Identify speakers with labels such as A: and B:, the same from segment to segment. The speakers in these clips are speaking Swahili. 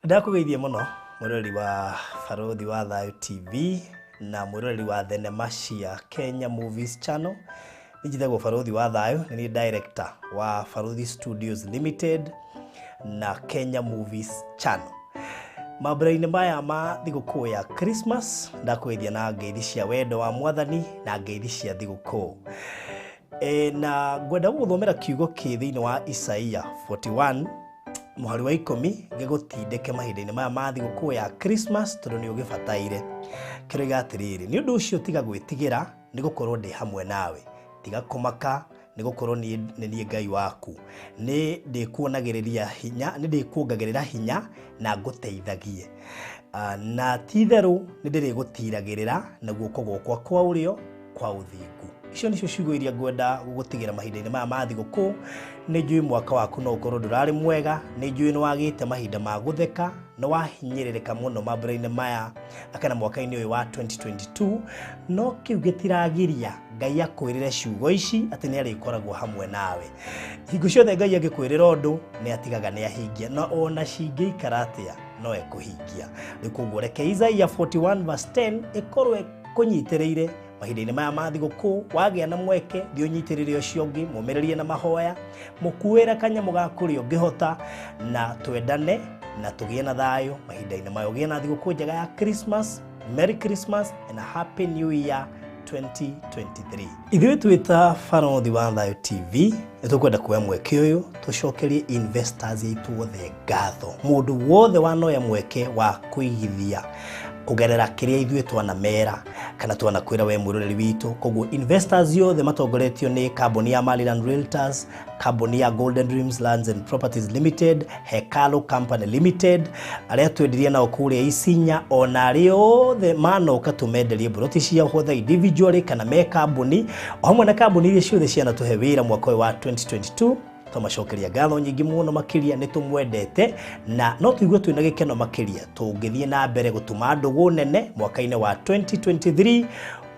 A: Ndakugeithia muno mwirori wa Barothi wa Thayo TV na mwirori wa thenema cia Kenya Movies Channel. Nijithagwo Barothi wa Thayo, ni director wa Barothi Studios Limited na Kenya Movies Channel. Mabra-inĩ maya ma thigũkũ ya Christmas ndakugeithia na ngeithi cia wendo wa Mwathani na ngeithi cia thigũkũ. Na ngwenda gũthomera kiugo kĩ thĩinĩ wa Isaia 41 muhari wa 10 gĩgũtindĩke mahinda-inĩ maya ma thigũkũ ya Christmas tondũ nĩ ũgĩbataire. Kĩroiga atĩrĩrĩ, nĩ ũndũ ũcio tiga gwĩtigĩra nĩ gũkorwo ndĩ hamwe nawe, tiga kũmaka nĩ gũkorwo nĩ niĩ Ngai waku, nĩ ndĩkuonagĩrĩria hinya, nĩ ndĩkuongagĩrĩra hinya na ngũteithagie, na ti-itherũ nĩ ndĩrĩgũtiragĩrĩra na guoko gwakwa kwa ũrĩo kwa ũthingu. Icio nicio ciugo iria ngwenda gũgũtigĩra mahinda-inĩ maya ma thigũkũ. Nĩ njũĩ mwaka waku no ũkorwo ndũrarĩ mwega, nĩ njũĩ nĩ wagĩte mahinda ma gũtheka, nĩ wahinyĩrĩrĩka mũno mambura-inĩ maya kana mwaka-inĩ ũyũ wa 2022, no kĩu gĩtiragiria Ngai akwĩrĩre ciugo ici atĩ nĩ arĩkoragwo hamwe nawe. Hingo ciothe Ngai agĩkwĩrĩra ũndũ nĩ atigaga nĩ ahingia, na ona cingĩikara atĩa no ekũhingia. Rĩu koguo reke Isaia 41 verse 10 ĩkorwo kũnyitĩrĩire mahinda-inĩ maya ma thigũkũ. Wagĩa na mweke thiĩ ũnyitĩrĩre ũcio ũngĩ, mũmĩrĩrie na mahoya, mũkuĩre kanyamũ ga kũrĩa ũngĩhota, na twendane na tũgĩe na thayũ mahinda-inĩ maya. Ũgĩe na thigũkũ njega ya Christmas, Merry Christmas and a Happy New Year 2023. Ithuĩ twĩta Barothi wa Thayo TV nĩ tũkwenda kuoya mweke ũyũ tũcokerie investors aitũ othe ngatho. Mũndũ wothe wanoya mweke wa kũigithia kugerera kĩrĩa ithuĩ twanamera kana twanakwĩra we mũroreri witũ. Koguo investors yothe matongoretio nĩ kambuni ya Mariland Realtors, kambuni ya Golden Dreams Lands and Properties Limited, Hekalu Company Limited, arĩa twendirie nao kũrĩa Isinya, ona arĩa othe manoka tũmenderie buroti cia hothe individually kana me kambuni, o hamwe na kambuni iria ciothe cianatũhe wĩra mwaka ũyũ wa 2022. Tũmacokeria ngatho nyingĩ mũno makĩria, nĩ tũmwendete na no tũigua twĩna gĩkeno makĩria tũngĩthiĩ na mbere gũtuma ndũgũ nene mwaka-inĩ wa 2023.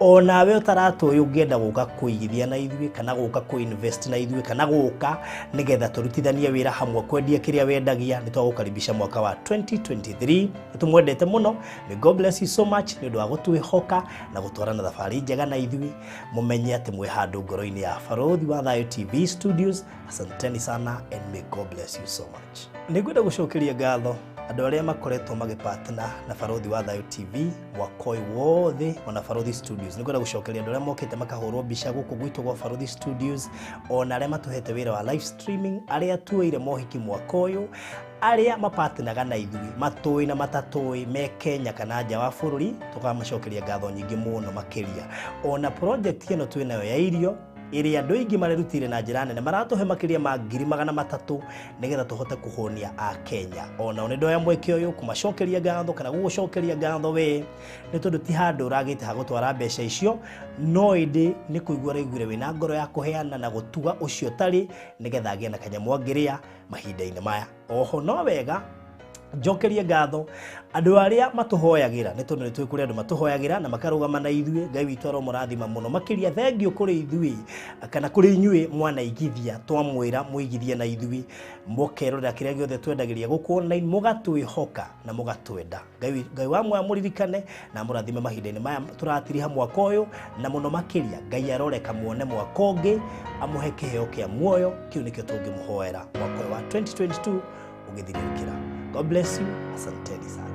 A: Ona we ũtaratũĩ ũngĩenda gũka kũigithia na ithuĩ kana gũka kũ-invest na ithuĩ kana gũka nĩgetha tũrutithanie wĩra hamwe kwendia kĩrĩa wendagia, nĩ twagũkaribisha mwaka wa 2023. Nĩ tũmwendete mũno. May God bless you so much nĩ ũndũ wa gũtwĩhoka na gũtwarana thabarĩ njega na ithuĩ. Mũmenye atĩ mwĩ handũ ngoro-inĩ ya Barothi wa Thayo TV Studios. Asanteni sana and may God bless you so much. Nĩ ngwenda gũcokeria ngatho andũ arĩa makoretwo magĩpartner na Barothi wa Thayo TV mwaka ũyũ wothe ona Barothi Studios. Nĩ ngwenda gũcokeria andũ arĩa mokĩte makahũrwo mbica gũkũ gwitũ gwa Barothi Studios, ona arĩa matũhete wĩra wa live streaming, arĩa tuoire mohiki mwaka ũyũ, arĩa mapartnaga na ithuĩ matũĩ na matatũĩ me Kenya kana nja wa bũrũri. Tũkamacokeria ngatho nyingĩ mũno makĩria. Ona project ĩno twĩnayo ya irio ĩrĩa andũ aingĩ marerutire na njĩra nene, maratũhe makĩria ma 300,000 nĩgetha tũhote kũhonia a Kenya. Ona nĩ ndoya mweke ũyũ kũmacokeria ngatho kana gũgũcokeria ngatho we, nĩ tondũ ti handũ ũragĩte ha gũtwara mbeca icio, no ĩndĩ nĩ kũigua raiguire wĩna ngoro ya kũheana na gũtuga ũcio tarĩ nĩgetha agĩe na kanyamũ angĩrĩa mahinda-inĩ maya. Oho no wega njokerie ngatho andũ arĩa matũhoyagĩra, nĩ tondũ nĩ tũĩ kũrĩ andũ matũhoyagĩra na makarũgama na ithuĩ. Ngai witũ aromũrathima mũno makĩria. Thengio kũrĩ ithuĩ kana kũrĩ inyuĩ mwanaigithia, twamwĩra mũigithie na ithuĩ, mũkerorera kĩrĩa gĩothe twendagĩria gũkũ online, mũgatwĩhoka na mũgatwenda. Ngai wa mwe amũririkane na mũrathime mahinda-inĩ maya tũratiriha mwaka ũyũ, na mũno makĩria Ngai aroreka muone mwaka ũngĩ, amũhe kĩheo kĩa muoyo. Kĩu nĩkĩo tũngĩmũhoera mwaka ũyũ wa 2022 ũgĩthirĩrĩkĩra. God bless you. Asanteni sana.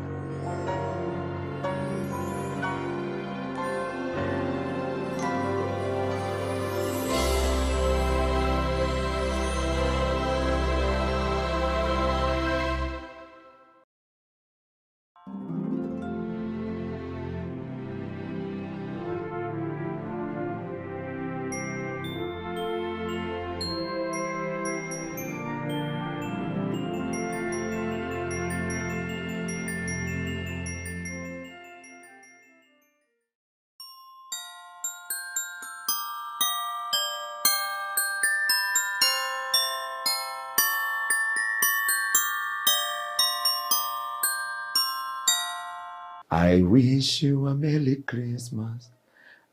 B: I wish you a Merry Christmas.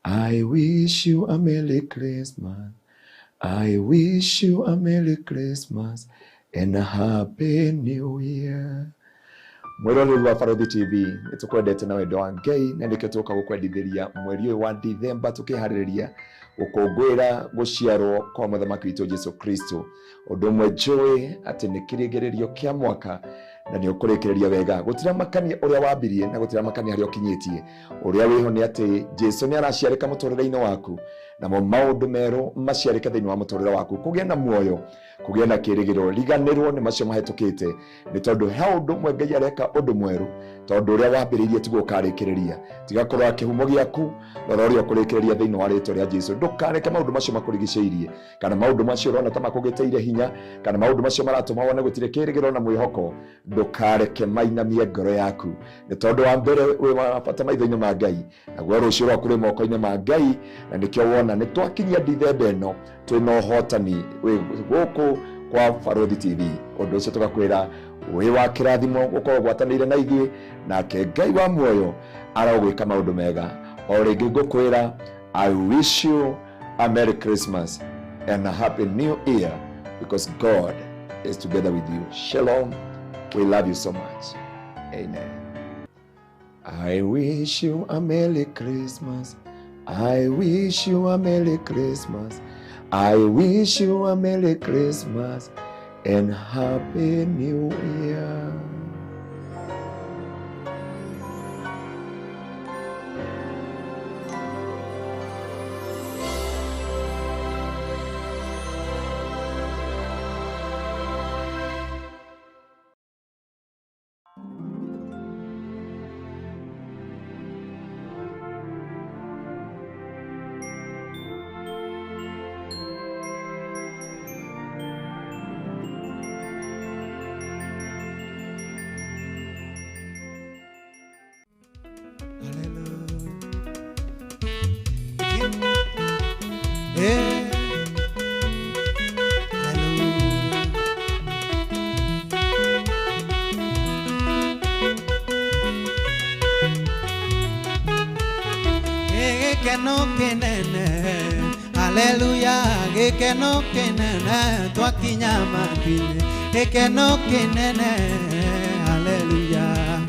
B: I wish you a Merry Christmas. I wish you a Merry Christmas and a Happy New Year. Mwiroreri wa Barothi TV nitukwendete na wendo wa Ngai na ndike tuka gukwendithiria mweri uyu wa December tukihariria gukungwira guciarwo kwa muthamaki witu Jesu Kristo. Undu mwe njui ati ni kirigererio kia mwaka na ni ukurekereria wega gutira makania uria wambirie na gutira makania haria ukinyitie. Uria wiho ni ati Jesu ni araciarika muturire-ini waku na maundu meru maciarika thiini wa muturire waku, kugia na muoyo, kugia na kirigiro, riganirwo ni macio mahetukite ni tondu he undu mwe Ngai areka undu mweru, tondu uria wambiririe tiguo ukarikiriria. Tigakorwo kihumo giaku na uria ukurikiriria thiini wa ritwa ria Jesu. Ndukareke maundu macio makurigiceirie kana maundu macio urona ta makugiteire hinya kana maundu macio maratuma wone gutire kirigiro na mwihoko, ndukareke mainamie ngoro yaku ni tondu wa mbere we wabata maitho-ini ma Ngai, naguo rucio rwaku ri moko-ini ma Ngai, na nikio wona ni twakinyia December ino twina uhotani guku kwa Barothi TV. Undu ucio tugakwira wi wa kirathimo gukorwo gwatanire na ithuĩ, nake Ngai wa muoyo arogwika maundu mega. O ringi ngukwira I wish you a Merry Christmas and a Happy New Year because God is together with you. Shalom. We love you so much. Amen. I wish you a Merry Christmas. I wish you a Merry Christmas. I wish you a Merry Christmas and Happy New Year.
C: Hallelujah, gekeno kenene twakinya mambine, gekeno kenene, hallelujah,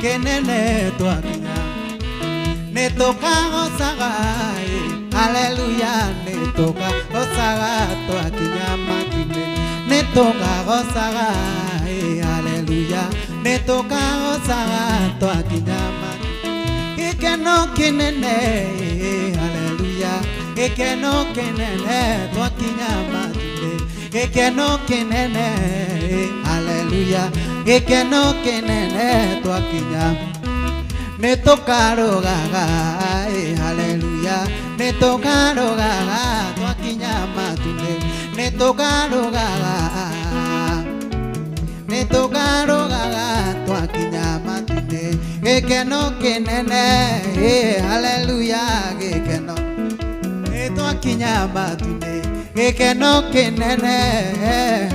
C: kenene twakinya, netoka osagai, hallelujah, netoka osaga twakinya mambine, netoka osagai, hallelujah, netoka osaga twakinya mambine, gekeno kenene, hallelujah. Ekeno kenene twakinya matinde, ekeno kenene, hallelujah, ekeno kenene twakinya, netokarogaga, hallelujah, netokarogaga twakinya matinde, netokarogaga, netokarogaga twakinya matinde, ekeno kenene, hallelujah, ekeno twakinya matune, gekeno kenene,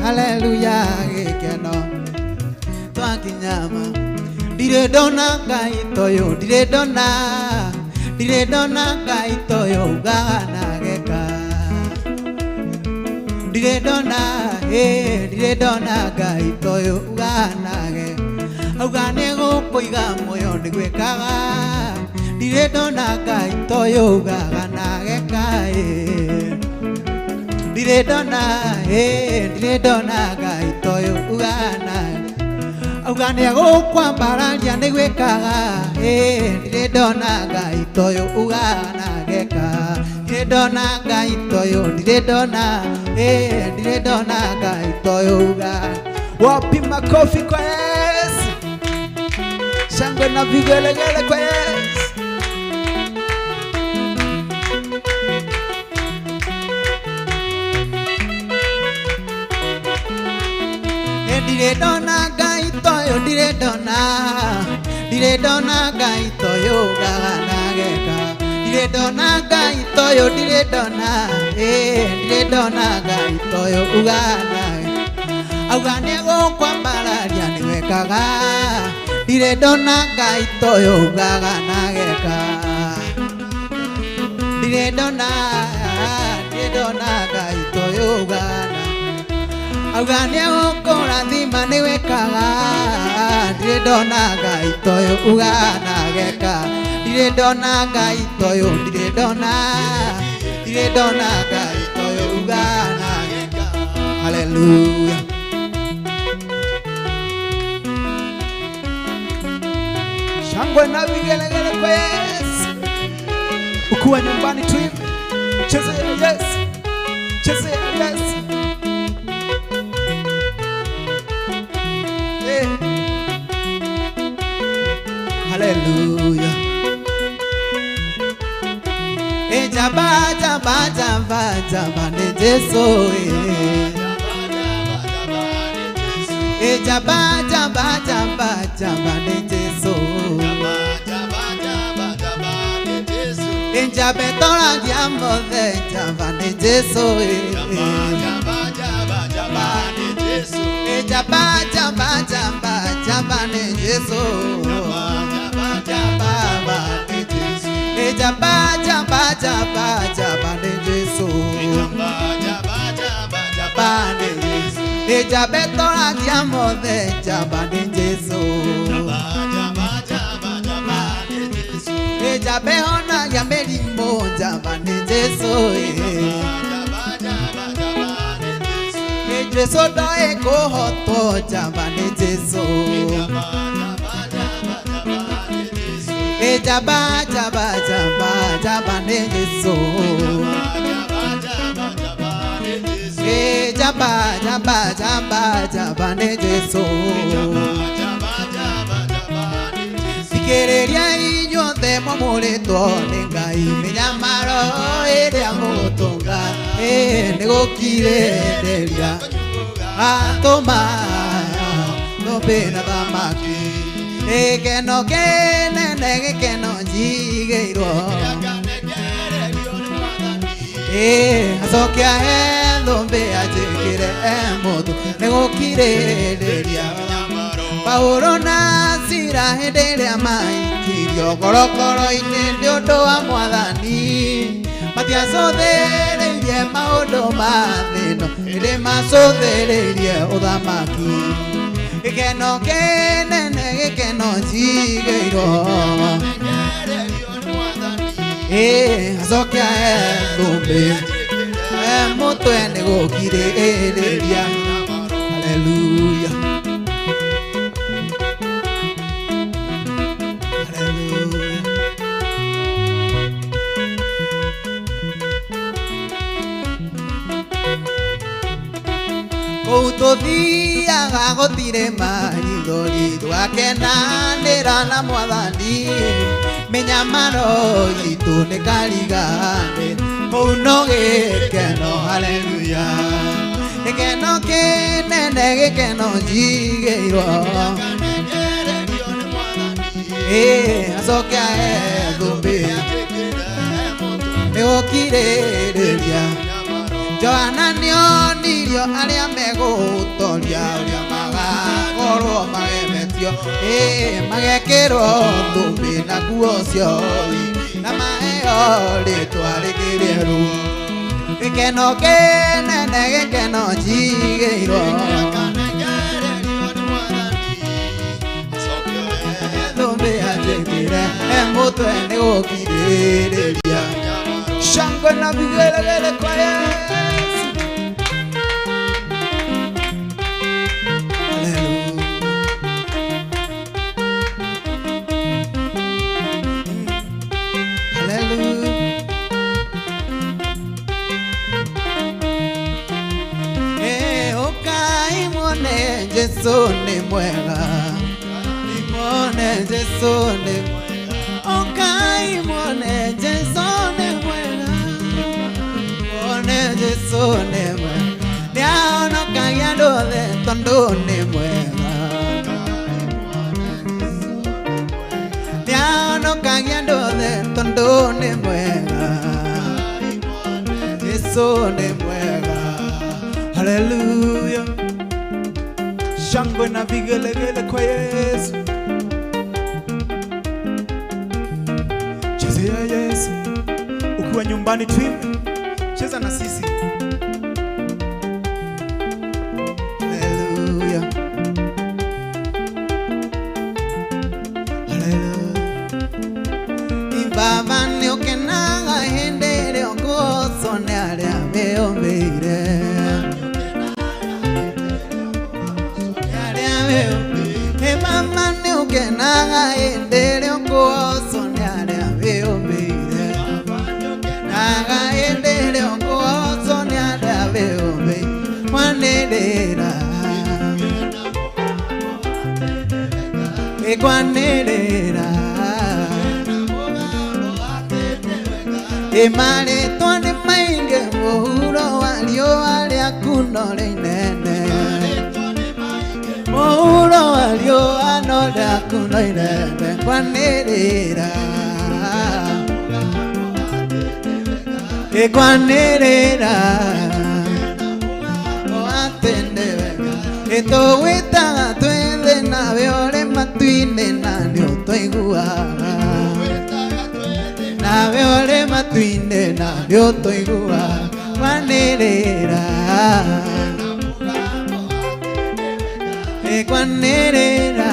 C: hallelujah, gekeno twakinya ma, dire dona Ngai toyo, dire dona Ngai toyo gana geka, dire dona Ngai toyo gana ge, augane gukoiga moyo ndigwekaga, dire dona Ngai toyo gana geka, dire dona Ngai toyo ugana, ugane gukwambararia ndigwekaga, dire dona Ngai toyo ugana geka, dire dona Ngai toyo, dire dona Ngai toyo ugana. Wapi makofi kwa Yesu, shangwe na vigelegele kwa Yesu. Dire dona Ngai toyo, dire dona Ngai toyo gana geka, dire dona Ngai toyo, dire dona Ngai toyo ugana, augane gukwambararia ndigwekaga, dire dona Ngai toyo gana geka, dire dona Ngai toyo ugana, augane gukurathima ndigwekaga, dire ndona Ngai toyo ugana geka ndire ndona Ngai toyo ndire ndona Ngai toyo ugana geka hallelujah shangwe na vigelegele kwa Yesu ukiwa nyumbani tu cheze yes cheze yes hallelujah jaba jaba jaba jaba ne Jesu jaba jaba jaba jaba ne Jesu jabe tora diamo de jaba ne Jesu jaba jaba jaba ne Jesu jaba jaba jaba jaba ne Jesu jaba jaba ne Jesu jaba jaba jaba jaba ne Jesu jaba jaba jaba jaba ne Jesu jabe tora diamo de jaba ne Jesu jaba jaba jaba jaba ne Jesu jabe ona ya merimo jaba ne Jesu jaba jaba jaba ne Jesu Jesu do eko hoto jaba ne Jesu jaba jaba jaba jaba ne Jesu jaba jaba jaba jaba ne Jesu jaba jaba jaba ne Jesu jaba jaba jaba jaba ne Jesu jaba jaba jaba jaba ne Jesu Querería yo de momoreto Ngai me llamaron ere amotonga nego kirería a tomar no pena da maki que no que no llegue aso que a él donde a llegue moto nego kirería Paurona sira hedele amai kirio korokoro inendio do amwadani matiaso dele ye maodo madeno ele maso dele ye odamaki que no jigueiro aso que a dombe moto enego kireria hallelujah Outro dia agotire maridorido akenanera na mwadhani me llamaron y tú le caligane uno que no hallelujah que no que no llegue aso que a dombe nego kireria Joana nirio aria megutoria uria magakoro magemetio magekero ndumbi na guocio na maeo ritwari kireru que no jigeiro ndumbi ajekire emutu enego kireria shango na vigelegele kwa Yesu Jesu ni mwega, nimone Jesu ni mwega. Okai mwone Jesu ni mwega, mwone Jesu ni mwega. Niaono kagendo de tondo ni mwega, niaono kagendo de tondo ni mwega. Jesu ni mwega, hallelujah. Shangwe na vigelegele kwa Yesu. Chezea Yesu. Ukiwa nyumbani tuimbe. Cheza na sisi. Hallelujah. naga endele ongozo nyale abeombeire naga endele ongozo nyale abeombeire Kwanelera Kwanelera Emare tone mainge mohuro walio alia kunole nene mohuro walio anole kunole nene Kwanelera Kwanelera Eto weta twende na veore matuine na ndio toigua na veore matuine na ndio toigua Kwanelera Kwanelera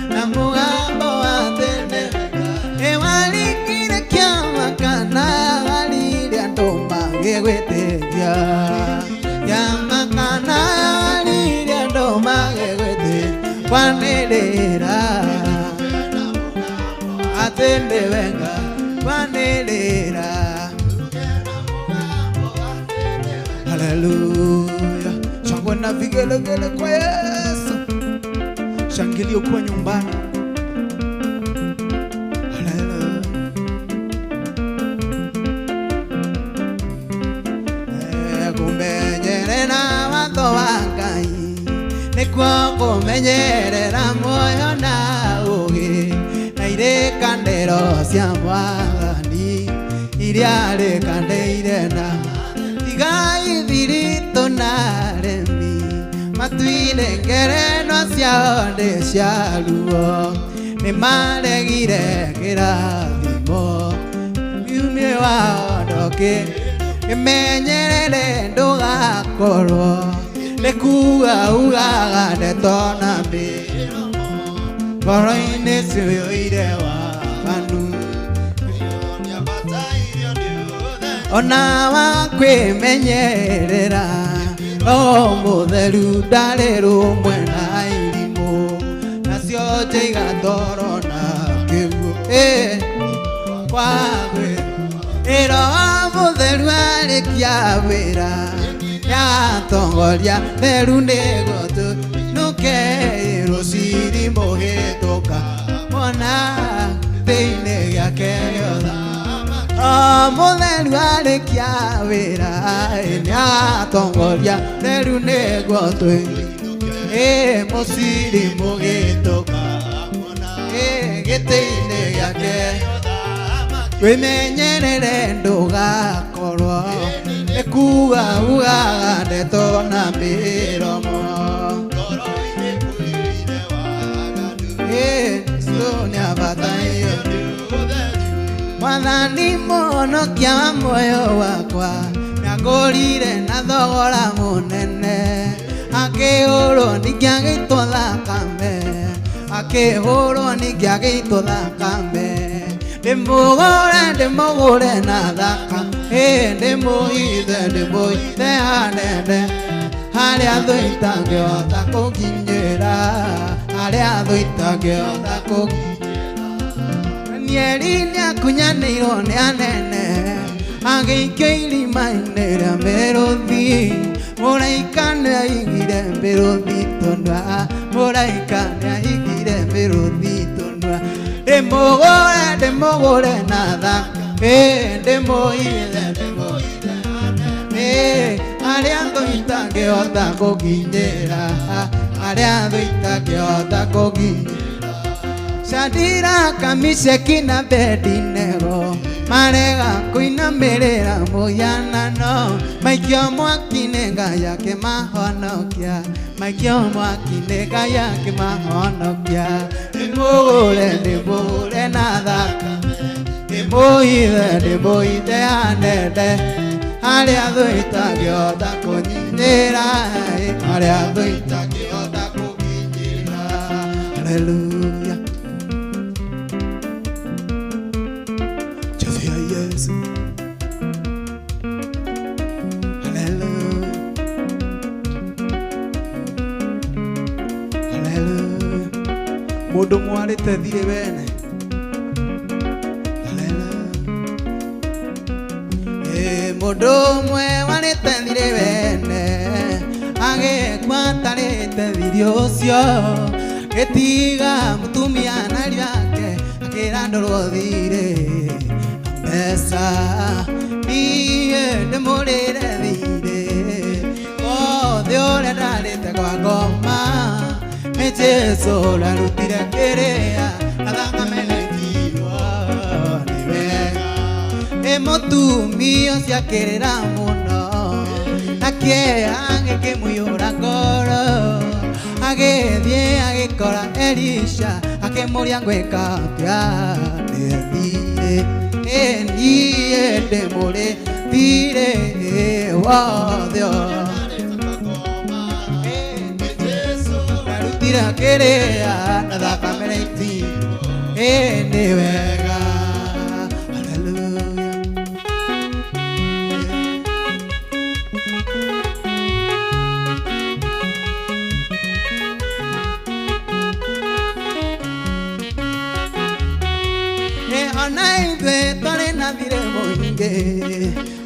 C: na mugambo atende walikire kiama kana walire andoma gegweteria yamakana Kwanelera atende venga Kwanelera Haleluya shangwe na vigelegele kwa Yesu shangilio kwa nyumbani Haleluya kumbenyere na watu wangai Nekwa kumenyerera moyo na ugi na irekandero cia mwathani iria rekandeire na tigai thirito na remi matuire ngerenwa ciao nĩ cia ruo nĩ maregire kĩrathimo umie wao ndoke kĩmenyerere ndũgakorwo Nekuga ugaga ndetona miromo Ngoro-inĩ cioire waganu Ona wa kwĩmenyerera Roho Mũtheru ndarĩ rũmwe na irimũ Nacio njaiga toro na kĩguũ Kwagwĩ Roho Mũtheru arĩkia wĩra Yatongoria theru negoto nuke rosiri mohetoka mona teine yake yoda Mũtheru arĩkia wĩra Yatongoria theru negoto mũciri mũgĩtoka gĩtĩ-inĩ gĩake wĩmenyerere ndũgakorwo Nekuga ugaga ndetona mĩromo Sonia batayo Mwathani mũhonokia wa muoyo wakwa Nĩagũrire na thogora mũnene Akĩhũrwo ningĩ agĩitwo thakame Akĩhũrwo ningĩ agĩitwo thakame Ndĩmũgũre na thakame Ndĩmũhithe hanene Harĩa thũ itangĩhota kũkinyĩra Harĩa thũ itangĩhota kũkinyĩra Danieli nĩakunyanĩirwo nĩ anene Agĩikio irima-inĩ rĩa mĩrũthi Mũraika nĩahingire mĩrũthi tondwa Mũraika nĩahingire mĩrũthi tondwa Ndĩmũgũre na thakame Ndĩmũhithe Harĩa thũ itangĩhota kũkinyĩra Harĩa thũ itangĩhota kũkinyĩra Shadiraka, Meshaki na Abedinego marega kũinamĩrĩra mũhianano maikio mwaki-inĩ Ngai akĩmahonokia maikio mwaki-inĩ Ngai akĩmahonokia ndĩmũgũre na thakame ndĩmũhithe hanene harĩa thũ itangĩhota kũnyitĩra harĩa thũ itangĩhota kũkinyĩra Haleluya Yesu Haleluya Haleluya Mundu mwarite thire bene Mundu mwe warite thire bene agekwatarite thiri ucio getiga mutumia na riake akira ndorwo thire mbeca niĩ ndĩmũrĩre thirĩ wothe ũrĩa ndarĩte kwa ngoma nĩ Jesũ ũrarutire kĩrĩa na thakame ĩgaitirwo nĩ wega nĩ mũtumia ũcio akĩrĩra mũno na kĩeha gĩkĩmũiyũra ngoro agĩthiĩ agĩkora Elisha akĩmũria ngwĩka atĩa nĩthirĩ niĩ ndĩmũrĩ thirĩ wothe ndarutire kĩrĩa na thakame ĩgaitirwo nĩ wega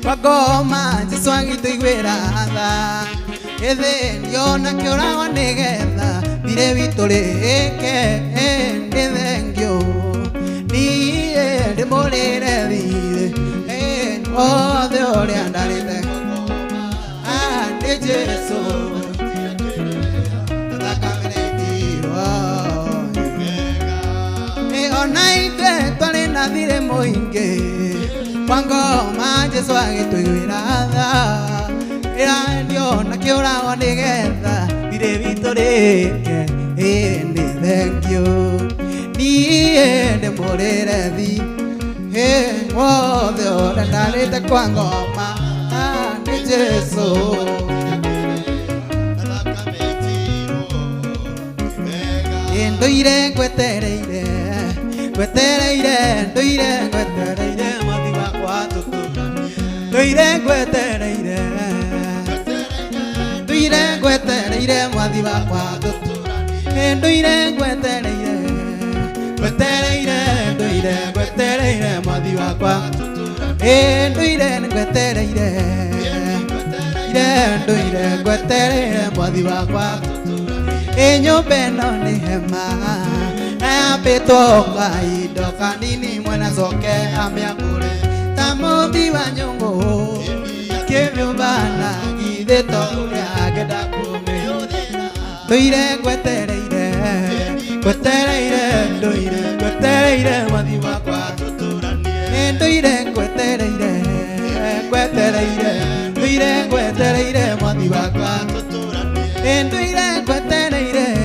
C: kwa ngoma Jesũ agĩtũiguĩra tha gĩthĩnio na kĩũragwo nĩgetha thirĩ witũ rĩke nĩ thengio niĩ ndĩmũrĩre thirĩ wothe ũrĩa ndarĩte nĩ Jesũ thakame ĩgaitirwo ona ithuĩ twarĩ na thirĩ mũingĩ kwa ngoma Jesũ agĩtũiguĩra tha ĩrandio na kĩũragwo nĩgetha thirĩ witũ rĩke nĩ thengio niĩ ndĩmũrĩre thirĩ wothe ũrĩa ndarĩte kwa ngoma nĩ Jesũ ndũire ngwetereire mwathi wakwa tũtũranie ndũire ngwetereire mwathi wakwa tũtũranie ndũire ngwetereire mwathi wakwa ndũire ngwetereire mwathi wakwa nyũmba ĩno nĩ hema yambĩtwo kahinda kanini mwena coke amĩamũre ta mũmbi wa nyũngũ kĩmĩũmba na githĩ to ũrĩa angĩenda kũmĩhũthĩra ndũire ngwetereire mwathi wakwa tũtũranie ndũire ngwetereire mwathi wakwa tũtũranie ndũire ngwetereire mwathi wakwa tũtũranie ndũire ngwetereire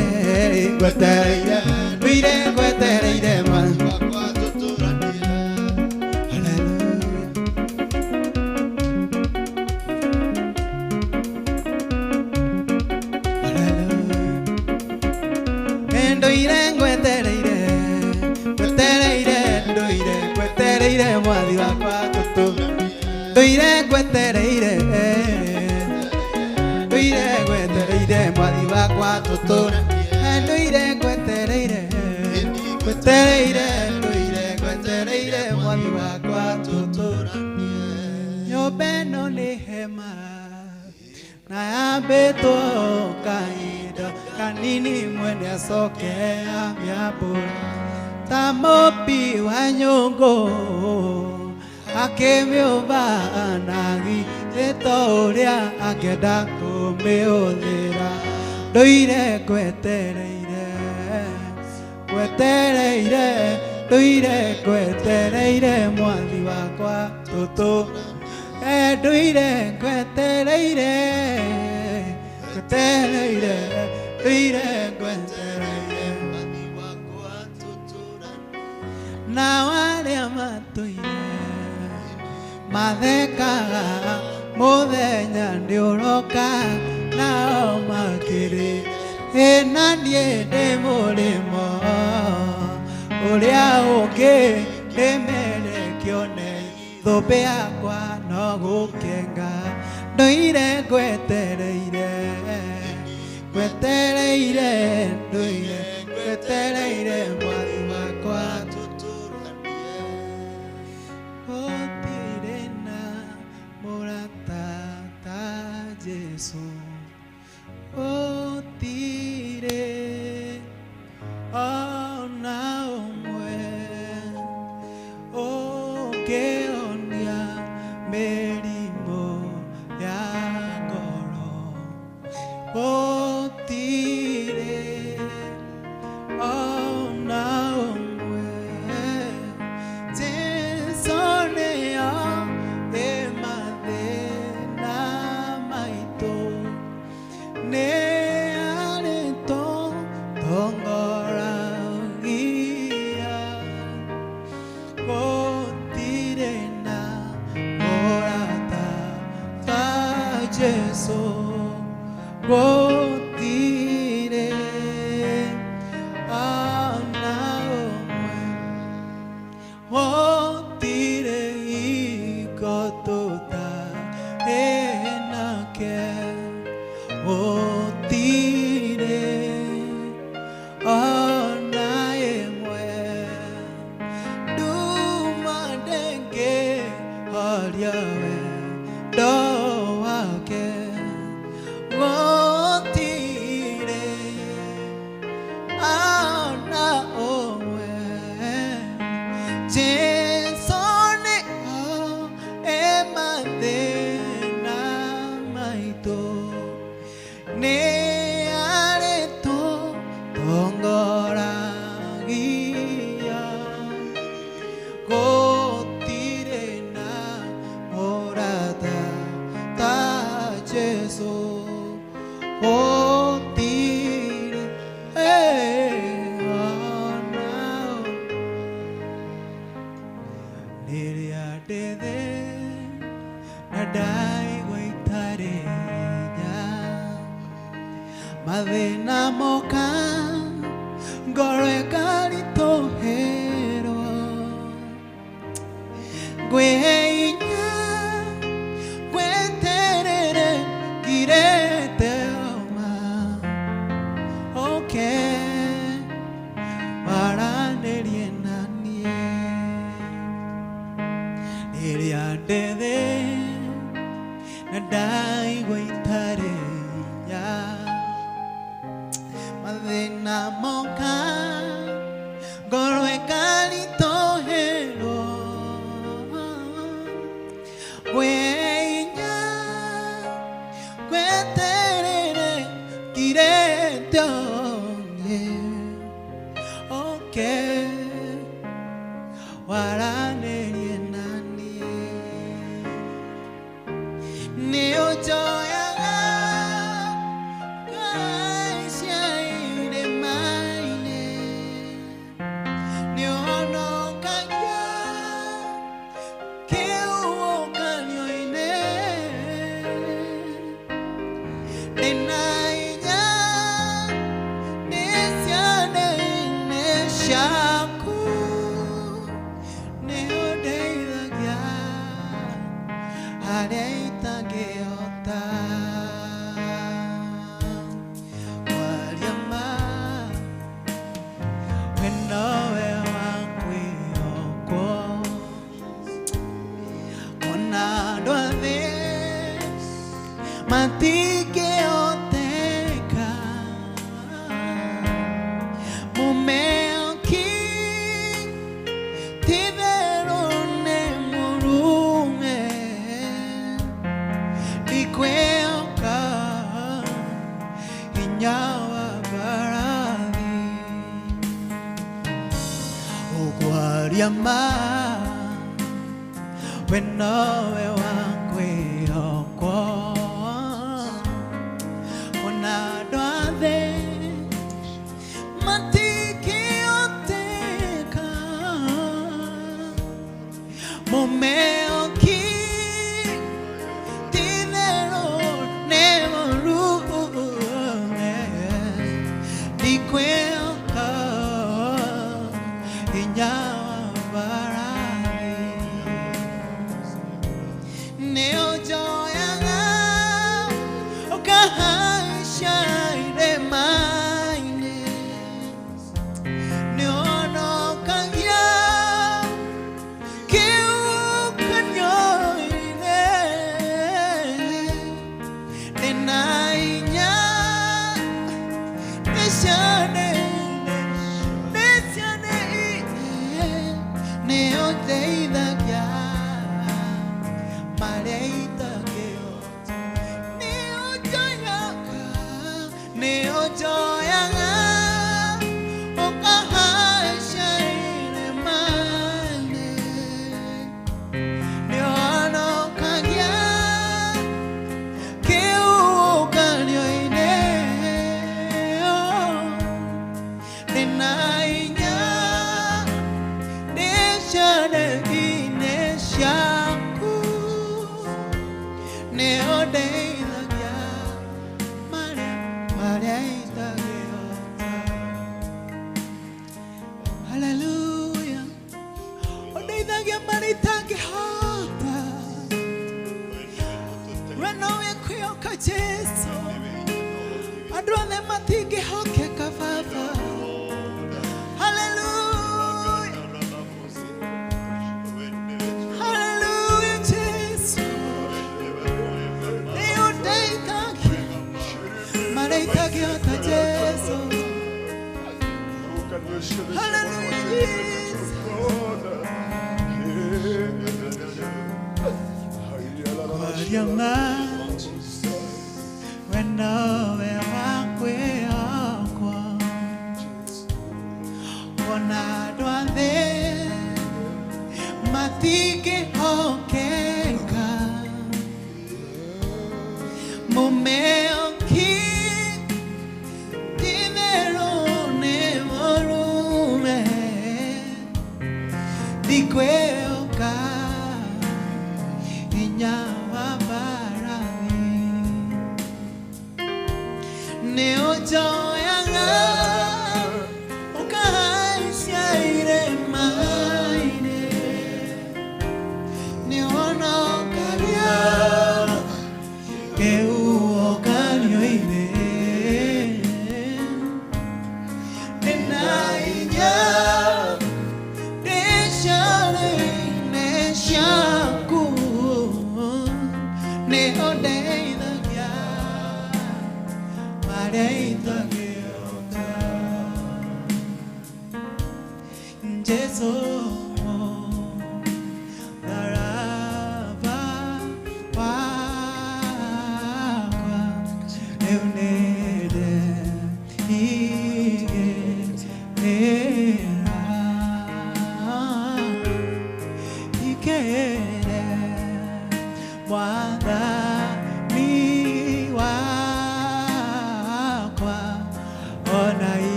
C: mwathi wakwa tũtũranie ndũire ngwetereire mwathi wakwa tũtũranie ndũire ngwetereire mwathi wakwa tũtũranie nyũmba ĩno nĩ hema na yambĩtwo kahinda kanini mwene acoke amĩambũre ta mũmbi wa nyũngũ akĩmĩũmba na githĩ to ũrĩa angĩenda kũmĩhũthĩra ndũire ngwetereire mwathi wakwa tũtũranie ndũire ngwetereire mwathi wakwa tũtũranie na arĩa matũire mathekaga mũthenya nĩ ũroka nao makĩrĩ na niĩ ndĩ mũrĩmo ũrĩa ũngĩ ndĩmere kĩone thũmbĩ yakwa no gũkenga ndũire ngwetereire Kwetereire nduire kwetereire mwari wakwa tuturanie gutire na muratata Jesu gutire ona umwe ũngĩhonia mĩrimũ ya ngoro gũtirĩ ona ũmwe Jesũ nĩyo ĩ mathĩna maitũ nĩ arĩ tũtongoragia gũtirĩ na mũrata ta Jesũ gũtirĩ ona ũmwe gũtirĩ hingo tũtarĩ nake gũtirĩ ona ĩmwe nduma ndĩngĩhoria wendo wake gũtirĩ ona ũmwe Jesũ nĩyo ĩ mathĩna maitũ nĩ arĩ tũtongoragia gũtirĩ na mũrata ta Jesũ gũtirĩ ona rĩrĩa ndĩ thĩ na ndaigua itarĩ hinya mathĩna moka ngoro ĩkaritũhĩrwo ngwĩhe hinya ngweterere ngirĩte oma waranĩrie na niĩ rĩrĩa ndĩ thĩ na ndaigua itarĩ hinya mathĩna moka ngoro ĩkaritũhĩrwo ngwĩhe hinya ngweterere ngirĩte waranĩrie na niĩ nĩ ũnjoyaga cia irĩma-inĩ nĩ ũhonokagia kĩhuhũkanio-inĩ ndĩna hinya nĩ ciana-inĩ ciaku nĩ ũndeithagia harĩa itangĩhota waria ma we nowe wa kwĩhokwo ona andũ a thĩ matingĩhoteka mũmeoki ti-itherũ nĩ mũrume ndikwĩhoka hinya wa mbarathi ũkwaria ma we nowe wa kwĩhokwo ona andũ a thĩ matingĩhoteka mũmeoki ti-itherũ nĩ mũrume ndikwĩhoka hinya wa mbarathi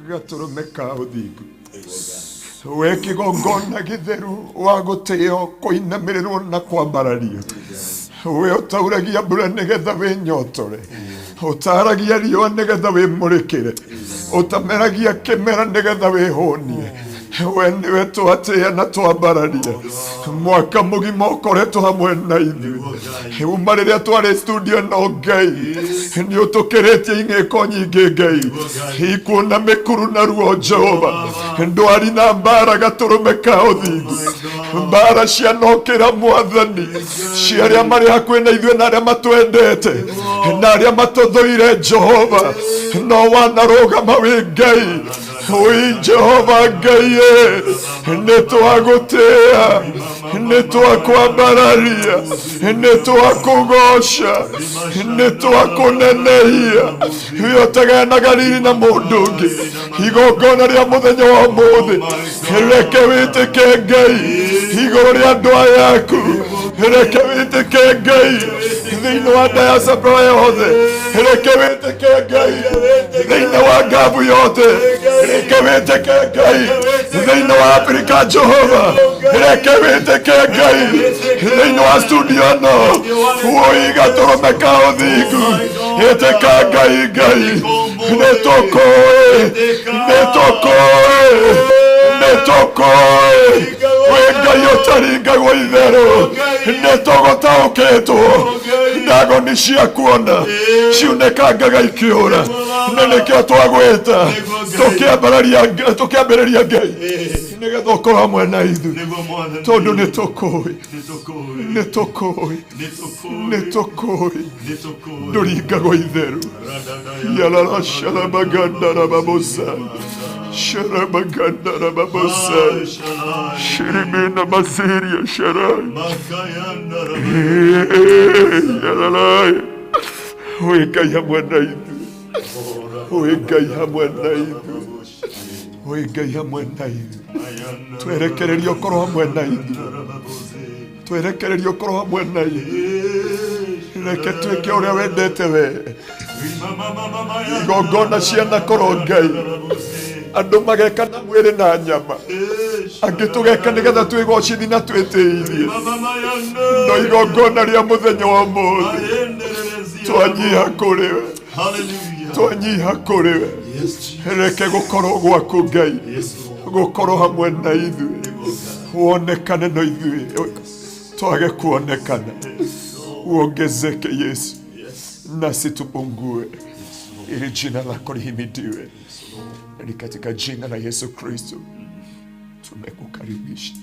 D: Gatoromeka uthiku we kigongona githeru wa guteo kuinamirwo na kwambararia we utauragia mbura nigetha winyotore utaragia riũa nigetha wimurikire utameragia kimera nigetha wihunie we niwe twatia na twambararia mwaka mugima ukoretwo hamwe na ithuĩ uma rĩrĩa twarĩ studio no Ngai nĩ ũtũkĩrĩtie ing'ĩko nyingĩ Ngai ikuona mĩkuru na ruo Jehova ndwari na mbara gatũrũme ka ũthingu mbara cianokĩra Mwathani cia arĩa marĩ hakuhĩ na ithuĩ na arĩa matwendete na arĩa matũthũire Jehova no wanarũgama wĩ Ngai oi Jehova Ngai nĩtwagũtĩĩa nĩtwakwambararia nĩtwakũgoca nĩtwakũnenehia we ũtegeanaga riri na mũndũ ũngĩ igongona rĩa mũthenya wa ũmũthĩ reke wĩtĩke Ngai igũrũ rĩa andũ yaku reke wĩtĩke Ngai thĩinĩ wa diaspora yothe, reke wĩtĩke Ngai thĩinĩ wa ngabu yothe, reke wĩtĩke Ngai thĩinĩ wa Afrika Jehova, reke wĩtĩke Ngai thĩinĩ wa studio no woiga tũrũme ka ũthingu, ĩtĩka Ngai Ngai nĩtũkũĩ we Ngai ũtarĩ Ngai wa itherũ, nĩtũgũtaũkĩtwo ndagoni cia kuona ciunĩkangaga ikĩũra, na nĩkĩo twagwĩta tũkĩambĩrĩria Ngai nĩgetha ũkorwo hamwe na ithuĩ, tondũ nĩtũkũĩ ndũringagwo itherũ. Yalala shalabagandara babosa sharabagandara babosa shirimina masiria sharai yalala Ngai hamwe na ithuĩ, Ngai hamwe na ithuĩ, Ngai hamwe na ithuĩ, twerekererie ũkorwo hamwe na ithuĩ, twerekererie ũkorwo hamwe na ithuĩ, reke twĩke ũrĩa wendete we, igongona ciana korwo Ngai andũ mageka na mwĩrĩ na nyama, angĩ tũgeka nĩgetha twĩgocithi na twĩtĩithie, no igongona rĩa mũthenya wa ũmũthĩ twanyiha kũrĩ we, twanyiha kũrĩ we, reke gũkorwo gwaku Ngai gũkorwo hamwe na ithuĩ, wonekane na ithuĩ twage kuonekana, uongezeke Yesu nasi tupungue, ili jina lako lihimidiwe. Ni katika jina la Yesu Kristo tumekukaribisha.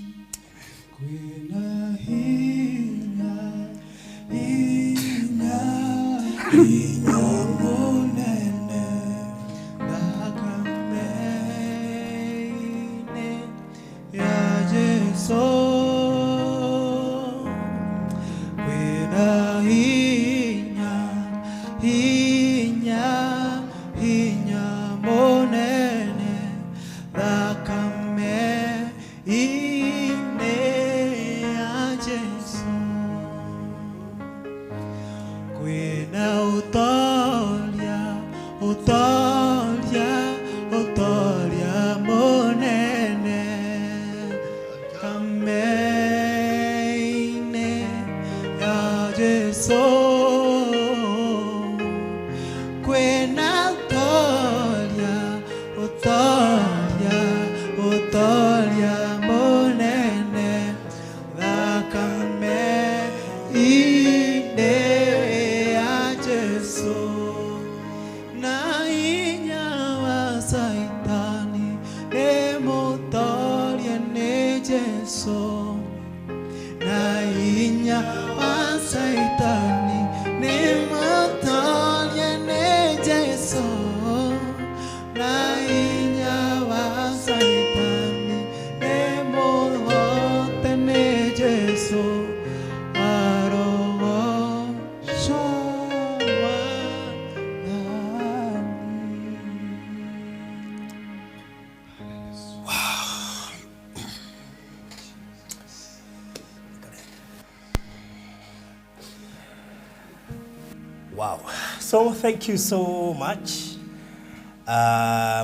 A: Wow. So thank you so much.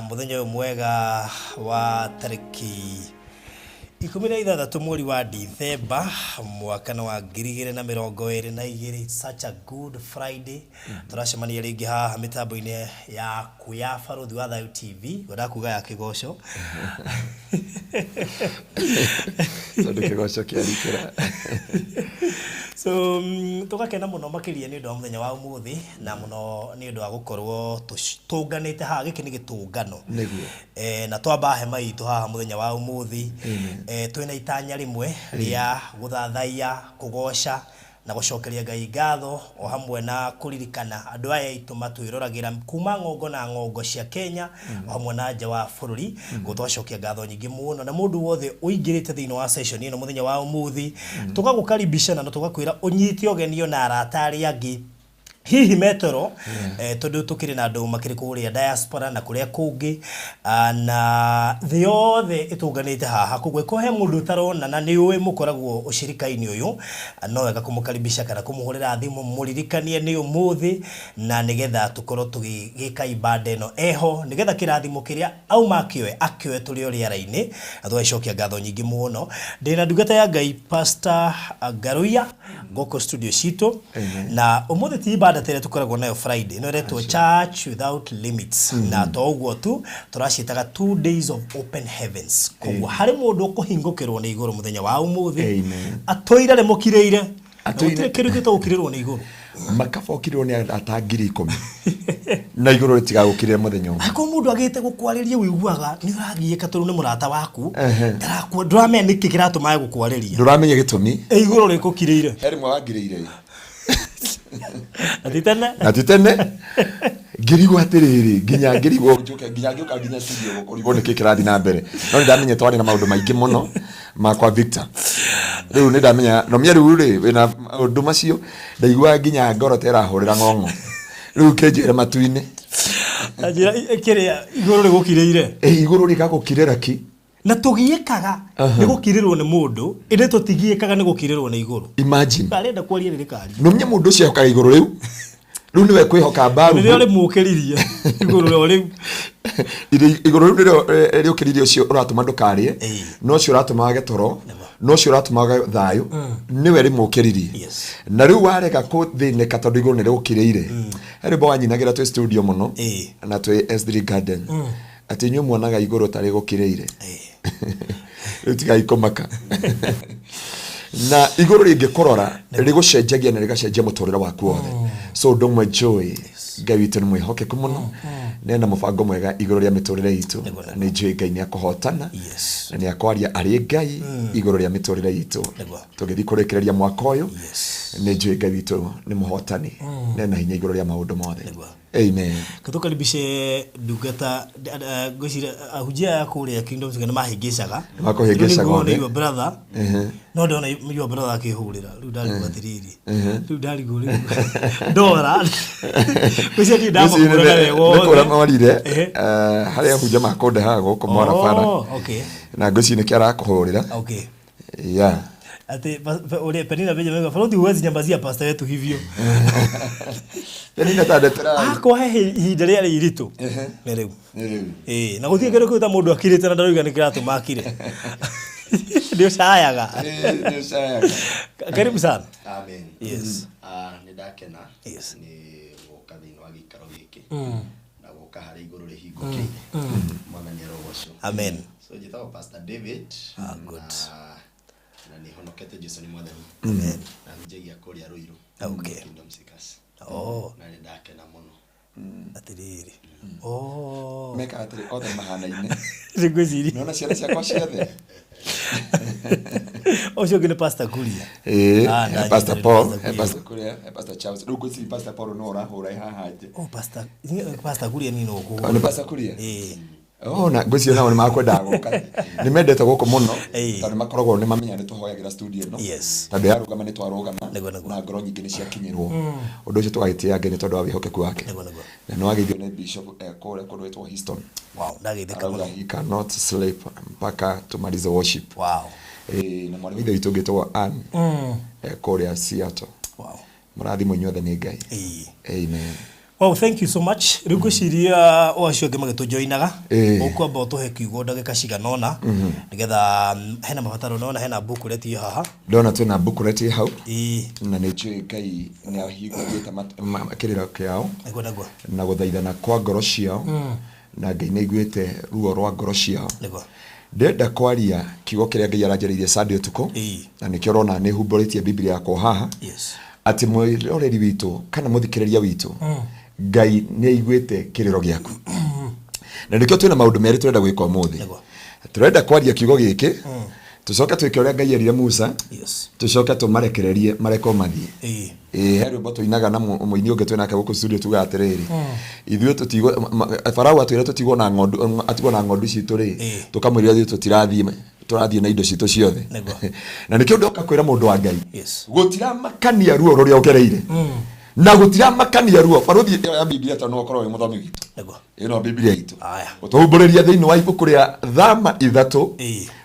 A: Muthenya mwega wa tariki 16 mweri wa December mwaka wa 2022. Such a good Friday. Turacemania ringi haha mitambo-ini ya kuya Faruthi wa Thayu TV godakuga ya kigoco.
B: Tondu kigoco kiarikira.
A: So tugakena muno makiria ni ndu wa muthenya wa umuthi na muno ni ndu wa gukorwo tunganite haha giki ni gitungano niguo na twamba hema itu haha muthenya wa umuthi twina itanya rimwe ria guthathaia kugoca na gucokeria Ngai ngatho o hamwe na kuririkana andu aya itu matwirораgira kuma ngongo na ngongo cia Kenya o hamwe na nja wa bururi gutwacokia ngatho nyingi muno na mundu wothe uingirite thiini wa session ino muthenya wa umuthi tugagukaribisha na tugakwira unyite ogenio na aratari angi hihi metoro tondu tukiri na andu makiri kuria diaspora na kuria kungi na the othe itunganite haha kugwe kohe mundu tarona na ni uwe mukoragwo ushirika-ini uyu no wega kumukaribisha kana kumuhurira thimu muririkanie ni umuthi na nigetha tukorwo tugigika ibada ino eho nigetha kirathimo kiria auma akioe turi ori ara-ini athwa icokia ngatho nyingi muno ndina ndungata ya Ngai Pastor Ngaruiya goko studio cito na umuthi ti ibada tere tukoragwo nayo Friday no retwo Church Without Limits na toguo tu turacitaga 2 days of open heavens kogwo hari mundu ukuhingukirwo ni iguru muthenya wa umuthi atoira re mukireire atoire kirukito ukirirwo ni iguru
B: makabokirwo ni atangiri 10 na iguru ritiga gukirira muthenya umwe
A: ako mundu agite gukwariria wiguaga ni urathie katuru ni murata waku ndarakwo ndramenya niki kiratuma gukwariria
B: nduramenya gitumi
A: iguru rikukirire
B: heri mwagiriire
A: atitene
B: ngirigwo atiriri nginya ngirigwo nginya studio gukurigo niki kirathi na mbere no ndamenye twari na maundu maingi muno makwa Victor riu ni ndamenya no myeru ri wina undu macio ndaigua nginya ngoro tera hurira ngongo riu kenjira matuine
A: ajira kiria iguru rigukireire
B: iguru rigagukirira ki
A: na tugiekaga ni gukirirwo ni mundu inde tutigiekaga ni gukirirwo ni iguru
B: imagine
A: arenda kwaria ririkari
B: no mye mundu cio ka iguru riu niwe kwihoka mbaru
A: ni ri mukiririe iguru riu
B: iguru riu ri ukiririe cio uratuma ndukarie no cio uratuma getoro no cio uratuma thayo niwe ri mukiririe na riu warega kuthineka tondu iguru ni ri ukiriire heri bo anyinagira twi studio muno na twi S3 Garden ati nyu mwonaga iguru tari gukiriire utiga ikomaka na iguru ringikorora rigucenjagia na rigacenjia muturira waku wothe so ndumwe joy Ngai witu ni mwihokeku muno nena mubango mwega iguru ria miturire itu ni joy Ngai ni akuhotana na ni akwaria ari Ngai iguru ria miturire itu tugithi kurekereria mwaka uyu ni joy Ngai witu ni muhotani nena hinya iguru ria maundu mothe amen
A: katukaribishe ndungata gwicira ahujia ya kuria kingdom sigana mahingicaga
B: makuhingicaga
A: ni brother no ndona your brother akihurira riu ndari gwatiriri riu ndari guri ndora gwicira ti ndama kurana wego
B: nikora marire hari ahujia makonde haga guko mora fara
A: okay
B: na gwicira kiara kuhurira
A: okay
B: yeah
A: ate ule penina beje mega farodi huwezi nyambazia pasta yetu hivyo
B: penina tadetera
A: kwa ihinda ria iritu ni riu na guthie kero kuta mundu akirite na ndaruga ni kiratu makire ndio shayaga karibu sana
E: amen
A: yes
E: ni dakena
A: yes
E: ni wokathini wa gikaro giki na goka hari iguru rihingukiire mwana ni rogoco
A: amen
E: so jitawa Pastor David
A: good
E: na ni honokete Jesu ni mwathani
A: amen
E: na njegia kuria ruiru
A: okay
E: kingdom seekers na ni dakena muno
A: atiriri
B: meka atiri othe mahana-ine
A: rigwiziri
B: nona ciana ciakwa ciothe
A: ocio ngine Pastor Kuria
B: Pastor Paul Pastor Kuria Pastor Charles riu gwiciri Pastor Paul no urahura haha nje
A: Pastor Kuria ni no ku
B: ni Pastor Kuria na gwiciri nao ni makwenda guka ni mendete guku muno tondu makoragwo ni mamenya ni tuhoyagira studio no tondu yarugama ni twarugama na ngoro nyingi ni ciakinyirwo undu ucio tugagitia Ngai ni tondu wa wihokeku wake na no agithio ni Bishop kore kundwetwo Houston
A: ndageithika muno
B: he cannot sleep mpaka tumalize worship na mwana withe witu ngitwo Ann kore Seattle murathimo inyuothe ni Ngai amen.
A: Well, thank you so much. Rigo ciria oacio ngema gitujoinaga ukwamba utuhe kiugo ndagika ciganona nigetha hena mabataro nona hena booklet haha
B: ndona twina booklet hau na ni njui Ngai ni ahingũrĩte makĩrĩro kĩao na gũthaithana kwa ngoro ciao na Ngai nĩ aiguĩte ruo rwa ngoro ciao ndenda kwaria kiugo kĩrĩa Ngai aranjĩrĩirie Sunday ũtukũ na nĩkĩo ũrona nĩ humbũrĩtie Biblia yakwa haha atĩ mwĩroreri witũ kana mũthikĩrĩria witũ Ngai nĩ aiguĩte kĩrĩro gĩaku na nĩkĩo twĩna maũndũ merĩ tũrenda gwĩka ũmũthĩ tũrenda kwaria kiugo gĩkĩ tucoka twĩke ũrĩa Ngai erire Musa tucoka tũmarekererie mareko mathiĩ heri mbo tũinaga na mũini ũngĩ twĩnake gũkũ studio tuga atĩrĩrĩ ithuĩ tũtigwo Farao atwĩra tũtigwo na ng'ondu atigwo na ng'ondu citũ rĩ tũkamwĩrĩra ithuĩ tũrathiĩ na indo citũ ciothe na nĩkĩo ndoka kwĩra mũndũ wa Ngai gũtiramakania ruo rũrĩa ũgereire na gutira makania ruo baruthi ya Biblia ta no korwo muthomi gitu
A: Nego.
B: ino Biblia itu
A: Aya.
B: utuhubureria thiini wa ibuku ria thama ithatu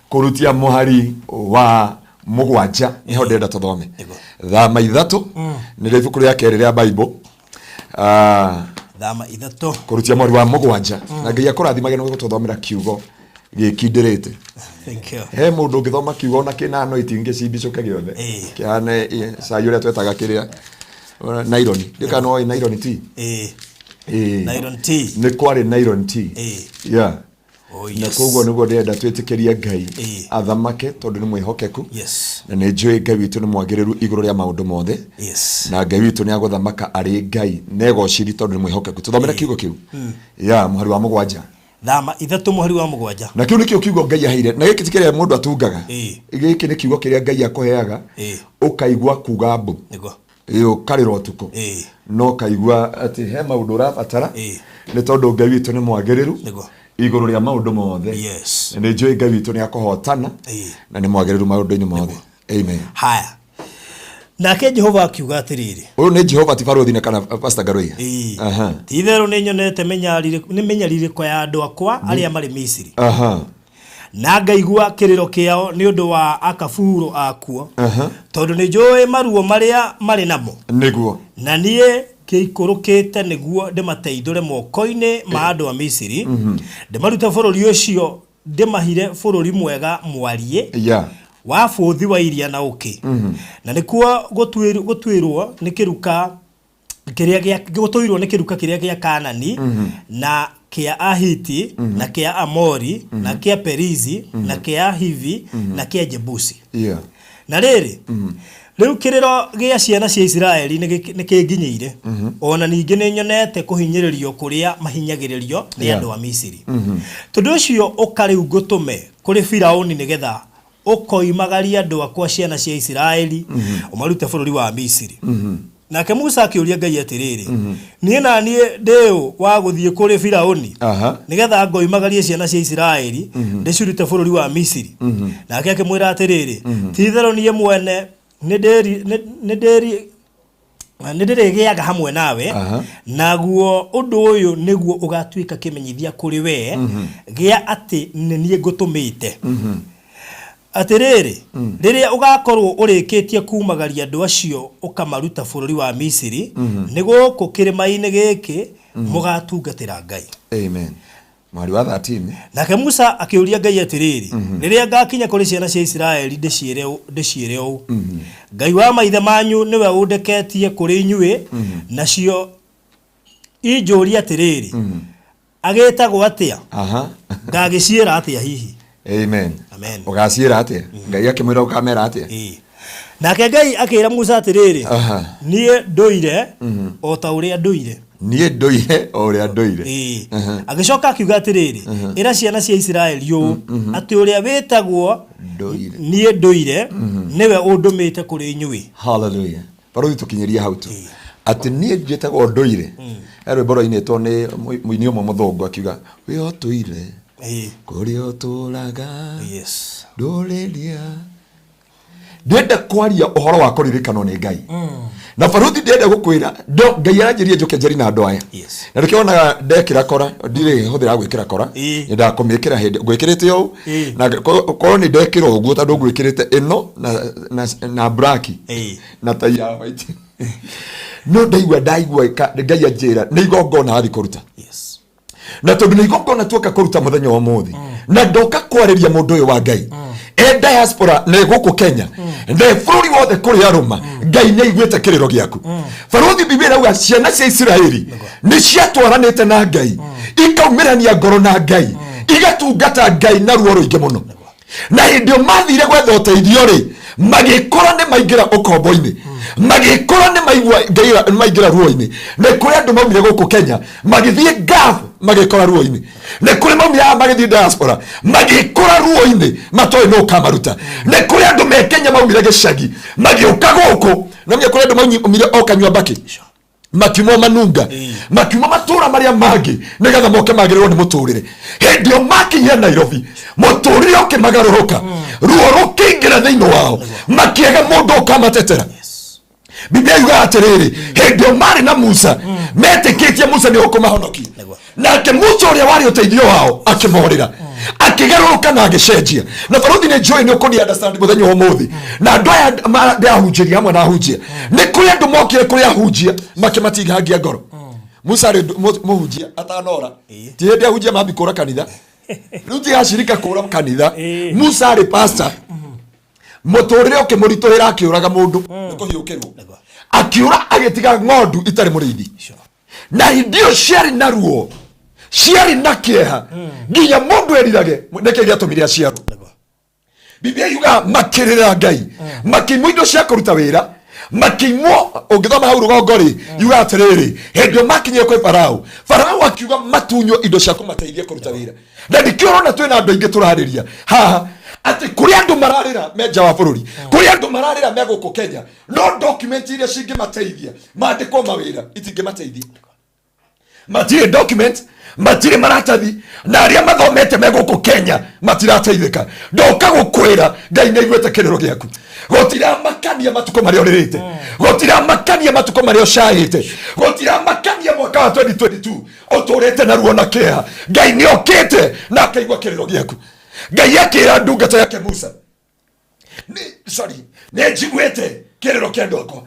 B: kurutia muhari wa mugwanja niho ndenda tuthome thama ithatu ni ibuku ria keri ria Bible
A: thama ithatu
B: kurutia muhari wa mugwanja na ngai akurathimage no gututhomera kiugo gikindirite.
A: Thank you.
B: He mundu ngithoma kiugo na kina no itinge cibicuke giothe kiane sai uria twetaga kiria nylon ndikano nylon tea nylon tea ni kwari nylon tea yeah. Oh, yes. Na koguo niguo ndenda twitikirie Ngai athamake tondu ni mwihokeku na ni njui Ngai witu ni mwagiriru iguru ria maundu mothe na Ngai witu ni aguthamaka ari Ngai nego ciri tondu ni mwihokeku tuthomera kiugo kiu ya muhari wa mugwanja
A: thama ithatu muhari wa mugwanja na
B: kiu nikio kiugo Ngai aheire na giki tikire mundu atungaga giki ni kiugo kiria Ngai akuheaga ukaigwa kuga mbu niguo iyo kariro tuko no kaigwa ati he maundu rabatara ni tondu Ngai witu ni mwagiriru niguo iguru ria maundu mothe ni njui Ngai witu ni akohotana na ni mwagiriru maundu-ini mothe amen.
A: Haya nake Jehova akiuga atiriri
B: uyu ni Jehova ti baruthi kana Pastor Ngaruiya
A: tithero ni nyonete menyarire kwa ya andu akwa aria mari Misiri na ngaigua kiriro kiao ni undu wa akaburo akuo tondu ni njui maruo maria mari namo
B: niguo
A: na nie kiikurukite niguo ndimateithure moko-ini ma andu a Misiri ndimaruta bururi ucio ndimahire bururi mwega mwarie wa buthi wa iria na uki na nikuo gutwirwo ni kiruka kiria gutwirwo ni kiruka kiria gia Kanani na kia Ahiti na kia Amori na kia Perizi na kia Hivi na kia Jebusi na riri riu kiriro gia ciana cia Israeli ni kinginyeire ona ningi ni nyonete kuhinyiririo kuria mahinyagiririo ni andu a Misiri tondu ucio ukariu gutume kuri Firauni nigetha ukoimagaria andu akwa ciana cia Israeli umarute bururi wa Misiri nake Musa akiuria Ngai atiriri nie na nie ndeo wa guthie kuri Firauni nigetha ngoimagarie ciana cia Israeli ndicurute bururi wa Misiri nake akimwira atiriri tithero nie mwene nindirigiaga hamwe nawe naguo undu uyu niguo ugatwika kimenyithia kuri we gia ati ni nie ngutumite atiriri riria ugakorwo urikitie kumagaria andu acio ukamaruta bururi wa Misiri niguo kirima-ini giki mugatungatira Ngai
B: amen. Mwari wa 13
A: nake Musa akiuria Ngai atiriri riria ngakinya kuri ciana cia Israeli ndiciire u Ngai wa maithe manyu niwe undeketie kuri inyue nacio injuria atiriri agitagwo atia ngagiciira atia hihi
B: amen ugaciira atia Ngai akimwira ukamera atia
A: nake Ngai akira Musa atiriri nie nduire o ta uria nduire
B: nie nduire o uria nduire
A: agicoka akiuga atiriri ira ciana cia Israeli yu ati uria witagwo nie nduire niwe undumite kuri inyui
B: hallelujah baruthi tukinyeria hau tu ati nie njitagwo nduire ero boro-ini to ni muini umwe muthungu akiuga we otuire kuri oturaga nduriria ndenda kwaria uhoro wa kuririkano ni Ngai na baruthi ndenda gukwira Ngai aranjirie njuke njeri na andu aya na rikiona ndekira kora ndire huthira gwikira kora nda kumikira hindi gwikirite yo na korwo ni ndekira uguo tondu gwikirite ino na braki na taya white no ndaigua Ngai anjira ni igongona athi kuruta na tondu ni igongona tuoka kuruta muthenya wa muthi na ndoka kwariria mundu uyu wa Ngai diaspora ne guku Kenya ne bururi wothe kuri aruma Ngai ni igwete kiriro giaku baruthi Biblia uga ciana cia Israeli ni ciatwaranite na Ngai ikaumirania ngoro na Ngai igatungata Ngai na ruo ruingi muno na hindio mathire gwetha uteithio ri magikora ni maingira ukombo-ini magikora ni maingira ruo-ini ne kuri andu maumire guku Kenya magithie Gath magikora ruo-ini ne kuri maumire magithie diaspora magikora ruo-ini matoi no kamaruta ne kuri andu me Kenya maumire gicagi magiuka guku na mye kuri andu maumire okanywa baki makiumo manunga makiumo matura maria mangi nigetha moke magirirwo ni muturire hindio makinya Nairobi muturire oke magaruruka ruo rukingira thiini wao makiega mundu ukamatetera
D: Biblia yuga atiriri hendio mari na Musa metĩkĩtie Musa ni ũkũmahonokia nake Musa ũrĩa warĩ ũteithio wao akĩmorĩra akigarũrũka na agĩcenjia na baruthi nĩ njũĩ nĩ ũkũni understand mũthenya wa ũmũthĩ na andũ aya ndĩahunjĩria hamwe na ahunjia nĩ kũrĩ andũ mokire kũrĩ ahunjia makĩmatigangia ngoro Musa arĩ mũhunjia atanora ti hĩndĩ ahunjia mambi kũra kanitha rĩu tigacirika kũra kanitha Musa arĩ pastor mũtũrĩre ũkĩmũritũhĩra akĩũraga mũndũ nĩ kũhiũkĩrwo akiura agĩtiga ng'ondu itarĩ mũrĩithi na hindio ciarĩ na ruo ciarĩ na kĩeha nginya mũndũ erirage nĩkĩ gĩatũmire aciarwo Biblia yuga makĩrĩra Ngai makĩimwo indo cia kũruta wĩra makĩimwo ũngĩthoma hau rũgongo-rĩ yuga atĩrĩrĩ hĩndĩ makinyire kwĩ Farao akiuga matunywo indo cia kũmateithia kũruta wĩra na ndikĩo ũrona twĩna andũ aingĩ tũrarĩria haha ati kuri andu mararira menja wa bururi kuri andu mararira me guku Kenya no document iria cingĩmateithia mandĩkwo mawĩra itingĩmateithia matire document matire maratathi na aria mathomete me guku Kenya matirateithĩka ndoka gukwĩra Ngai nĩ aiguĩte kĩrĩro gĩaku gũtiramakania matuko marĩa ũrĩrĩte gũtiramakania matuko marĩa ũcahĩte gũtiramakania mwaka wa 2022 ũtũrĩte na ruo na kĩeha Ngai nĩ okĩte na akaigua kĩrĩro gĩaku Ngai akĩra ndungata yake Musa nĩ njiguĩte kĩrĩro kĩa andũ akwa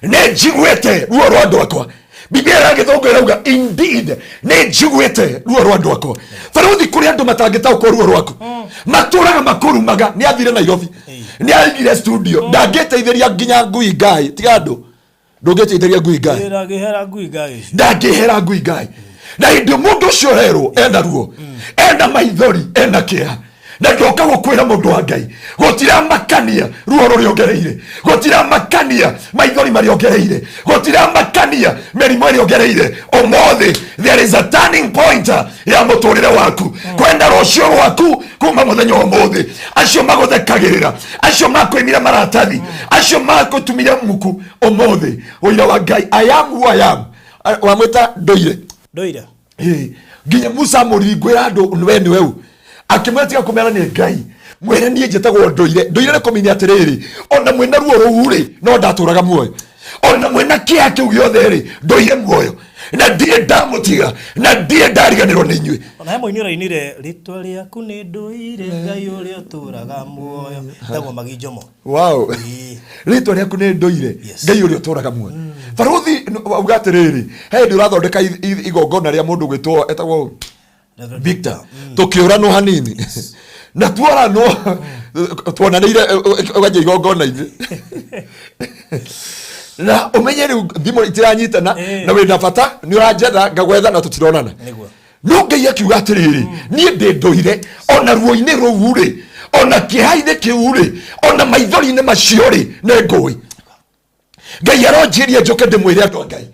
D: nĩ njiguĩte ruo rwa andũ akwa Biblia ĩragĩthũngũ ĩrauga indeed nĩ njiguĩte ruo rwa andũ akwa baruthi kũrĩ andũ matangĩtaũkwo ruo rwaku matũraga makũrumaga nĩ athire Nairobi nĩ aigire studio ndangĩteithĩria nginya ngui Ngai tiga andũ ndũngĩteithĩria ngui Ngai ndangĩhera ngui Ngai na hĩndĩ mũndũ ũcio herwo ena ruo ena maithori ena kĩeha na ndoka gũkwĩra mũndũ wa Ngai gũtiramakania ruo rũrĩa ongereire gũtiramakania maithori marĩa ongereire gũtiramakania mĩrimũ ĩrĩa ongereire ũmũthĩ there is a turning point ya mũtũrĩre waku kwenda rũcio rwaku kuma mũthenya wa ũmũthĩ acio magũthekagĩrĩra acio makwĩmira maratathi acio magũtumire muku ũmũthĩ ũira wa Ngai I am who I am wamwĩta ndũire nginya Musa mũringwĩra andũ we nĩwe u akĩmwetiga kũmera nĩ Ngai mwĩre niĩ njĩtagwo ndũire nĩ kũmenya atĩrĩrĩ ona mwĩna ruo rũu-rĩ no ndatũraga muoyo ona mwĩna kĩeha kĩu gĩothe-rĩ ndũire muoyo na ndirĩ ndamũtiga na ndirĩ ndariganĩrwo nĩ inyuĩ
A: ona he mũini ũrainire rĩtwa rĩaku nĩ ndũire Ngai ũrĩa ũtũraga muoyo ndagwo maginjomo
D: wow rĩtwa rĩaku nĩ ndũire Ngai ũrĩa ũtũraga muoyo baruthi uga atĩrĩrĩ he ndĩ ũrathondeka igongona rĩa mũndũ gwĩtwo etagwo Victor tukĩũranwo hanini na twaranwo tuonanĩire wajä igongona-inĩ na ũmenye rĩu thimũ itiranyitana na wĩna bata nĩ ũranjetha ngagwetha na tũtironana no Ngai akiuga atĩrĩrĩ niĩ ndĩ ndũire ona ruo-inĩ rũu-rĩ ona kĩeha-inĩ kĩu-rĩ ona maithori-inĩ macio-rĩ nĩ ngũĩ Ngai aronjirie njoke ndĩmwĩre andũ a Ngai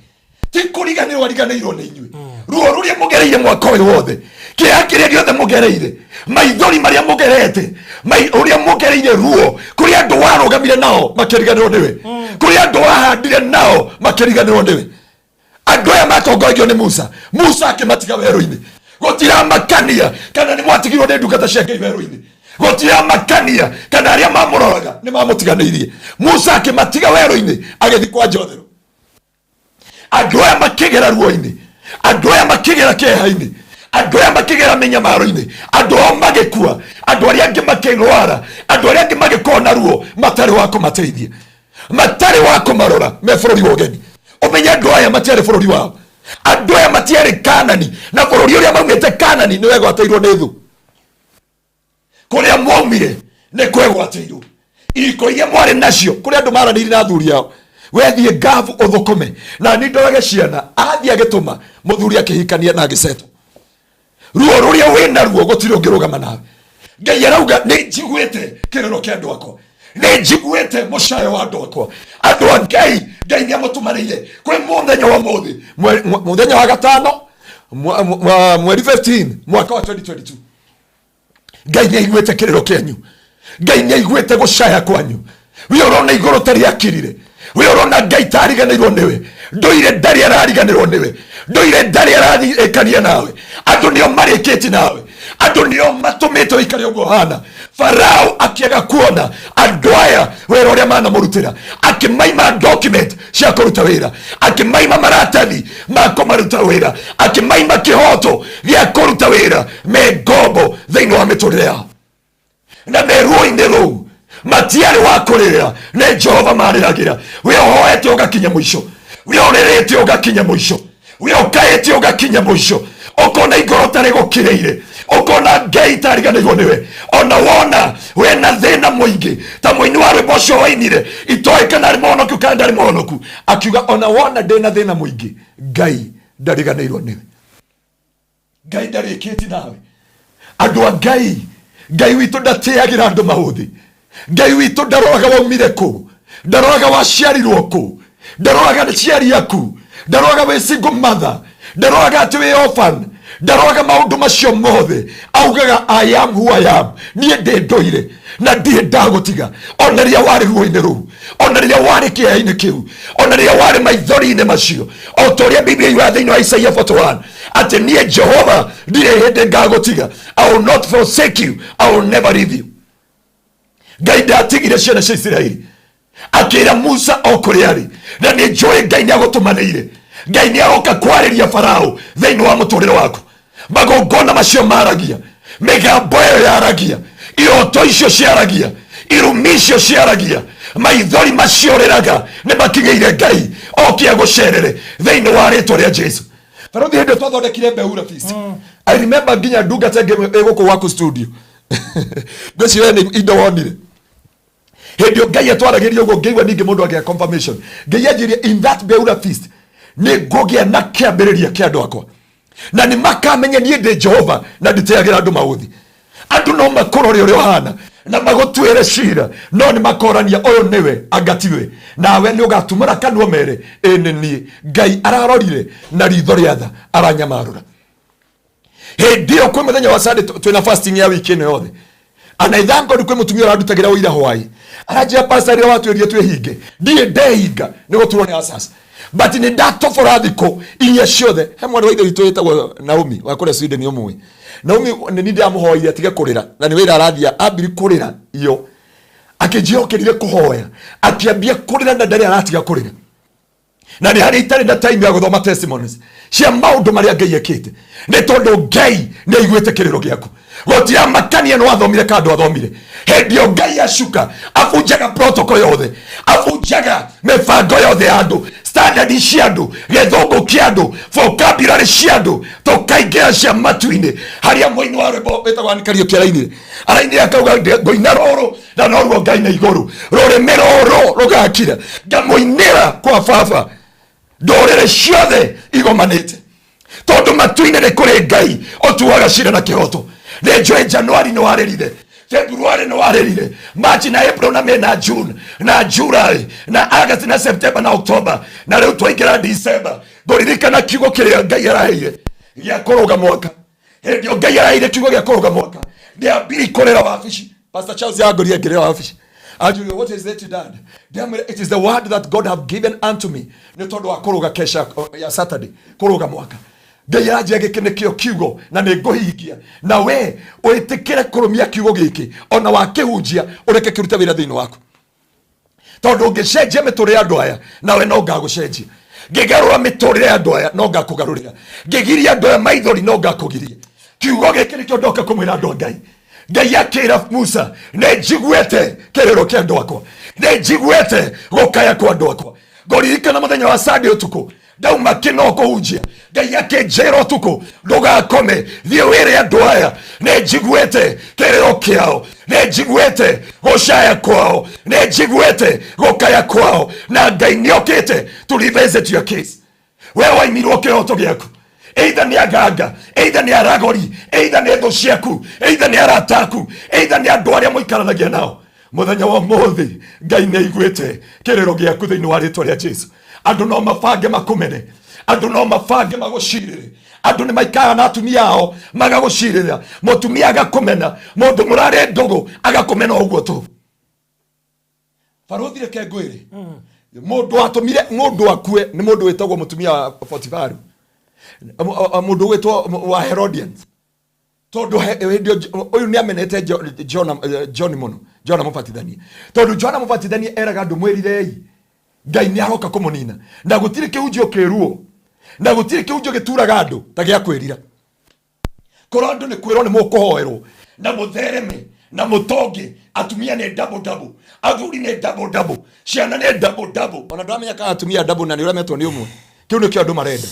D: ti kũriganĩrwo ariganĩirwo nĩ inyuĩ ruo rũrĩa mũgereire mwaka ũyũ wothe kĩeha kĩrĩa gĩothe mũgereire maithori marĩa mũgerete ũrĩa mũgereire ruo kũrĩ andũ warũgamire nao makĩriganĩrwo nĩwe kũrĩ andũ wahandire nao makĩriganĩrwo nĩwe andũ aya matongoragio nĩ Musa akĩmatiga werũ-inĩ gũtiramakania kana nĩ mwatigirwo nĩ ndungata cia Ngai werũ-inĩ gũtiramakania kana arĩa mamũroraga nĩ mamũtiganĩirie Musa akĩmatiga werũ-inĩ agĩthiĩ kwa Jotherũ andũ aya makĩgera ruo-inĩ andũ aya makĩgera kĩeha-inĩ andũ aya makĩgera mĩnyamaro-inĩ andũ ao magĩkua andũ arĩa angĩ makĩrwara andũ arĩa angĩ magĩkorwo ruo matarĩ wa kũmateithia matarĩ wa kũmarora me bũrũri wa ũgeni ũmenye andũ aya matiarĩ bũrũri wao andũ aya matiarĩ Kanani na bũrũri ũrĩa maumĩte Kanani nĩ wegwatĩirwo nĩ thũ kũrĩa mwaumire nĩ kwegwatĩirwo iriko iria mwarĩ nacio kũrĩa andũ maranĩire na athuri ao wethiĩ ngabu ũthũkũme na nĩ ndorage ciana athiĩ agĩtũma mũthuri akĩhikania na agĩcetwo ruo rũrĩa wĩna ruo gũtirĩ ũngĩrũgama nawe Ngai arauga nĩ njiguĩte kĩrĩro kĩa andũ akwa nĩ njiguĩte mũcayo wa andũ akwa andũ a Ngai nĩ amũtũmanĩire kwĩ mũthenya wa ũmũthĩ mũthenya wa gatano mweri 15 mwaka wa 2022 Ngai nĩ aiguĩte kĩrĩro kĩanyu Ngai nĩ aiguĩte gũcaya kwanyu we ũrona igũrũ tarĩ akirire we ũrona Ngai tariganĩirwo nĩwe ndũire ndarĩ arariganĩrwo nĩwe ndũire ndarĩ arathikania nawe andũ nĩo marĩkĩti nawe Andu nio matumitwo ikare uguo hana. Farao akiaga kuona andu aya wera uria mana murutira, akimaima document cia kuruta wira, akimaima maratathi ma kumaruta wira, akimaima kihoto gia kuruta wira, me ngombo thiini wa miturire yao na meruo-ini ruu matiari wa kurira ne Jehova mariragira. We hoete ugakinya mwisho, we orerete ugakinya mwisho, we ukaete ugakinya mwisho, ukona igoro tari gukireire, ukona Ngai tariganirwo niwe, ona wona we na thina muingi ta muini wa rwimbo cio wainire itoe kana ari monoku kana ndari monoku, akiuga ona wona ndina thina muingi Ngai ndariganirwo niwe, Ngai ndarikiti nawe. Andu a Ngai witu ndatiagira andu mauthi, Ngai witu ndaroraga waumire ku, ndaroraga waciarirwo ku, ndaroraga ni ciari aku, ndaroraga we single mother, ndaroraga ati we orphan, ndaroraga maundu macio mothe. Augaga I am who I am, nie ndi ndoire na ndie ndagutiga. Ona ria wari ruo-ini ruu, ona ria wari kiai-ini kiu, ona ria wari maithori-ini macio, o toria Biblia yuga thiini wa Isaiah 41 ati nie Jehova ndire hindi ngagutiga. I will not forsake you, I will never leave you. Ngai ndatigire ciana cia Isiraeli, akira Musa o kuria ari, na ni njui Ngai ni agutumanire. Ngai ni aroka kwariria Farao thiini wa muturire waku. Magongona macio maragia, migambo iyo yaragia, iroto icio ciaragia, irumi icio ciaragia, maithori macioreraga ni makinyeire Ngai okia gucerere thiini wa ritwa ria Jesu. Farao hindi twathondekire mbeura feast. I remember nginya ndungata guku waku studio ngweci we ni indo wonire hindi Ngai atwaragiria uguo ngeigua ningi mundu agia confirmation. Ngai anjiria in that beura feast ni ngugia na kiambiriria kia andu akwa, na ni makamenya nie ndi Jehova na nditeagira andu mauthi. Andu no makorore uria hana na magutwire cira, no ni makorania uyu niwe angatiwe, nawe ni ugatumura kanua mere eni nie. Ngai ararorire na ritho ria tha aranyamarura. Hindi iyo kwi muthenya wa Sunday twina fasting ya wiki ino yothe, anaithango ni kwi mutumia urandutagira wira hwai, arajia pastor ria watwirie twihinge, ndie ndehinga ni guturwo ni asasa, but ni ndatoforathiko inya ciothe. He mwana wa ithe witu witagwo Naomi wa kuria Sweden umwe, Naomi ni ndiamuhoire atige kurira, na ni wira arathia ambiri kurira iyo, akijiokerire kuhoya, akiambia kurira na ndari aratiga kurira, na ni hari itari na time ya guthoma testimonies cia maundu maria Ngai ekite, ni tondu Ngai ni aiguite kiriro giaku. Gotira makania no athomire kandu athomire. Hindi o Ngai acuka abunjaga protocol yothe, abunjaga mibango yothe ya andu, standard cia andu, githungu kia andu, vocabulary cia andu, tukaingira cia matu-ini. Haria muini wa rwimbo witagwo Nikario kiara-ini araini akauga ngoina roro na noruo Ngai na iguru, rurimi roro rugakira ngamuinira kwa baba, ndorere ciothe igomanite tondu matu-ini ni kuri Ngai otuaga cira na kihoto. Ni njui Januari ni warerire, February ni warerire, March na April na May na June na July na August na September na October, na riu twaingira December. Ngoririkana kiugo kiria Ngai araheire gia kuruga mwaka. Hindi o Ngai araheire kiugo gia kuruga mwaka, ndiambiri kurera wabici. Pastor Charles yagoria ngirera wabici, anjuri what is it dad? It is the word that God have given unto me. Ni tondu wa kuruga kesha ya Saturday kuruga mwaka. Ngai aranjia giki nikio kiugo na ni nguhingia, na we uitikire kurumia kiugo giki ona wakihunjia ureke kiruta wira thiini waku, tondu ngicenjia miturire andu aya nawe no ngagucenjia, ngigarura miturire andu aya no ngakugarurira, ngigiria andu aya maithori no ngakugiria. Kiugo giki nikio ndoka kumwira andu Ngai. Ngai akira Musa, ne njiguete kiriro kia andu akwa, ne njiguete gukaya kwa andu akwa. Ngoririkana muthenya wa Sunday utuku dauma kinoko hunjia, Ngai akinjira utuku ndugakome, thie wire andu aya, ne njiguete kiriro kiao, ne njiguete gucaya kwao, ne njiguete gukaya kwao, na Ngai niokite to revisit your case. We waimirwo kihoto giaku, either ni aganga, either ni aragori, either ni thu ciaku, either ni arataku, either ni andu aria muikaranagia nao, muthenya wa muthi Ngai ni aiguite kiriro giaku thiini wa ritwa ria Jesu. Andu no mabange makumene, andu no mabange magucirire, andu ni maikara na atumia ao magagucirira, mutumia agakumena, mundu murare ndugu agakumena uguo tu. Farothire ke ngwire mundu atumire mundu akue ni mundu witagwo mutumia wa Potifaru, mundu witwo wa Herodians. tondu uyu ni amenete John muno John Mubatithania tondu John Mubatithania eraga andu mwirirei Ngai ni aroka kumunina na gutire kiunjio kiruo na gutire kiunjio gituraga andu ta gia kwirira korwo andu ni kwirwo ni mukuhoerwo na muthereme na mutonge atumia ni double athuri ni double ciana ni double ona ndamenya kana atumia double na ni ura metwo ni umwe kiu ni kio andu marenda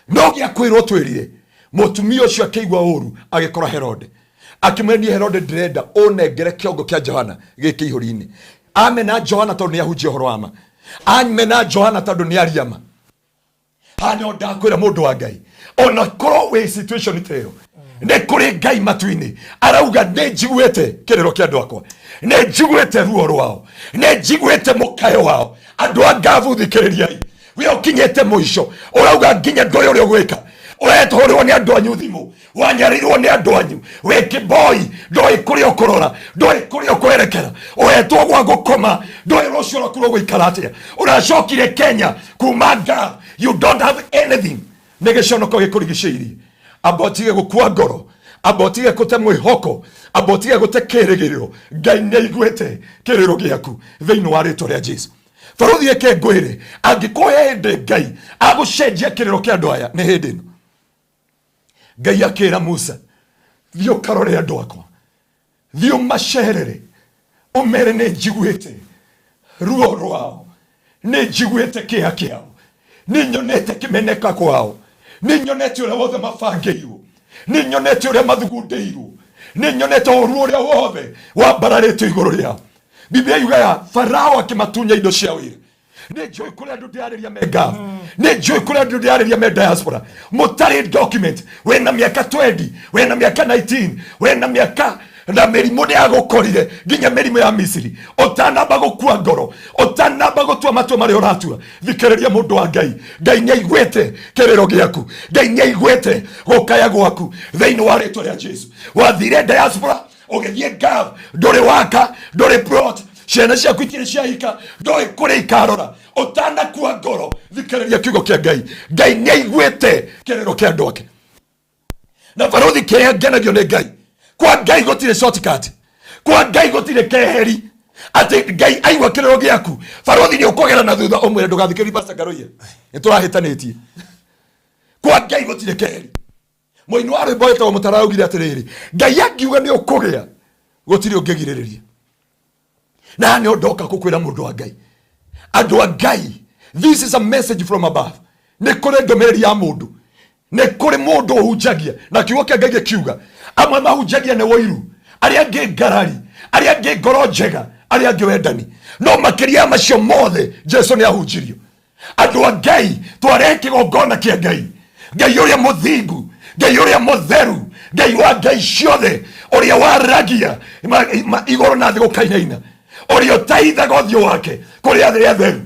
D: no gia kwirwo twirire mutumia ucio akigwa uru agikora Herode akimwenia Herode ndirenda unengere kiongo kia Johana giki ihuri-ini amena Johana tondu ni ahunjia horo ama amena Johana tondu ni ariama hano ndakwira mundu wa Ngai ona korwo we situation tero ne kuri Ngai matu-ini arauga ne njiguite kiriro kia andu akwa ne njiguite ruo rwao ne njiguite mukayo wao andu angavu thikiririai we ukinyete muico urauga nginya ndoyo uri gwika urethorewo ni andu anyu thimu wanyarirwo ni andu anyu we kiboi ndoi kuri okorora ndoi kuri okwerekera uretwo gwa gukoma ndoi rocio rokuro gwikara atia uracokire Kenya kumaga you don't have anything negeconoko gikurigiceirie abotige gukua ngoro abotige gute mwihoko abotige gute kirigiriro Ngai ni aiguite kiriro giaku thiini wa ritwa ria Jesu faruthi eke ngwire angikoya hinde Ngai agucenjia kiriro kia andu aya ni hindi ino Ngai akira Musa thio karore andu akwa thio macerere umere ni njiguite ruo rwao ni njiguite kia kiao ni nyonete kimeneka kwao ni nyonete uria wothe mabangeirwo ni nyonete uria mathugundeirwo ni nyonete uruo uria wothe wambararitwo iguru riao Biblia yugaga Farao akimatunya indo cia wire ni njui kuria andu ndiariria mega ni njui kuria andu ndiariria me diaspora mutari document wena miaka 20 wena miaka 19 wena miaka na merimu ni agukorire nginya merimu ya Misiri utanamba gukua ngoro utanamba gutua matwa mari uratua thikiriria mundu wa Ngai Ngai ni aiguite kiriro giaku Ngai ni aiguite gukaya gwaku thiini wa ritwa ria Jesu wathire diaspora ugethie gav nduri waka nduri plot ciana ciaku itire ciahika ndoi kuri ikarora utanakua ngoro thikiriria kiugo kia Ngai Ngai ni aiguite kiriro kia andu ake na faruthi kiria ngenagio ni Ngai kwa Ngai gotire shortcut kwa Ngai gotire keheri ati Ngai aigua kiriro giaku faruthi ni ukogera na thutha umwire ndugathikiri Pastor Ngaruiya niturahitanĩtie kwa Ngai gotire keheri moino wa rwimbo etagwo mutaraugire atiriri Ngai angiuga ni ukugea gotire ungigiririria na ni ndoka kukwira mundu wa Ngai andu wa Ngai this is a message from above ni kuri ndomereri ya mundu ni kuri mundu uhunjagia na kiugo kia Ngai gikiuga amwe mahunjagia ni woiru aria angi ngarari aria angi ngoro njega aria angi wendani no makiria macio mothe Jesu ni ahunjirio andu wa Ngai tware kigongona kia Ngai Ngai uria muthingu Ngai uria mutheru Ngai wa Ngai ciothe uria waragia igoro na thĩ gukainaina uria utaithaga ũthiũ wake kuri athĩ atheru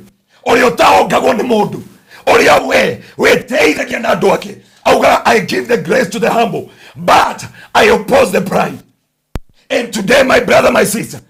D: uria utaongagwo ni mundu uria we weteithagia na andu ake auga I give the grace to the humble but I oppose the pride. And today my brother my sister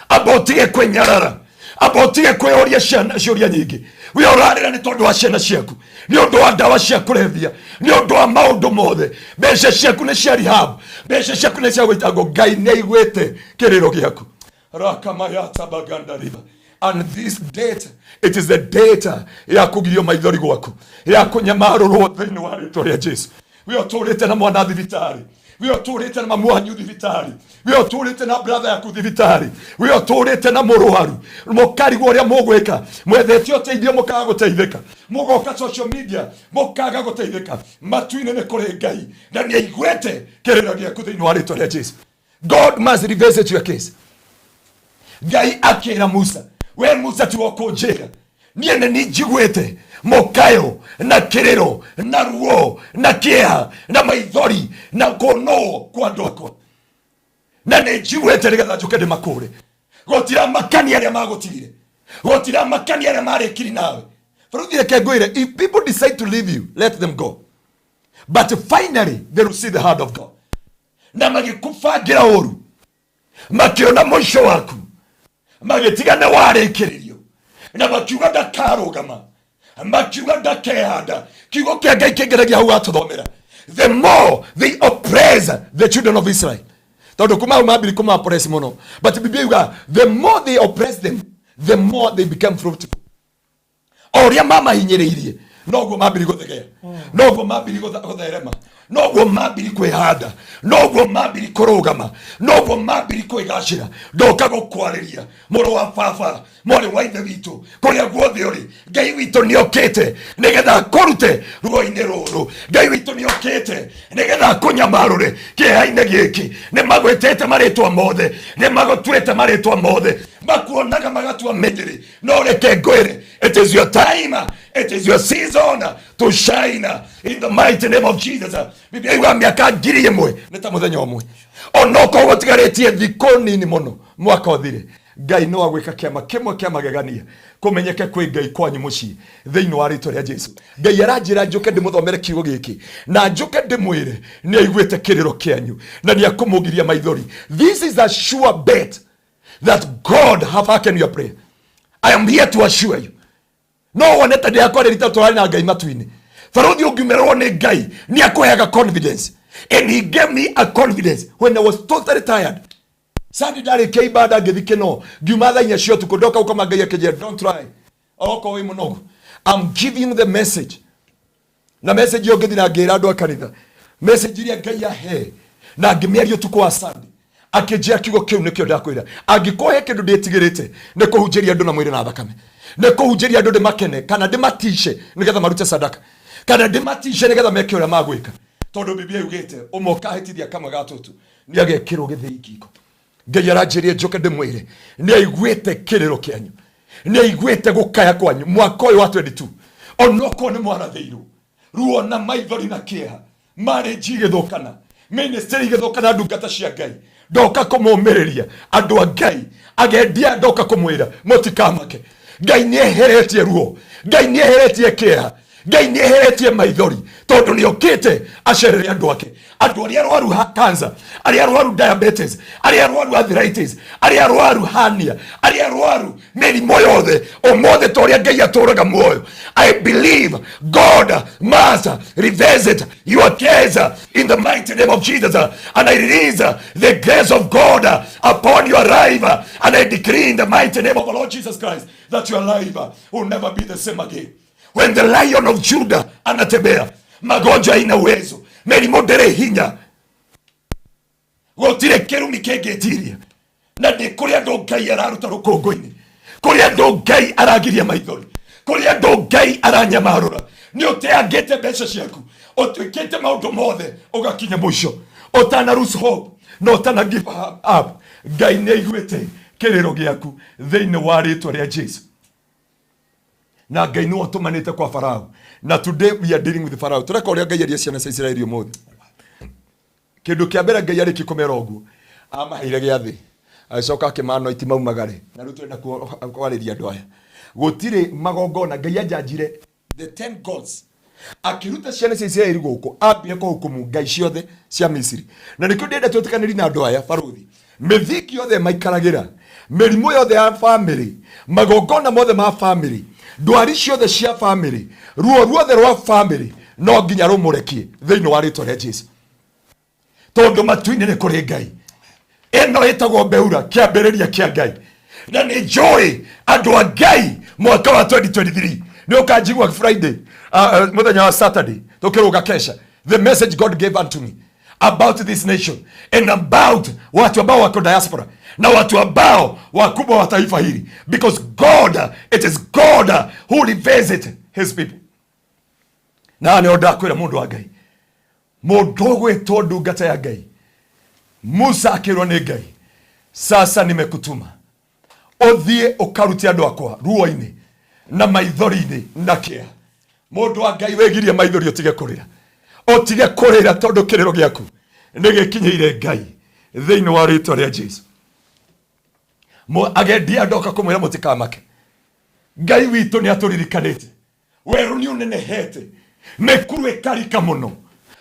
D: abotige kwenyarara abotige kweoria ciũria nyingi we orarira ni tondu wa ciana ciaku ni undu wa ndawa cia kurevia ni undu wa maundu mothe mbeca ciaku ni cia rehab mbeca ciaku ni cia gwitango Ngai ni aiguite kiriro giaku rakamayata baganda river and this date it is the date ya kugirio maithori gwaku ya kunyamarurwo thiini wa ritwa ria Jesu we oturite na mwana thibitari we oturite na mamu wanyu thibitari we oturite na brother yaku thibitari we oturite na murwaru mukarigwo uria mugwika mwethete uteithio mukaga guteithika mugoka social media mukaga guteithika matu-ini ni kuri Ngai na ni aiguite kiriro giaku thiini wa ritwa ria Jesu. God must revisit your case. Ngai akira Musa we Musa tuoko njira nie ni njiguite mukayo na kiriro na ruo na kia na maithori na kono kwa ndoko na ni njiguite nigetha njuke ndimakure gotira makani aria magotirire gotira makani aria marekiri nawe faruthi ke ngwire if people decide to leave you let them go but finally they will see the heart of God na magikufangira uru makiona mwisho waku magitigana warekererio na makiuga ndakarugama makiuga ndakehanda kiugo kia Ngai kingeragia hau atuthomera the more they oppress the children of Israel. Tondu kuma mabili kuma oppress mono. But Biblia, the more they oppress them, the more they become fruitful. Oria mama hinyereirie. Noguo mabili guthegea. Noguo mabili gutherema. Noguo mabili kwihanda. Noguo mabili kurugama. Noguo mabili kwigacira. Ndoka gukwariria. Muru wa baba, mwari wa ithe witu, kuria guothe uri. Ngai witu niokite nigetha kurute ruo-ini ruru. Ngai witu niokite nigetha kunyamarure kieha-ini giki. Ni magwetete maritwa mothe, ni magutuite maritwa mothe, makuonaga magatua mejiri. No reke ngwire, it is your time, it is your season to shine in the mighty name of Jesus. Biblia iwa miaka ngiri imwe ni ta muthenya umwe. Onoko gutigarĩtie thikũ nini mũno mwaka ũthire. Ngai no agwĩka kĩama kĩmwe kĩa magegania kũmenyeke kwĩ Ngai kwanyu mũciĩ thĩinĩ wa rĩĩtwa rĩa Jesũ. Ngai aranjĩra njũke ndĩmũthomere kiugo gĩkĩ na njũke ndĩmwĩre nĩ aiguĩte kĩrĩro kĩanyu na nĩ akũmũgiria maithori. This is a sure bet that God have hearkened your prayer. I am here to assure you. No one ete ndĩakwarĩrĩte tũrarĩ na Ngai matu-inĩ. Barũthi ũngiumererwo nĩ Ngai nĩ akũheaga confidence. And he gave me a confidence when I was totally tired. Sunday ndarĩkia ibada ngĩthi kĩno ngiuma thaa 4 cia ũtukũ ndoka gũkoma Ngai akĩnjĩra don't try. Oko wĩ mũnogu. I'm giving you the message. Na message ngĩthi na ngĩra andũ a kanitha. Message iria Ngai ahe na ngĩmĩaria ũtukũ wa Sunday. Akĩnjĩra kiugo kĩu nĩkĩo ndakwĩra. Angĩkorwo kĩndũ ndĩtigĩrĩte nĩ kũhunjĩria andũ na mwĩrĩ na thakame. Nĩ kũhunjĩria andũ ndĩmakene kana ndĩmatice nĩgetha marute sadaka. Kana ndĩmatice nĩgetha meke ũrĩa magwĩka. Tondu Biblia yugite umokahitithia kamwe gatutu ni agekirwo githii kiko. Ngai aranjirie njoke ndimwire ni aiguite kiriro kianyu, ni aiguite gukaya kwanyu mwaka uyu wa 22. Onoko ni mwarathiirwo ruo na maithori na kieha marriage igithukana, ministry igithukana, ndungata cia Ngai ndoka kumuumiriria andu a Ngai agendia ndoka kumwira mutikamake. Ngai ni eheretie ruo, Ngai ni eheretie kieha, Ngai ni eheretie maithori tondu ni okite acerere andu ake, andu aria arwaru cancer, aria arwaru diabetes, aria arwaru arthritis, aria arwaru hernia, aria arwaru mirimo yothe omothe toria Ngai aturaga muoyo. I believe God must revisit your case in the mighty name of Jesus, and I release the grace of God upon your life, and I decree in the mighty name of the Lord Jesus Christ that your life will never be the same again. When the Lion of Judah anatembea, magonjwa ina uwezo, mirimo ndere hinya, gutire kirumi kengetiria, na ni kuri andu Ngai araruta rukungu-ini, kuri andu Ngai aragiria maithori, kuri andu Ngai aranyamarura. Ni uteangite mbeca ciaku, utwikite maundu mothe ugakinya muico, utana lose hope, no utana give up. Ngai ni aiguite kiriro giaku thiini wa ritwa ria Jesu. Na Ngai no atumanite kwa Farao. Na today we are dealing with Farao. Tureka uria Ngai aria ciana cia Israeli umuthi. Kindu kia mbere Ngai ari kikomera uguo amaheire giathi, acoka akimano itimaumagare. Na riu twenda kwariria andu aya gutire magongona. Ngai ajanjire the 10 gods akiruta ciana cia Israeli guku ambie ko hukumu ngai ciothe cia Misiri. Na nikio ndenda twetikaniri na andu aya baruthi mithiki yothe maikaragira, mirimo yothe ya family, magongona mothe ma family, ndwari ciothe cia family, ruo ruothe rwa family no nginya rumurekie thiini wa ritwa ria Jesu, tondu matu-ini ni kuri Ngai. Eno itagwo mbeura kiambiriria kia Ngai, na ni njui andu a Ngai mwaka wa 2023 ni ukanjigwa Friday muthenya wa Saturday tukiruga kesha. The message God gave unto me about this nation and about watu ambao wako diaspora na watu ambao wakubwa wa taifa hili, because God, it is God who revisit his people. Na ni oda kwira mundu wa Ngai, mundu gwitwo ndungata ya Ngai, Musa akirwo ni Ngai, sasa nimekutuma uthie ukarutia andu akwa ruo-ini na maithori-ini na kia. Mundu wa Ngai wegirie maithori utige kurira, utige kurira tondu kiriro giaku nigikinyeire Ngai thiini wa ritwa ria Jesu. Agendia ndoka kumwira mutikamake. Ngai witu ni aturirikanite, weru ni unenehete, mekuru ikarika muno,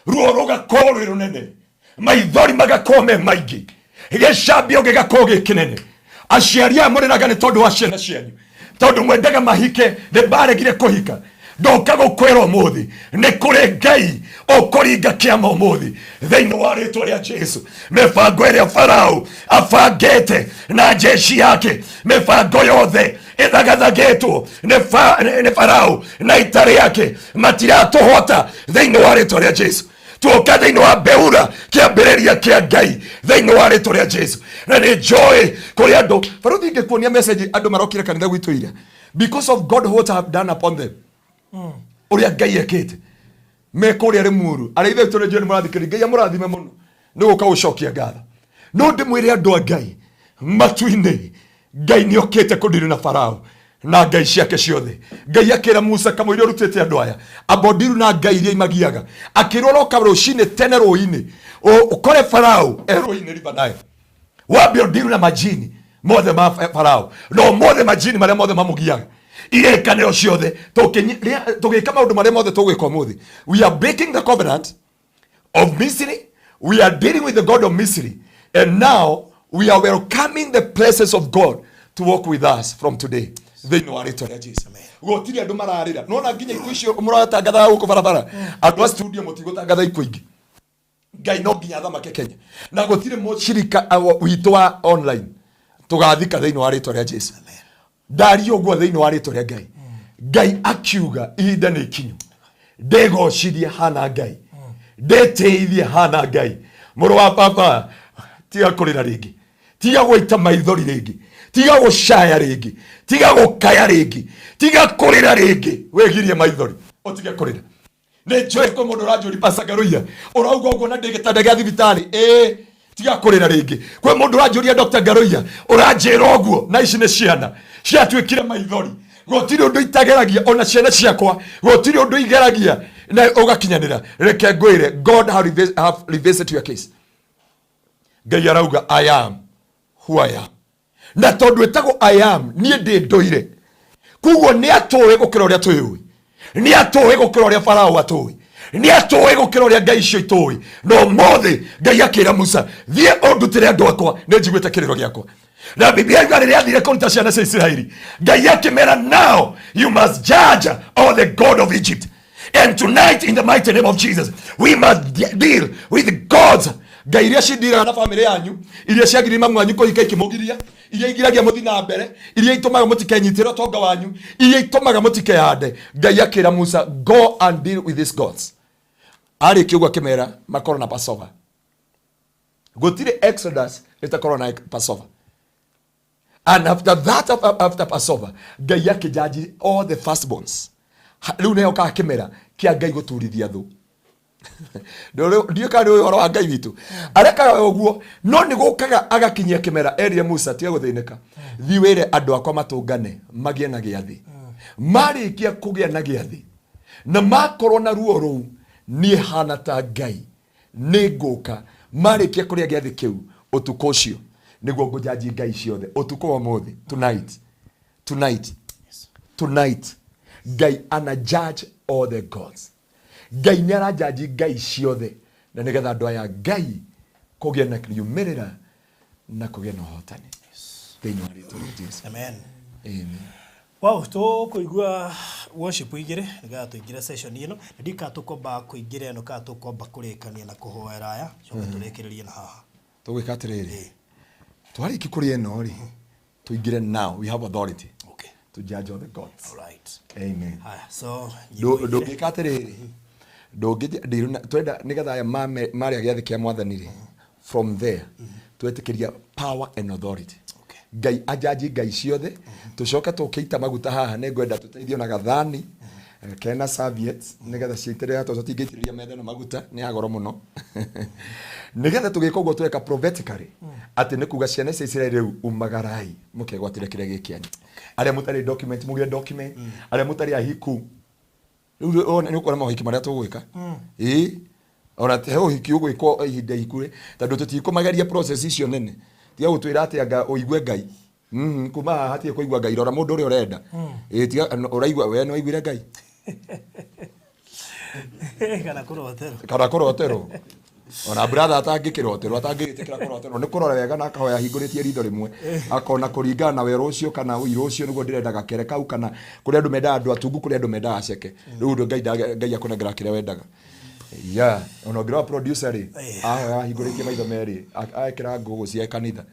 D: ruo rugakorwo runene, maithori magakome maingi, gicambio gigakorwo gikinene. Aciari aya muriraga ni tondu wa ciana cianyu, tondu mwendaga mahike, ni baregire kuhika. ndoka gukwera umuthi ni kuri Ngai ukuringa kiama umuthi thiini wa ritwa ria Jesu. Mibango iria Farao abangite na jeshi yake, mibango yothe ithagathagetwo ni Farao na itari yake, matiratuhota thiini wa ritwa ria Jesu. Tuoka thiini wa mbeura kiambiriria kia Ngai thiini wa ritwa ria Jesu. Na ni joy kuri andu Farao thinge kuonia message andu marokire kanitha gwitu ira because of God what have done upon them. Uria Ngai ekite mekuria ri muru ari ithe tune jeni murathikiri Ngai amurathime muno ni guka ucokia ngatho no ndimwire andu a Ngai matuine Ngai ni okite kundiri na Farao na Ngai ciake ciothe. Ngai akira Musa kamwire rutete andu aya abodiru na Ngai iria imagiaga akirora kabro shine tene roini ukore Farao eroini ribanayo wabio diru na majini mothe ma Farao no mothe majini maria mothe mamugiaga ire kaneo ciothe tugika maundu maria mothe tugwika umuthi. We are breaking the covenant of Misri. We are dealing with the God of Misri, and now we are welcoming the presence of God to walk with us from today. They know it to Jesus. Gotiri andu mararira no na nginya iku icio muratangatha guku barabara andu a studio mutigotangatha iku ingi. Ngai no nginya thamake Kenya na gotiri mushirika witu wa online tugathika thiini wa ritwa ria Jesu. Dari ogwo thiini wa ritwa ria Ngai. Ngai akiuga ihinda ni kinyu ndegocirie hana Ngai ndeteithie hana Ngai. Muru wa papa tiga kurira ringi, tiga gwaita maithori ringi, tiga gucaya ringi, tiga gukaya ringi, tiga kurira ringi, wegirie maithori otige kurira. Ne joy ko mundu rajuri pasa Ngaruiya urauga ugo na ndigitanda gya thibitari tiga kurira ringi. Kwe mundu rajuria Dr. Ngaruiya uranjira uguo na ici ni ciana ciatwikire maithori gotiri undu itageragia ona ciana ciakwa gotiri undu igeragia na ugakinyanira. Reke ngwire God have revisited your case. Ngai arauga I am who I am, na tondu etago I am nie ndi ndoire kuguo ni atoe gukira uria tuyui, ni atoe gukira uria Farao atoi, ni atoe gukira uria Ngai cio itoi. No mothe Ngai akira Musa thie ondutire andu akwa ni njiguite kiriro giakwa. Na Biblia igari ria thire kuruta ciana cia Israeli Ngai akimera now you must judge all the god of Egypt. And tonight in the mighty name of Jesus we must deal with the gods. Ngai iria cindiraga na family yanyu, iria ciagirire mamu wanyu kuhika ikimugiria, iria igiragia muthi na mbere, iria itumaga mutikenyitira tonga wanyu, iria itumaga mutikehande. Ngai akira Musa go and deal with these gods. Ari kiugo kimera makoro na Passover. Gotire Exodus itakorwo na Passover. And after that, after Passover, Ngai akijaji all the firstborns. Riu neyo ka kimera kia Ngai guturithia thu. Ndio ka ro wa Ngai witu. Areka oguo no ni gukaga agakinyia kimera eria Musa tiga guthinika. Thiwire andu akwa matungane magie na giathi. Marikia kugia na giathi. Na makorwo na ruo ru ni hana ta Ngai. Ni guka marikia kuria giathi kiu utuko cio. Niguo ngujaji Ngai ciothe utuko wa muthi tonight Ngai ana judge all the gods. Ngai ni ara judge Ngai ciothe na nigetha andu aya Ngai kugia na kiumirira na kugia na hotani. Thiini wa ritwa ria Jesu.
A: Amen.
D: Amen.
A: Wow, to kuigua worship igire niga tuingira session ino ndika tukomba kuingira no ka tukomba kurikania na kuhoera aya coka turekererie na haha
D: tugwika atiriri twariki kuri eno ri tuingire now. We have authority to judge all the gods.
A: All right.
D: Amen.
A: So
D: do gwika atiriri ndogithia twenda nigetha aya maria giathi kia mwathani ri from there twetikiria power and authority. Ngai ajaji Ngai ciothe tucoka tukiita maguta haha ne ngwenda tuteithio na gathani kena serviettes nigetha ciitire to tutingitiria metha na maguta ni agoro muno nigetha tugika uguo tweka prophetically ati ni kuga ciana cia Israeli riu umagarai mukegwatire kire gikiani aria mutari document mugire document aria mutari ahiku riu ona ni ukora mahiki maria tugwika ona te uhiki ugwikwo ihinda ikure tondu tutikumageria process icio nene tiga gutwira ati anga uigue Ngai kuma hatie kuigua Ngai rora mundu uri urenda tiga uraigua we no aiguire Ngai
A: kana kurotero
D: ona brother atangikirotero atangitikira koroterwo ni kurora wega na akahoya hinguritie ritho rimwe akona kuringana na wero ucio kana uiro ucio niguo ndirendaga kere kau kana kuri andu mendaga andu atungu kuri andu mendaga aceke riu ndu ngai akunengera kire wendaga ona ngira producer ri hinguritie maitho meri akira ngugu cia kanitha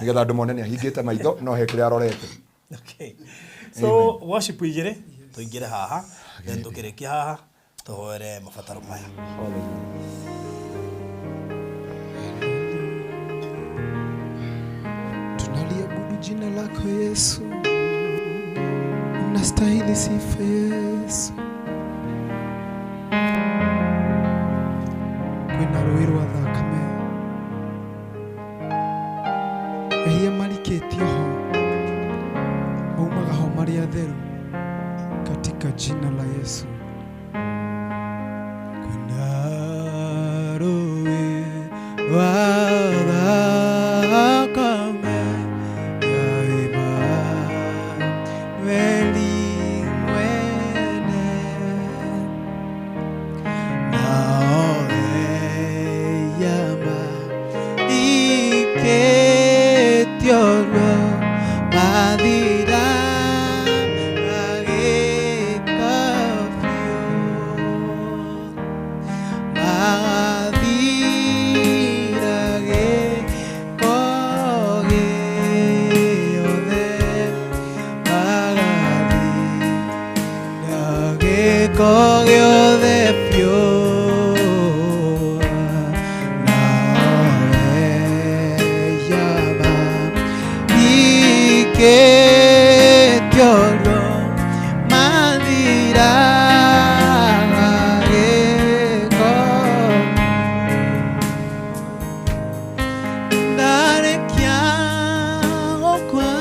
D: nigetha andu mone ni ahingite maitho no hekire arorete.
A: Okay, so worship igire tuingire haha then tukirikia haha tuhoere mabataro maya.
C: Tunaliabudu jina lako Yesu, unastahili sifa Yesu. Kwina rũĩ rwa thakame ehia marikĩtio ho maumaga ho marĩ atheru katika jina la Yesu. Kwina rũĩ rwa thakame yaima weli mwene naore yama iketiolo madira Cogio de fior na llama y que te oro mandirá dare kia okwa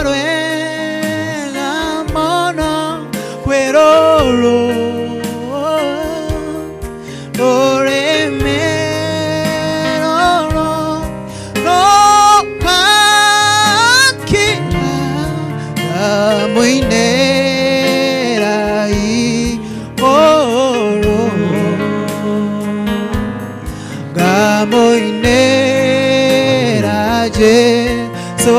C: Eboruela mono querolo oremero no kakira muinera y oro gamoinera je so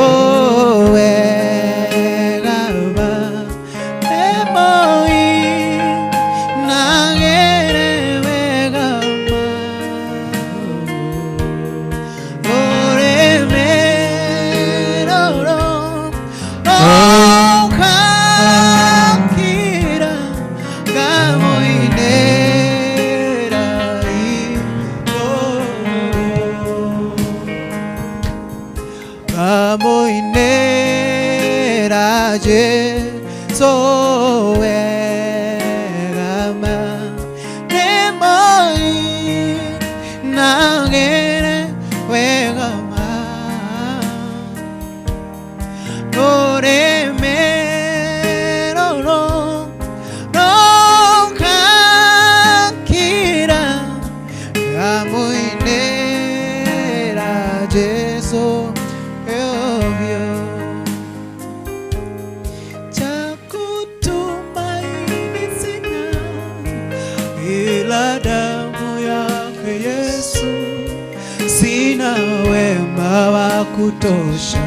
C: kutosha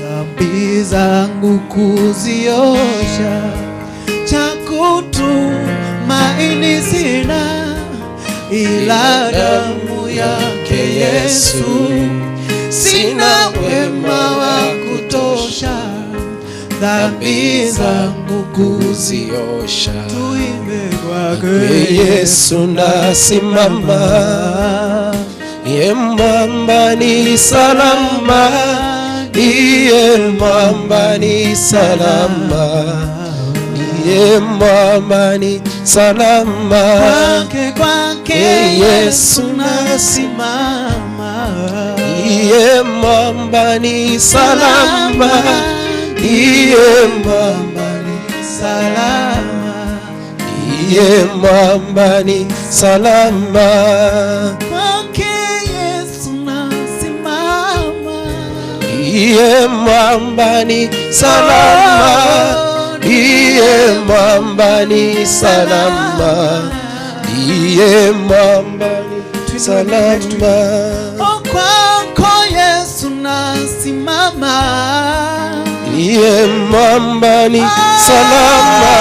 C: dhambi zangu kuziosha, cha kutumaini sina ila damu yake Yesu. Sina wema wa kutosha dhambi zangu kuziosha, tuimbe kwake Yesu nasimama. Iye mwamba ni salama, iye mwamba ni salama, iye mwamba ni salama. Kwake Yesu nasimama. Iye mwamba ni salama, iye mwamba ni salama, iye mwamba ni salama. Iye mwamba ni salama,
F: ndiye mwamba ni salama, ndiye mwamba ni salama.
C: Kwako Yesu nasimama,
F: ndiye mwamba ni salama,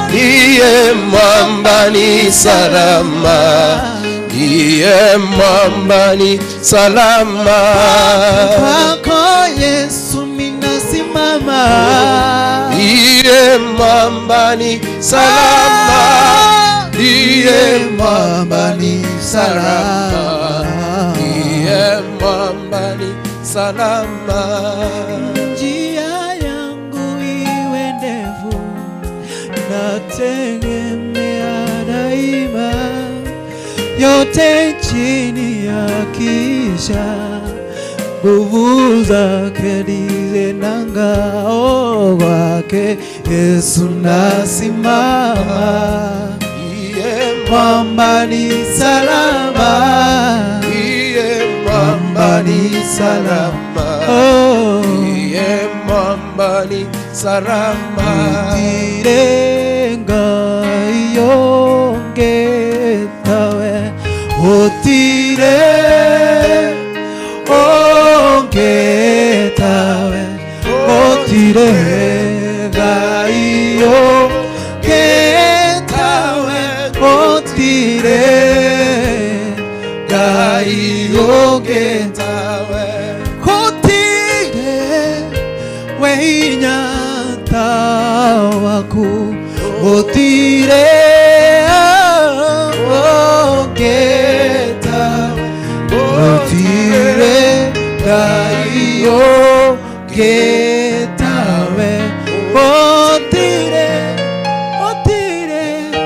F: ndiye mwamba ni salama, ndiye mwamba ni salama.
C: Kwako Yesu minasimama,
F: ndiye mwamba ni salama, ndiye
C: mwamba ni salama,
F: ndiye mwamba ni salama.
C: Njia yangu iwe ndefu, nategemea daima, yote chini ya kisha nguvu zake ndize nangao kwake Yesu nasimama, mwamba ni salama,
F: mwamba ni salama, mwamba ni salama.
C: utirenga iyongetawe, utire ongetawe, utirenga iyongetawe, utirenga iyongetawe, utire weinyata waku, utire ongetawe, utire gaiyo getawe, otire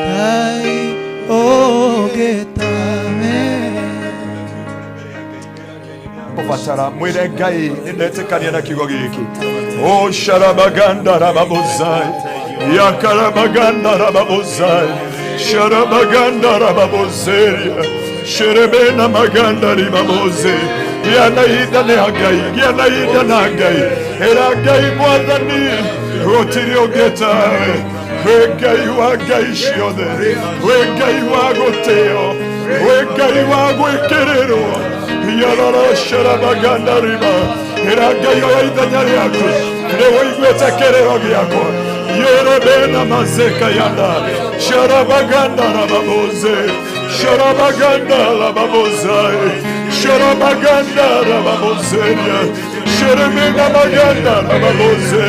C: gaiyo getawe.
D: Mubatara mwire Ngai nindetekania na kigo giki. O sharabaganda rababozai, yakarabaganda rababozai, sharabaganda rababozeria, sherebena maganda ribaboze. Yanaida ne Hagai, yanaida na Hagai, eragai mwadani, otirio getawe, wegai wa Gai shiode, wegai wa goteo, wegai wa gwekerero. Yarara sharabaganda riba, eragai wa idanyari yako, newo igweta kerero yako, yerebena mazeka yanda, sharabaganda rababoze, sharabaganda rababozai, sharabaganda rababozeria, sherebena maganda rababoze,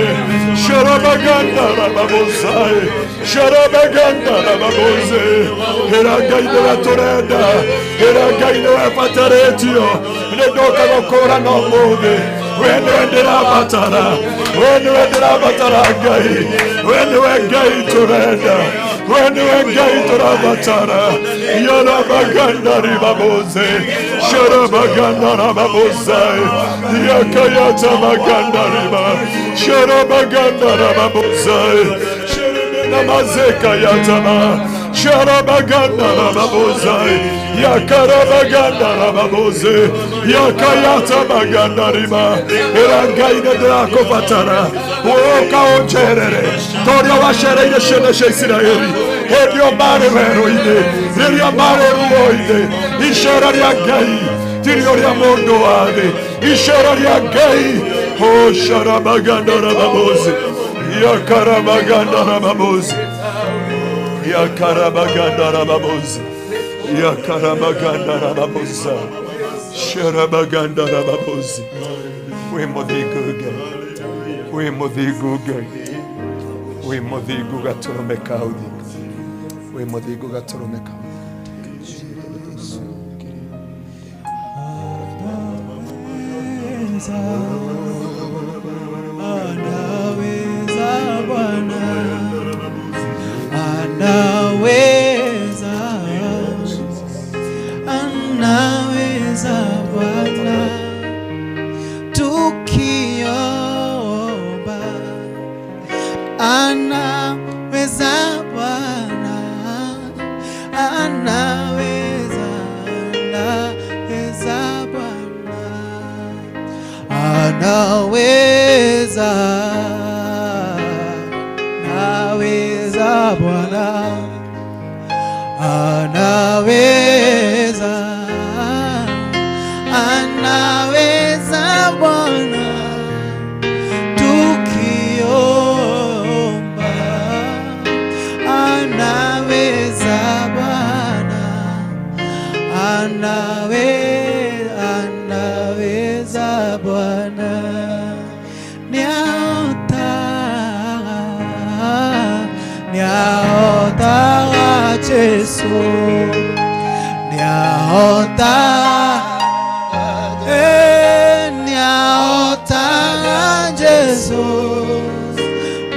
D: sharabaganda rababozai, sharabaganda rababoze, eragai de la toreda, eragai de la pataretio, nedoka gokora no mode, wende la batara, wende la batara gai, wende gai toreda, wende gai torabatara, yarabaganda ribaboze, sharabaganda rababozai, yakayata maganda riba, sharabaganda rababozai, namazeka yatama, sharabaganda rababozai, yakarabaganda rababoze, yakayata maganda riba, eragaine de la kopatara, woka oncherere, toria washere yeshene Israeli, edio mare veroide, edio mare ruoide, ishararia gai, tirioria mondoade, ishararia gai, oh sharabaganda rababoze, yakarabaganda rababoze, yakarabaganda rababoze, yakarabaganda rababoze, sharabaganda rababoze. We modiguga, we modiguga, we modiguga toromekaudi, we modiguga toromekaudi.
C: Anaweza Bwana, anaweza, anaweza Bwana, tukiomba, anaweza Bwana, anaweza, anaweza Bwana, anaweza, anaweza, anaweza Bwana, tukiomba, anaweza Bwana, anaweza Bwana, niaota Yesu, niaota Yesu,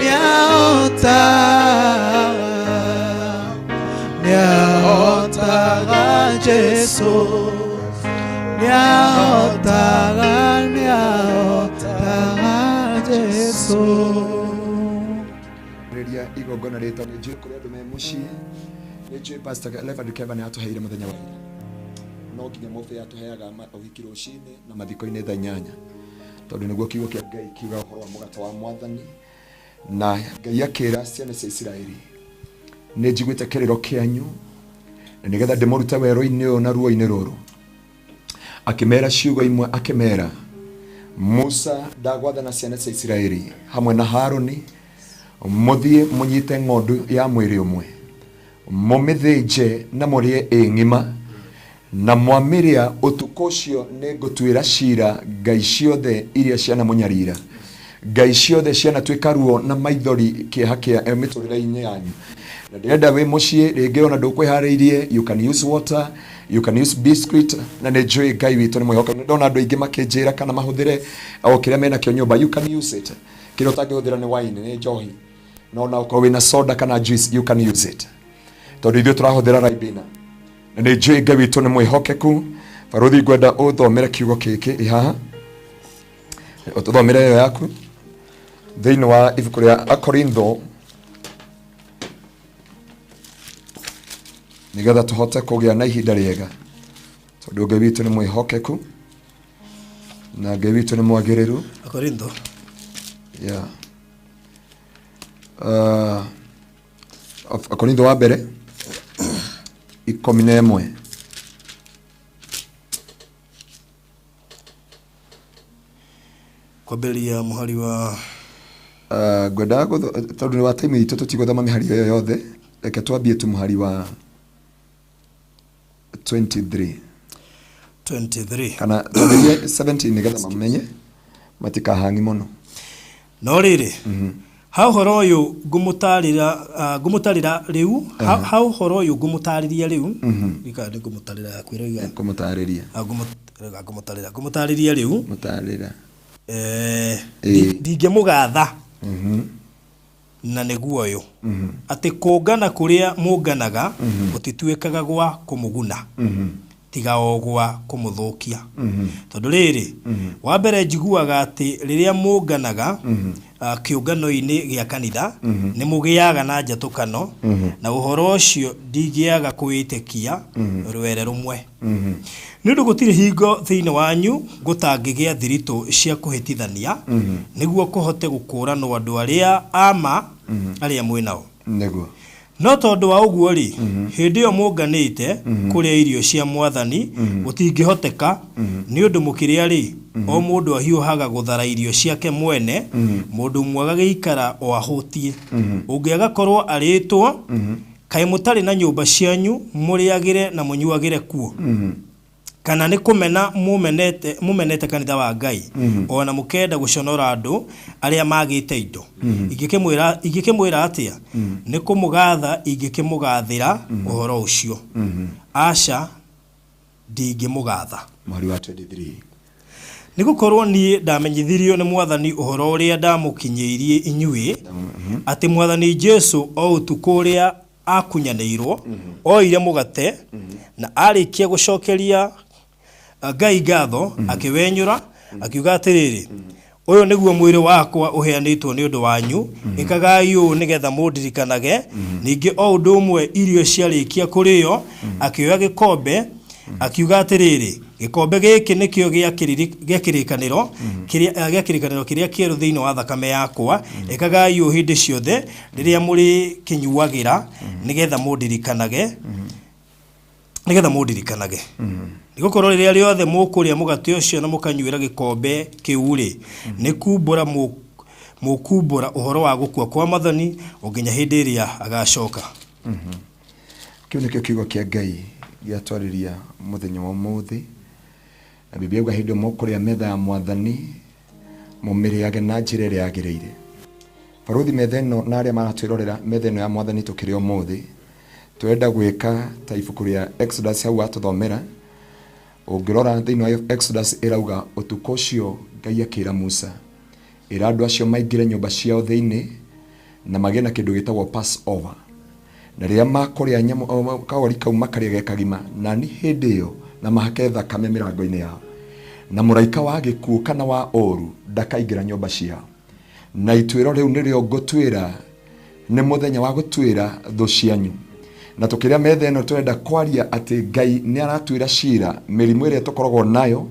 C: niaota Yesu, niaota Yesu.
B: Reria igongona rĩtwa nĩ njũĩ kũrĩa andũ me mũciĩ, nĩ njũĩ Pastor Reverend Kevin atũheire mũthenya wa ira, no nginya mũbĩ atũheaga ũhiki rũcinĩ na mathiko-inĩ thaa 8, tondũ nĩguo kiugo kĩa Ngai kiuga ũhoro wa mũgate wa Mwathani, na Ngai akĩra ciana cia Isiraeli, nĩ njiguĩte kĩrĩro kĩanyu na nĩgetha ndĩmũrute werũ-inĩ ũyũ na ruo-inĩ rũrũ, akĩmera ciugo imwe, akĩmera Musa ndagwathana ciana cia Isiraeli hamwe na Haroni, muthie munyite ng'ondu ya mwĩrĩ ũmwe, mũmĩthĩnje na mũrĩe ng'ima, na mwamĩrĩa ũtukũ ũcio nĩ ngũtuĩra cira ngai ciothe iria ciana mũnyarira, ngai ciothe ciana tuĩka ruo na maithori kĩeha kĩa mĩtũrĩre-inĩ yanyu. Na ndĩrenda wĩ mũciĩ rĩngĩ ona ndũkwĩharĩirie, you can use water, you can use biscuit, na nĩ njũĩ Ngai witũ nĩ mwĩhoka. Ndona andũ aingĩ makĩnjĩra kana mahũthĩre o kĩrĩa mena kĩo nyũmba, you can use it. Kĩrĩa ũtangĩhũthĩra nĩ wine, nĩ njohi, no na ũkorwo wĩna soda kana juice, you can use it, tondũ ithuĩ tũrahũthĩra Ribena. Na nĩ njũĩ Ngai witũ nĩ mwĩhokeku. Baruthi ngwenda ũthomere kiugo gĩkĩ haha, ũthomere ĩyo yaku thĩinĩ wa ibuku rĩa Akorintho, nĩgetha tũhote kũgĩa na ihinda rĩega, tondũ Ngai witũ nĩ mwĩhokeku na Ngai witũ nĩ mwagĩrĩru.
A: Akorintho,
B: yeah. Akorintho wa mbere 11
A: kwambĩrĩria mũhari wa
B: ngwenda tondũ nĩ wa time itũ tũtigũthoma mĩhari ĩyo yothe, reke twambie tu mũhari wa 23 kana twambĩrie 17 nĩgetha mamenye matikahangi mũno.
A: No rĩrĩ, ha ũhoro ũyũ ngũmũtarĩra rĩu, ha ũhoro ũyũ ngũmũtarĩria rĩu, ika nĩ ngũmũtarĩra kwĩroiga ngũmũtarĩria rĩu, ndingĩmũgatha na nĩguo ũyũ, atĩ kũngana kũrĩa mũnganaga gũtituĩkaga gwa kũmũguna, tiga o gwa kũmũthũkia. Tondũ rĩrĩ, wa mbere njiguaga atĩ rĩrĩa mũnganaga kĩũngano-inĩ gĩa kanitha nĩ mũgĩaga na njatũkano, na ũhoro ũcio ndingĩaga kwĩtĩkia rwere rũmwe. Nĩ ũndũ gũtirĩ hingo thĩinĩ wanyu gũtangĩgĩa thiritũ cia kũhĩtithania, nĩguo kũhote gũkũranwo andũ arĩa ama arĩa mwĩnao. No tondũ wa ũguo rĩ, hĩndĩ ĩyo mũnganĩte kũrĩa irio cia Mwathani gũtingĩhoteka, nĩ ũndũ mũkĩrĩa rĩ, o mũndũ ahiũhaga gũthara irio ciake mwene, mũndũ ũmwe agagĩikara o ahũtie. Ũngĩ agakorwo arĩtwo, kaĩ mũtarĩ na nyũmba cianyu mũrĩagĩre na mũnyuagĩre kuo? Kana nĩ kũmena mũmenete kanitha wa Ngai, ona mũkenda gũconora andũ arĩa magĩte indo? Ingĩkĩmwĩra atĩa? Nĩ kũmũgatha ingĩkĩmũgathĩra ũhoro ũcio? Aca, ndingĩmũgatha.
B: Mwari wa 23.
A: Nĩ gũkorwo niĩ ndamenyithirio nĩ Mwathani ũhoro ũrĩa ndamũkinyĩirie inyuĩ, atĩ Mwathani Jesũ o ũtukũ ũrĩa akunyanĩirwo oire mũgate, na arĩkia gũcokeria Ngai ngatho, akĩwenyũra akiuga atĩrĩrĩ, ũyũ nĩguo mwĩrĩ wakwa ũheanĩtwo nĩ ũndũ wanyu, ĩkagai ũũ nĩgetha mũndirikanage. Ningĩ o ũndũ ũmwe irio ciarĩkia kũrĩo, akĩoya gĩkombe akiuga atĩrĩrĩ, gĩkombe gĩkĩ nĩkĩo gĩa kĩrĩkanĩro kĩrĩa kĩerũ thĩinĩ wa thakame yakwa, ĩkagai ũũ hĩndĩ ciothe rĩrĩa mũrĩ kĩnyuagĩra nĩgetha mũndirikanage. nigetha mundirikanage nigukorwo riria riothe mukuria mugate ucio na mukanyuira gikombe kiuri ni kumbura mukumbura uhoro wa gukua kwa Mathani uginya hindi iria agacoka
B: kiu nikio kiugo kia Ngai giatwariria muthenya wa muthi na Biblia yuga hindi mukuria metha ya Mwathani mumiriage na njira iria yagiriire Baruthi metha ino na aria maratwirorera metha ino ya Mwathani tukiri umuthi twenda gwika ta ibuku ria Exodus hau atuthomera ungirora thiini wa Exodus irauga utuko cio Ngai akira Musa ira andu acio maingire nyumba ciao thiini na magena kindu gitagwo Passover na riria makuria nyamu kawari kau makaria gekagima na ni hindi iyo na mahake thakame mirango-ini yao na muraika wa gikuo kana wa oru ndakaingira nyumba ciao na itwiro riu nirio ngutwira ni muthenya wa gutwira thu cianyu na tukiria metha ino twenda kwaria ati Ngai ni aratwira cira mirimu iria tukoragwo nayo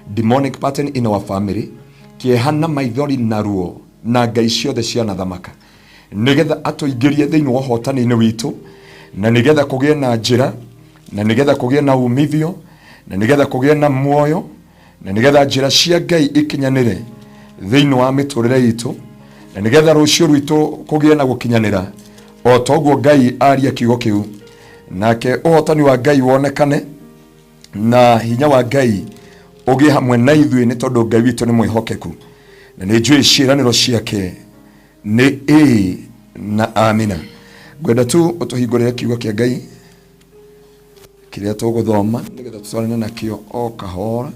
B: demonic pattern in our family kiehana maithori na ruo na ngai ciothe ciana thamaka nigetha atuingirie thiini wa hotani-ini witu na nigetha kugie na njira na nigetha kugie na umithio na nigetha kugie na muoyo na nigetha njira cia Ngai ikinyanire thiini wa miturire itu na nigetha rucio rwitu kugie na gukinyanira o toguo Ngai aria kiugo kiu nake uhotani wa Ngai wonekane na hinya wa Ngai ugie hamwe na ithui ni tondu Ngai witu ni mwihokeku na ni njui ciiraniro ciake ni na amina gwenda tu utuhingurire kiugo kia Ngai kiria tuguthoma nigetha tutwarane nakio o kahora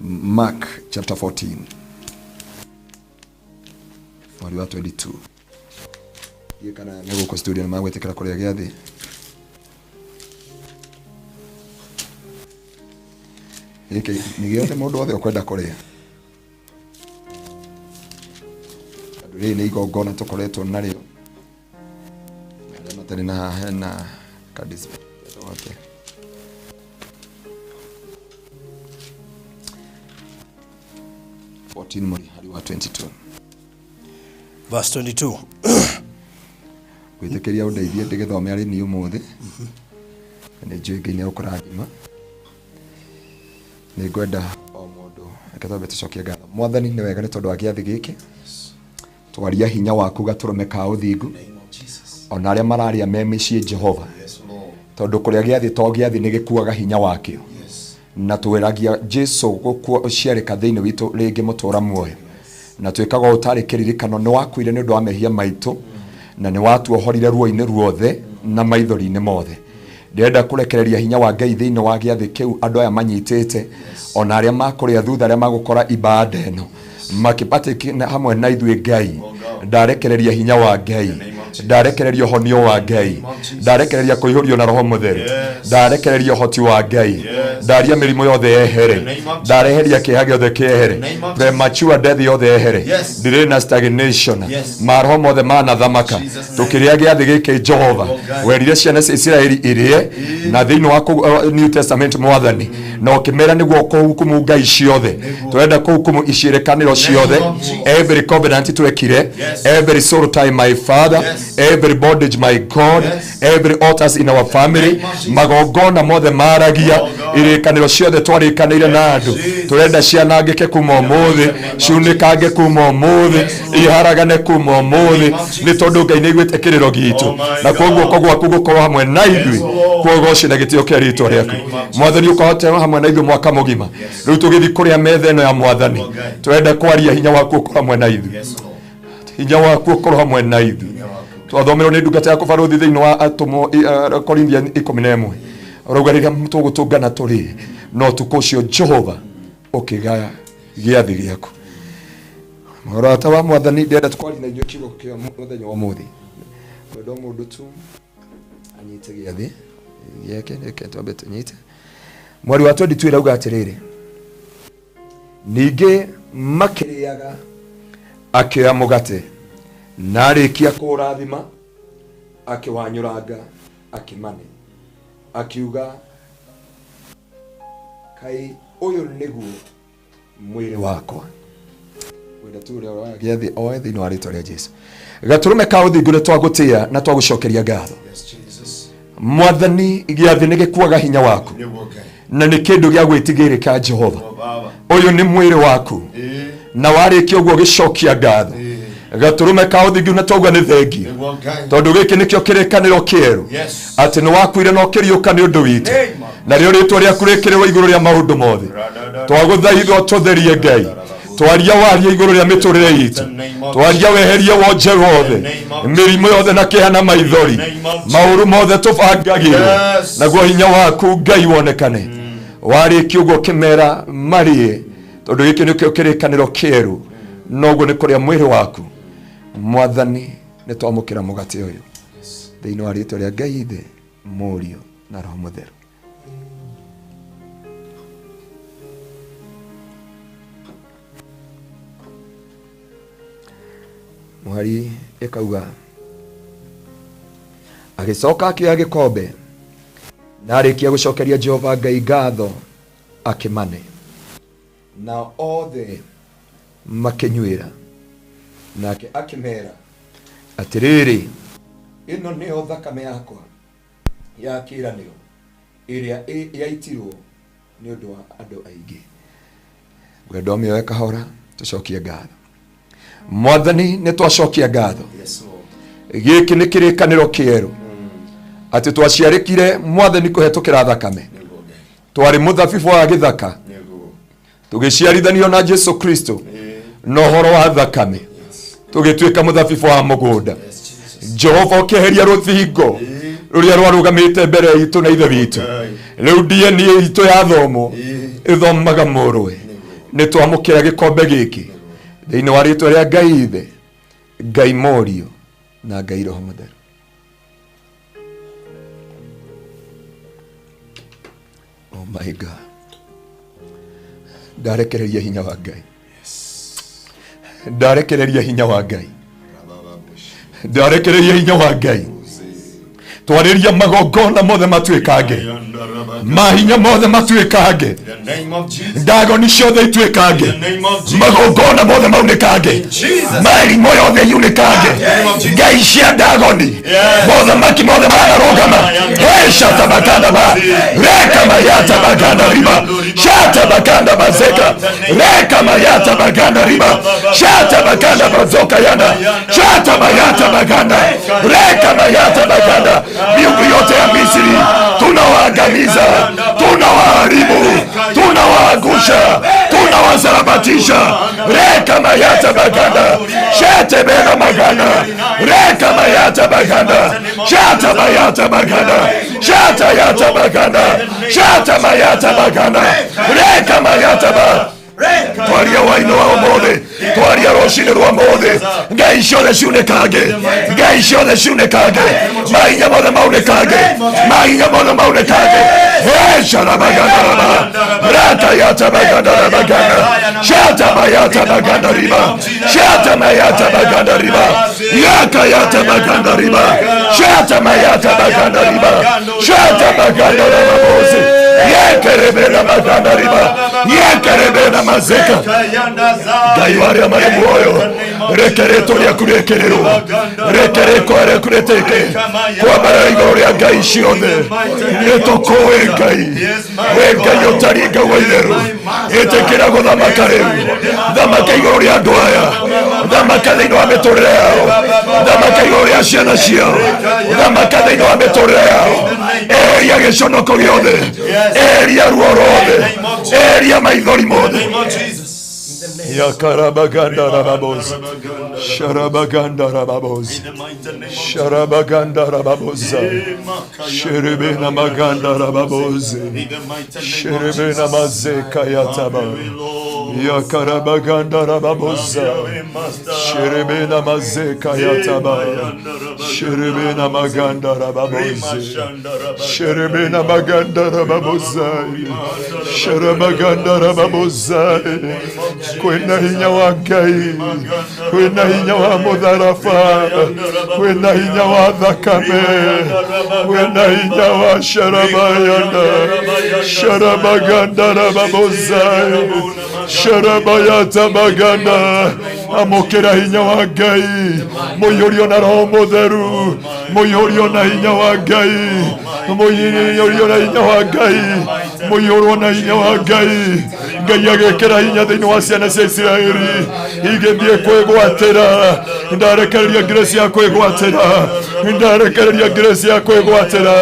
B: Mark chapter 14 wali wa 22 kana nego ko studio na magwetekera kuria giathi nigiote mundu othe ukwenda kuria andu ri ni igongona tukoretwo nario na matari na hena kadis wote mori hadi wa 22
A: verse 22
B: gwitekeria undeithie ndigithome ari ni umuthi ni njui Ngai ni ukurathima ni ngwenda o mundu akathabe tucokie ngatho Mwathani ni wega ni tondu wa giathi giki twaria hinya waku gaturume ka uthingu ona aria mararia me micii Jehova tondu kuria giathi to giathi ni gikuaga hinya wakio na twiragia Jesu gukua ciareka thiini witu ringi mutura muoyo na twikaga utari kiririkano ni wakuire ni undu wa mehia maitu na ni watuohorire ruo-ini ruothe na maithori-ini mothe ndenda kurekereria hinya wa Ngai thiini wa giathi kiu andu aya manyitite ona aria makuria thutha aria magukora ibada eno makipatikana hamwe na ithui Ngai ndarekereria hinya wa Ngai ndarekereria honio wa Ngai ndarekereria kuihurio na roho mutheru ndarekereria hoti wa Ngai ndaria mirimo yothe ehere ndareheria kiha giothe kiehere premature death yothe ehere ndire na stagnation maroho mothe mana thamaka tukiria giathi giki Jehova werire ciana cia Israeli irie na thiini wa New Testament Mwathani no kimera niguo kuhukumu Ngai ciothe twenda kuhukumu icirekaniro ciothe every covenant twekire every soul time my Father every bondage my God every altars in our family magongona mothe maragia irikaniro ciothe twarikanire na andu turenda cianangike kuma umuthi ciunikange kuma umuthi iharagane kuma umuthi ni tondu Ngai ni igwite kiriro gitu na koguo gwaku gukorwo hamwe na ithui koguo cina gitio kia ritwa riaku Mwathani ukahote hamwe na ithui mwaka mugima riu tugithi kuria metha ino ya Mwathani turenda kwaria hinya waku ukorwo hamwe na ithui hinya waku ukorwo hamwe na ithui twathomerwo ni ndungata yaku Baruthi thiini wa atumo Korinthian 11 urauga riria tugutungana turi no tukucio Jehova ukigaya giathi giaku morata wa Mwathani ndenda tukwaria na inyuĩ kiugo kia muthenya wa muthi kwenda mundu tu anyite giathi yake neke twambe tunyite mwari wa 22 irauga atiriri ningi makiriaga akioya mugate na arikia kurathima akiwanyuranga akimane akiuga kai uyu niguo mwiri wakwa wenda tu ria giathi oe thiini wa ritwa ria Jesu
D: gaturume ka uthingu ni twagutia na twagucokeria ngatho Mwathani giathi ni gikuaga hinya waku na ni kindu gia gwitigirika Jehova uyu ni mwiri waku na wariki uguo gicokia ngatho gaturume ka uthingu na twauga ni thengi tondu giki nikio kirikaniro kieru ati ni wakuire no kiriuka ni undu witu na rio ritwa ria kurikirwo iguru ria maundu mothe twaguthaitha tutherie Ngai twaria waria iguru ria miturire yitu twaria weherie wonje wothe mirimo yothe na kihana maithori mauru mothe tubangagire naguo hinya waku Ngai wonekane wariki uguo kimera marie tondu giki nikio kirikaniro kieru noguo ni kuria mwiri waku Mwathani ni twamukira mugate uyu thiini wa ritwa ria Ngai Ithe Murio na Roho Mutheru. Mwari ikauga agicoka akioya gikombe na arikia gucokeria Jehova Ngai ngatho akimane na othe makinyuira nake akimera atiriri ino nio thakame yakwa ya kiranio iria yaitirwo ni undu wa andu aingi gwendo mioe kahora tucokie ngatho Mwathani ni twacokia ngatho giki ni kirikaniro kieru ati twaciarikire Mwathani kuhetukira thakame twari muthabibu wa githaka tugiciarithanio na Jesu Kristo no horo wa thakame tugituika muthabibu wa mugunda Jehova ukeheria ruthingo ruria rwarugamite mbere itu na ithe witu riu DNA itu ya thomo ithomaga murwe ni twamukira gikombe giki thiini wa ritwa ria Ngai Ithe Ngai Murio na Ngai Roho Mutheru. Oh my God, ndarekereria hinya wa Ngai, ndarekereria hinya wa Ngai, ndarekereria hinya wa Ngai twariria magongona mothe matuikange mahinya mothe matuikange ndagoni ciothe ituikange magongona mothe maunikange marimo yothe yunikange ngai cia ndagoni mothe maki mothe mararugama shata bakanda ba reka mayata bakanda riba shata bakanda bazeka reka mayata bakanda riba shata bakanda bazoka yana shata mayata bakanda reka mayata bakanda miungu yote ya Misri tunawaangamiza, tunawaharibu, tunawaangusha, tunawasarabatisha. Reka mayata baganda shete bena maganda reka mayata baganda shata mayata baganda shata yata baganda shata mayata baganda reka mayata baganda twaria waino wa mothe twaria rocine rwa mothe ngai ciothe ciunekage ngai ciothe ciunekage mahinya mothe maunekage mahinya mothe maunekage sharabaganda rata yata baganda baganda shata mayata baganda riba shata mayata baganda riba yaka yata baganda riba shata mayata baganda riba shata baganda riba yekerebena baganda riba yekerebena mazeka gaiwari amari moyo rekereto ya kurekerero rekereko ya kureteke kwa bara igoro ya gai shione netoko wengai wengai yotariga waidero etekera goda makare dama kaigoro ya doaya dama kaleino ametorrea dama kaigoro ya shana shia dama kaleino ametorrea ya geshono kogiode eria ruorode eria maidori mode ya karabaganda rababos sharabaganda rababos sharabaganda rababosa sherebena maganda rababos sherebena mazeka yataba ya karabaganda rababosa sherebena mazeka yataba sherebena maganda rababosa sherebena maganda rababosa sharabaganda rababosa kwena hinya wa Ngai kwena hinya wa mutharafa kwena hinya wa thakame kwena hinya wa sharabaganda rababosa sharabayata baganda amukira hinya wa Ngai muiyurio na roho mutheru muiyurio na hinya wa Ngai muiyurio na hinya wa Ngai muiyurio na hinya wa Ngai Ngai agekira hinya thiini wa ciana cia Isiraeli igithie kwigwatira ndarekereria grace ya kwigwatira ndarekereria grace ya kwigwatira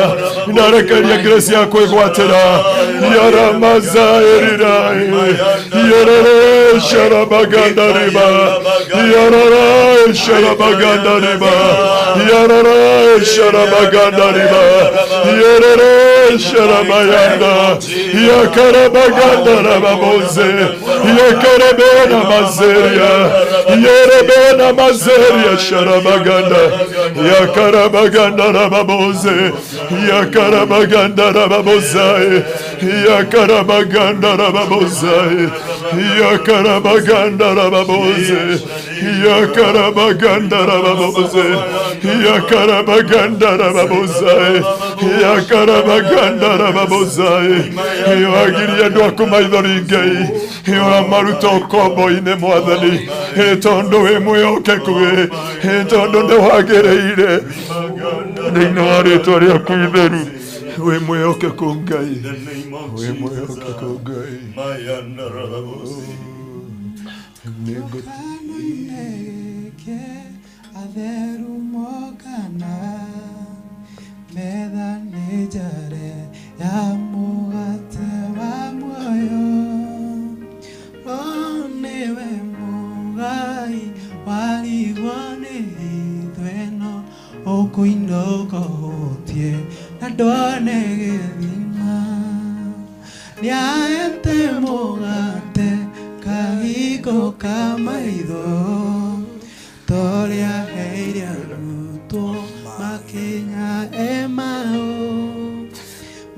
D: ndarekereria grace ya kwigwatira yaramazairira yarare sharabaganda riba yarare sharabaganda riba yarare sharabaganda riba yarare sharabayanda yakarabaganda rababoze yakarabena mazeria yarebena mazeria sharabaganda yakarabaganda rababoze yakarabaganda rababozae yakarabaganda rababozae yakarabaganda rababoze yakarabaganda rababoze yakarabaganda rababozae yakarabaganda rababozae yagiria ndwaku maithori Ngai yamaruta kombo-ine mwathani tondu wi mwiokeku tondu ndiwagereire thiini wa ritwa riaku itheru wi mwiokeku Ngai wi mwiokeku Ngai
C: atheru mokana metha nĩ njare ya mũgate wa muoyo nĩwe Mũgai warigwo nĩ hitho ĩno ũkũinũka ũhutie na ndone gĩthima nĩaete mũgate kahingo ka maitho torĩa heire arutwo makinya Emau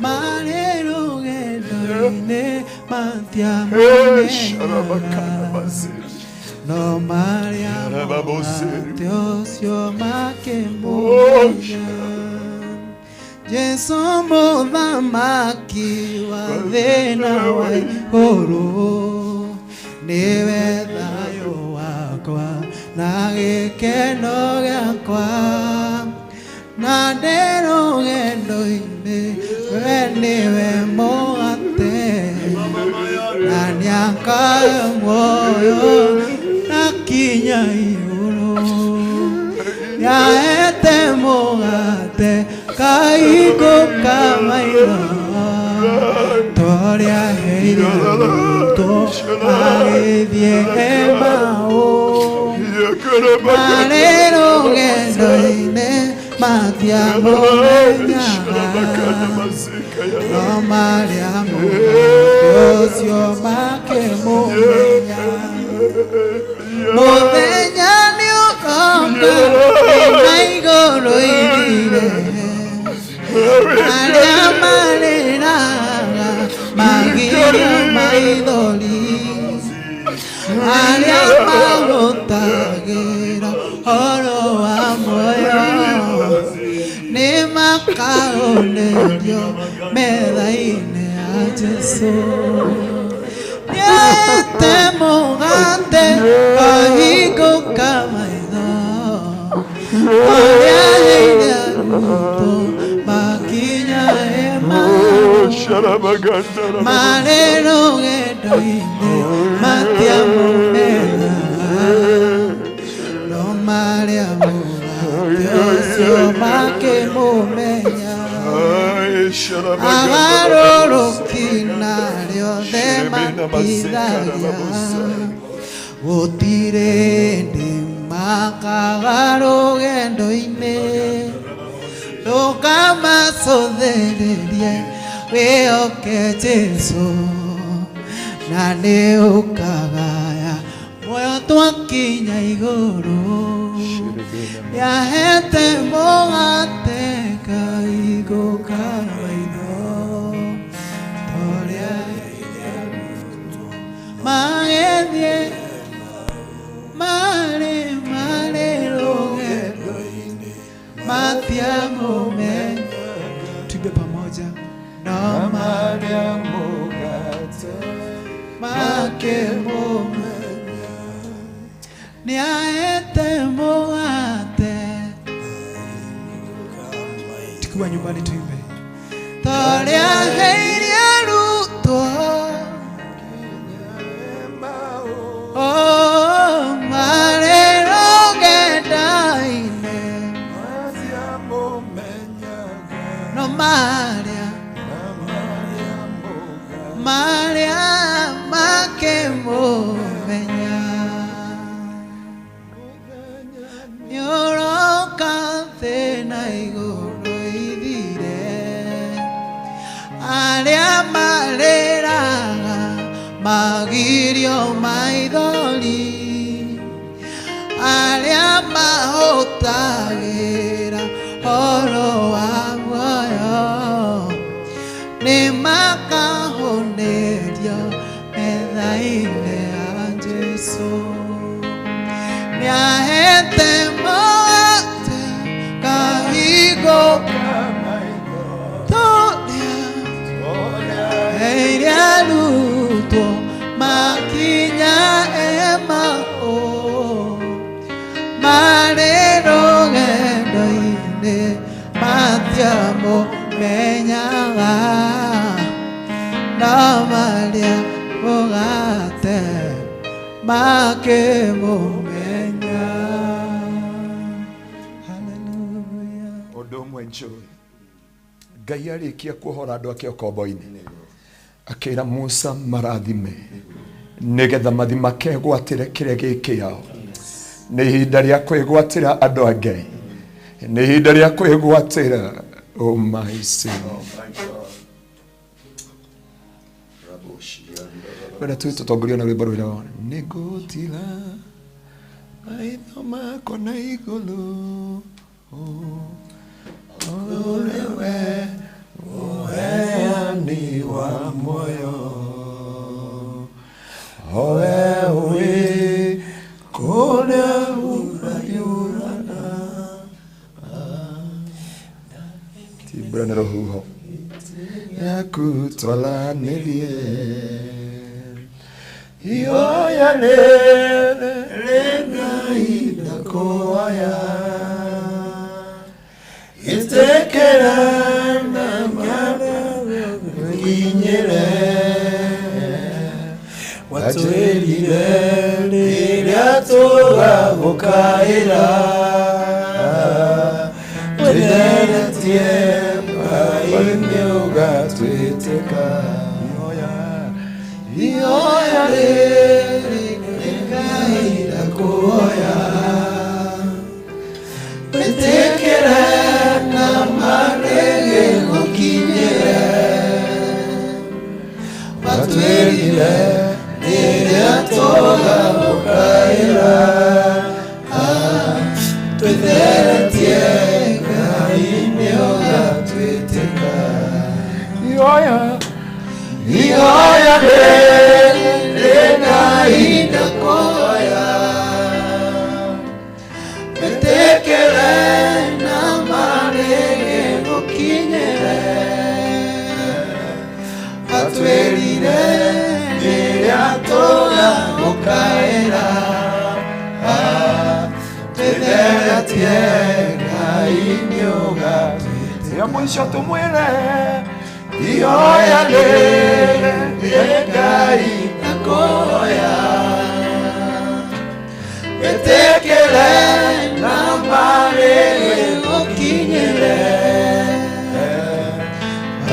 C: marĩ rũgendo-inĩ matiamũmenya no marĩa mũgate ũcio makĩmũmenya Jesu mũthamaki wa thĩna wa igũrũ nĩwe thayũ wakwa na gĩkeno gĩakwa na ndĩ rũgendo-inĩ we nĩwe mũgate na nĩakahe muoyo na kinya igũrũ nĩaete mũgate kahingo ka maitho torĩa heire arutwo magĩthiĩ Emau marĩ rũgendo-inĩ matiamũmenyaga no marĩa mũgate ũcio makĩmũmenya mũthenya nĩũkoka na igũrũ irire arĩa marĩraga magirio maithori arĩa magũtagĩra ũhoro wa muoyo nĩ makaũnerio metha-inĩ ya Jesu nĩaete mũgate kahingo ka maitho ũrĩa heire arutwo makinya Emau marĩ rũgendo-inĩ matiamũmenya no marĩa mũgate ũcio makĩmũmenya agarũrũki narĩothe mapithagia gũtirĩ ndĩ makaga rũgendo-inĩ ndũkamacũthĩrĩrie wĩhoke Jesu na nĩũkagaya muoyo twakinya igũrũ nĩaheete mũgate kahingo ka maitho torĩa magĩthiĩ marĩ rũgendo-inĩ matiamũmenya tuimbe pamoja no marĩa mũgate makĩmũmenya niaete muate. Tukiwa nyumbani tuimbe. Toria heiri arutwo. Oh, marero gendaine. No maria. Maria makemo menya. Yoro kante na igoro idire. Aria mareraga magirio maidoli. Aria mahotagira oro wa moyo. Ni makahoneria medhaine a Jesu. Ni ahete moate kahigo tolia heiria luto makinya emao marero gendoine matiamo menyaga namalia bogate makemo menya. Hallelujah.
D: Odomo enjoy. Ngai arikia kuhora andu ake ukombo-ini akira Musa marathime nigetha mathima kegwatire kiria gikiao. Ni ihinda ria kwigwatira andu a Ngai. Ni ihinda ria kwigwatira. Oh my sin. Wena tu tutongoria na rwimbo rwira nigutila maitho mako na igulu olewe uheani wa moyo owewe kona urayurana tibra na roho yakutolanirie Ioya nene renga idakoya itekera na mana winyere watwelile liliatoa mukaira wenenetie mbaimeuga twiteka Ioya renga idakoya itekera na marege mukinyere watwelile liliatoga mukaira twetheretie ngainioga twiteka Ioya renga idakoya itekera na marege mukinyere atwelile liliatoga mukaira twetheretie ngainioga twiteka ya mwisho tumwile Ioya renga idakoya itekera na marege mukinyere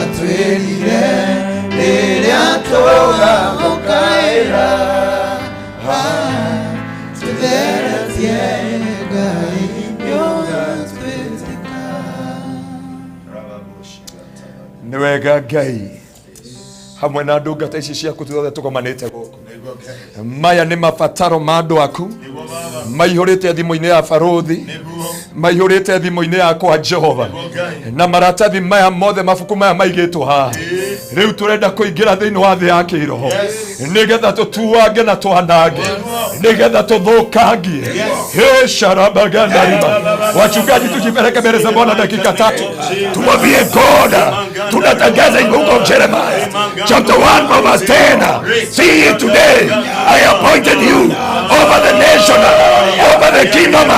D: atwelile liliatoga mukaira twetheretie ngainioga twiteka. Ni wega Ngai hamwe na ndungata ici ciaku tuothe tugomanite guku maya ni mabataro ma andu aku maihurite thimu-ini ya baruthi maihurite thimu-ini yakwa Jehova na maratathi maya mothe mabuku maya maigitwo haha riu turenda kuingira thiini wa thi ya kiroho nigetha tutuange na twanange, nigetha tuthukangie. Sharabaganda riba. Wachungaji, tujipeleke mbele za Bwana dakika 3, tumwambie God, tunatangaza in book of Jeremiah chapter 1 verse 10. See today I appointed you over the nation, over the kingdom,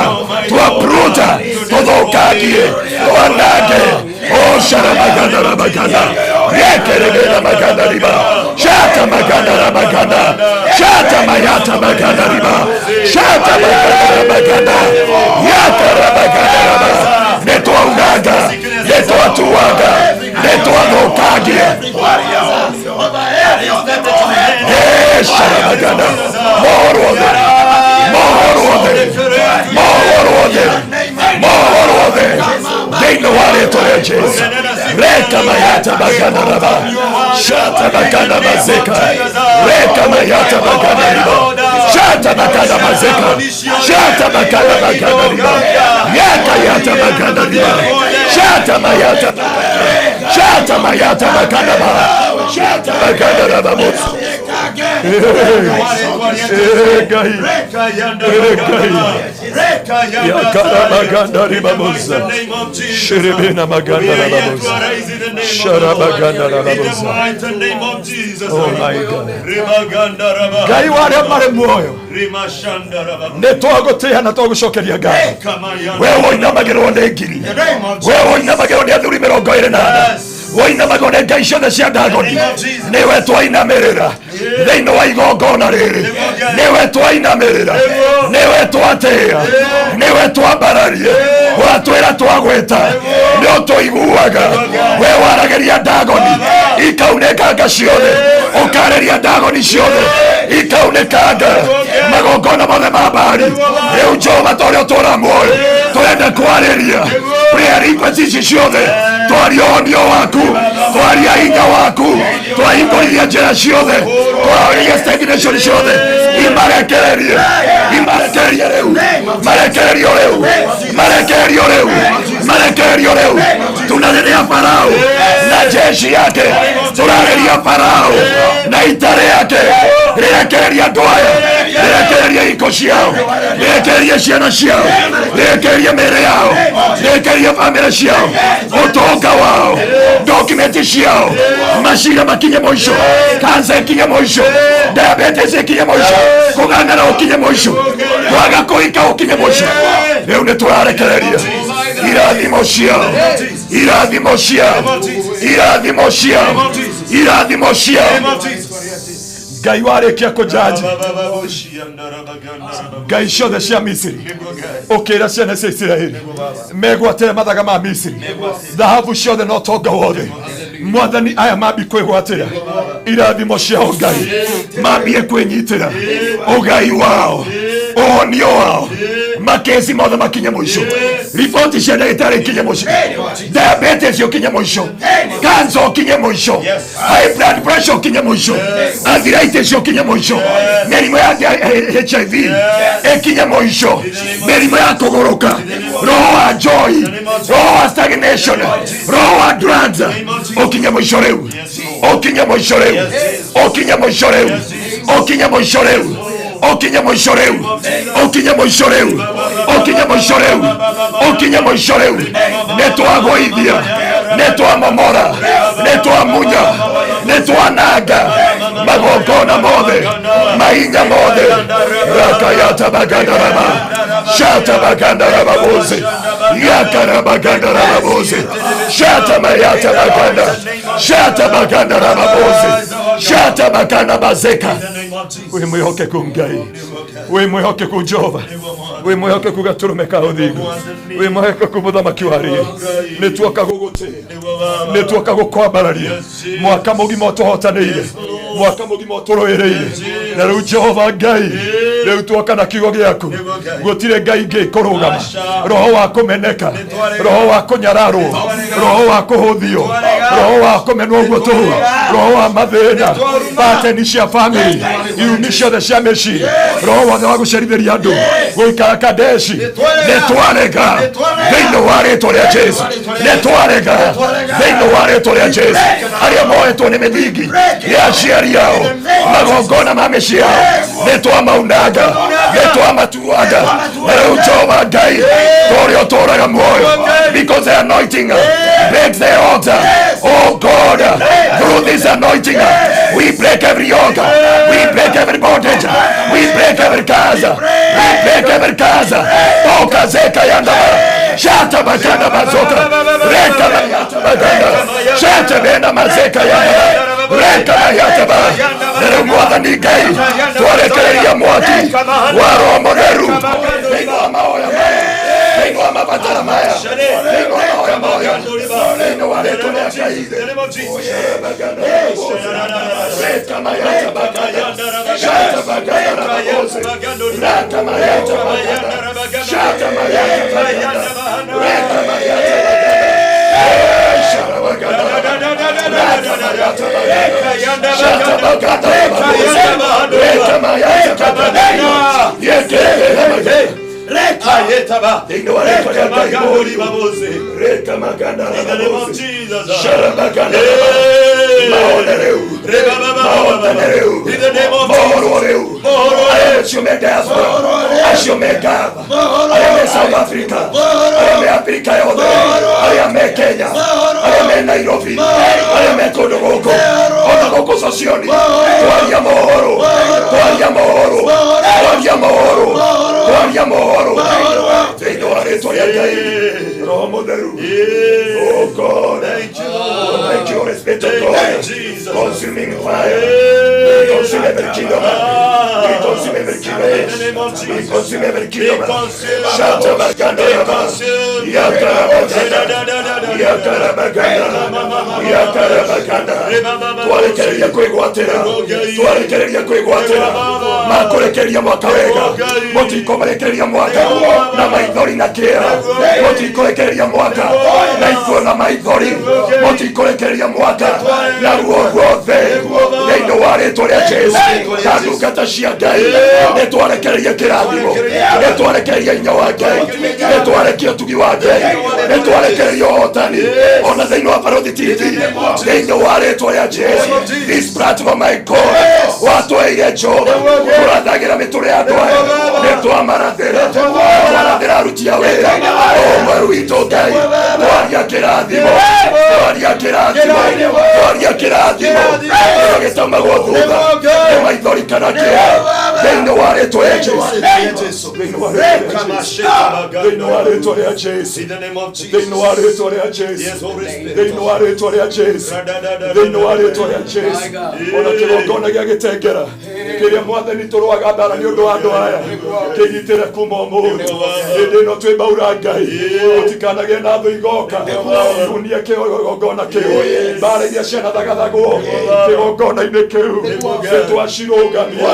D: to uproot, to thukagie, to anage. Oh, Sharabaganda rabaganda, Yekerebela maganda riba, Shata maganda rabaganda, Shata mayata maganda riba, Shata maganda rabaganda, Yata rabaganda raba, Neto ungaga, Neto atuaga, Neto agokagie. Sharabaganda, more of them, more of them, more of them, more of them. They know what it is. Reka mayata bagana raba, Shata bagana mazeka, Reka mayata bagana riba, Shata bagana mazeka, Shata bagana bagana riba, Yata yata bagana riba, Shata mayata, Shata mayata bagana ba, Shata bagana raba mos. Yakara bagana riba mos. Shiribina maganda rababosa. Sharabaganda rababosa. Oh my God. Gai wale mare moyo. Netoagotea na togushokeria gai. Wewe inamagero ndegiri. Wewe inamagero ndaduri mirongo ire nana. Woina magone gaisho na cia dagoni. Niwe twainamirira thiini wa igongona riri. Niwe twainamirira, niwe twatia, niwe twambararie. Watwira twagweta, nio tuiguaga. We warageria dagoni ikaunekanga ciothe, ukareria dagoni ciothe ikaunekanga. Magongona mothe ma Baali riu Jehova toria tura muoyo turenda kwariria prayer requests ici ciothe, twaria onio waku, twaria hinya waku, twahingũrithia njĩra ciothe, twaria stagnation ciothe, imarekererie rĩu, marekererio rĩu, marekererio rĩu, marekererio rĩu. Tunareria Farao na jeshi yake, tunareria Farao na itare yake. Rekereria andũ aya, rekereria iko ciao, rekereria ciana ciao, rekereria mĩĩrĩ yao, rekereria famĩlĩ ciao, ũtonga wao, dokumenti ciao, macira makinye mũico, kansa ikinye mũico, diabetes ikinye mũico, kũgangana ũkinye mũico, kwaga kũhika ũkinye mũico. Rĩu nĩ tũrarekereria irathimo ciao, irathimo ciao, irathimo ciao, irathimo ciao. Ngai warĩkia kũjaji ngai ciothe cia Misiri, ũkĩra ciana cia Isiraeli megwatĩre mathaga ma Misiri, thahabu ciothe na ũtonga wothe. Mwathani aya mambi kwĩgwatĩra irathimo ciao, Ngai mambie kwĩnyitĩra ũgai wao, ũhonio wao, makesi mothe makinye mũico, riboti cia ndagĩtarĩ ikinye mũico, diabetes ũkinye mũico, kansa ũkinye mũico, high blood pressure ũkinye mũico, arthritis ũkinye mũico, mĩrimũ ya HIV ikinye mũico, mĩrimũ ya kũgũrũka, roho wa joy, roho wa stagnation, roho wa drugs ũkinye mũico rĩu, ũkinye mũico rĩu, ũkinye mũico rĩu, ũkinye mũico rĩu, ũkinye mũico rĩu, ũkinye mũico rĩu, ũkinye mũico rĩu, ũkinye mũico rĩu. Nĩtwagũithia, nĩtwamomora, nĩtwamunya, nĩtwananga magongona mothe, mahinya mothe. Rakayata baganda raba, shata baganda raba boze, yakara baganda raba boze, shata mayata baganda, shata baganda raba boze, shata baganda bazeka. We mwihokeku Ngai, we mwihokeku Jehova, we mwihokeku gaturume ka uthingu, we mwihokeku muthamaki wa ria. Nĩtuoka gũgũtĩĩa, nĩtuoka gũkwambararia mwaka mũgima ũtũhotanĩire, mwaka mũgima ũtũrũĩrĩire. Na rĩu Jehova Ngai, rĩu tuoka na kiugo gĩaku, gũtirĩ Ngai ingĩ kũrũgama, roho wa kũmeneka, roho wa kũnyararwo, roho wa kũhũthio, roho wa kũmenwo ũguo tũhũ, roho wa mathĩna, pateni cia family, iumi ciothe cia mĩciĩ, roho wothe wa gũcerithĩria andũ gũikara Kadeshi, nĩtwarega thĩinĩ wa rĩĩtwa rĩa Jesu, nĩtwarega thĩinĩ wa rĩĩtwa rĩa Jesu. Arĩa moetwo nĩ mĩthingi ya aciari ao, magongona ma mĩciĩ yao, nĩtwamaunanga, nĩtwamatuanga, na rĩu Jehova Ngai ũrĩa ũtũũraga muoyo, because the anointing breaks the altar. Oh God, through this anointing we break every altar, we break every bondage, we break every curse, we break every curse. Oh kazeka yandaba, shata baganda mazoka, reka mayata baganda, shata bena mazeka yandaba, reka mayata ba. Nero mwathani Ngai twarekereria mwaki wa Roho Mũtheru thĩinĩ wa mahoya maya, thĩinĩ wa mabatara maya, thĩinĩ wa mahoya maya, thĩinĩ wa rĩĩtwa rĩa Ngai. Reka mayata baganda, shata baganda rababoze, reka mayata baganda, shata mayata baganda, reka mayata baganda, shata baganda, reka mayata baganda, shata baganda rababoze, reka mayata baganda, yekelele reka yetaba, thĩinĩ wa rĩĩtwa rĩa Ngai baboze, reka maganda rababoze, shara baganda maone rĩu, maone rĩu, mohoro rĩu, arĩa acio me diaspora, acio me Ghana, arĩa me South Africa, arĩa me Afrika yothe, arĩa me Kenya, arĩa me Nairobi, arĩa me kũndũ gũkũ, ona gũkũ Sosioni, twaria mohoro, twaria mohoro, twaria mohoro, twaria mohoro thĩinĩ wa rĩĩtwa rĩa Ngai. Roho Mũtheru, oh God, thank you, Holy Spirit of God, consuming fire, we consume every kingdom, we consume every kingdom, we consume every kingdom. Shata baganda yakara baganda, twarekereria kwĩgwatĩra, makũrekereria mwaka wega, mũtikomarekereria mwaka na maithori na kĩera, mũtikorekereria mwaka na ikuo na maithori, mũtikorekereria mwaka na ruo ruothe thĩinĩ wa rĩĩtwa rĩa Jesu. Ta ndungata cia Ngai nĩtwarekereria kĩrathimo, nĩtwarekereria hinya wa Ngai, nĩtwarekia ũtugi wa Ngai, nĩtwarekereria ũhotani ona thĩinĩ wa Barũthi TV thĩinĩ wa rĩĩtwa rĩa Jesu. This platform, my God, watweire Jehova, tũrathagĩra mĩtũrĩ ya andũ aya, nĩtwamarathĩra, twarathĩra aruti a wĩra, o mweru witũ Ngai, twaria kĩrathimo, twaria kĩrathimo, twaria kĩrathimo, kĩrĩa gĩtaumagwo thutha nĩ maithori kana kĩeha, thĩinĩ wa rĩĩtwa rĩa Jesu, thĩinĩ wa rĩĩtwa rĩa Jesu, thĩinĩ wa rĩĩtwa rĩa Jesu, thĩinĩ wa rĩĩtwa rĩa Jesu, thĩinĩ wa rĩĩtwa rĩa Jesu. Ona kĩgongona gĩa gĩtengera kĩrĩa Mwathani tũrũaga mbara nĩ ũndũ wa andũ aya, kĩgitĩre kuma ũmũthĩ. Hĩndĩ ĩno twĩmbaura Ngai, gũtikanagĩe na thũ igoka ihunie kĩgongona kĩu, mbara iria cianathagathagwo kĩgongona-inĩ kĩu nĩtwacirũgamia,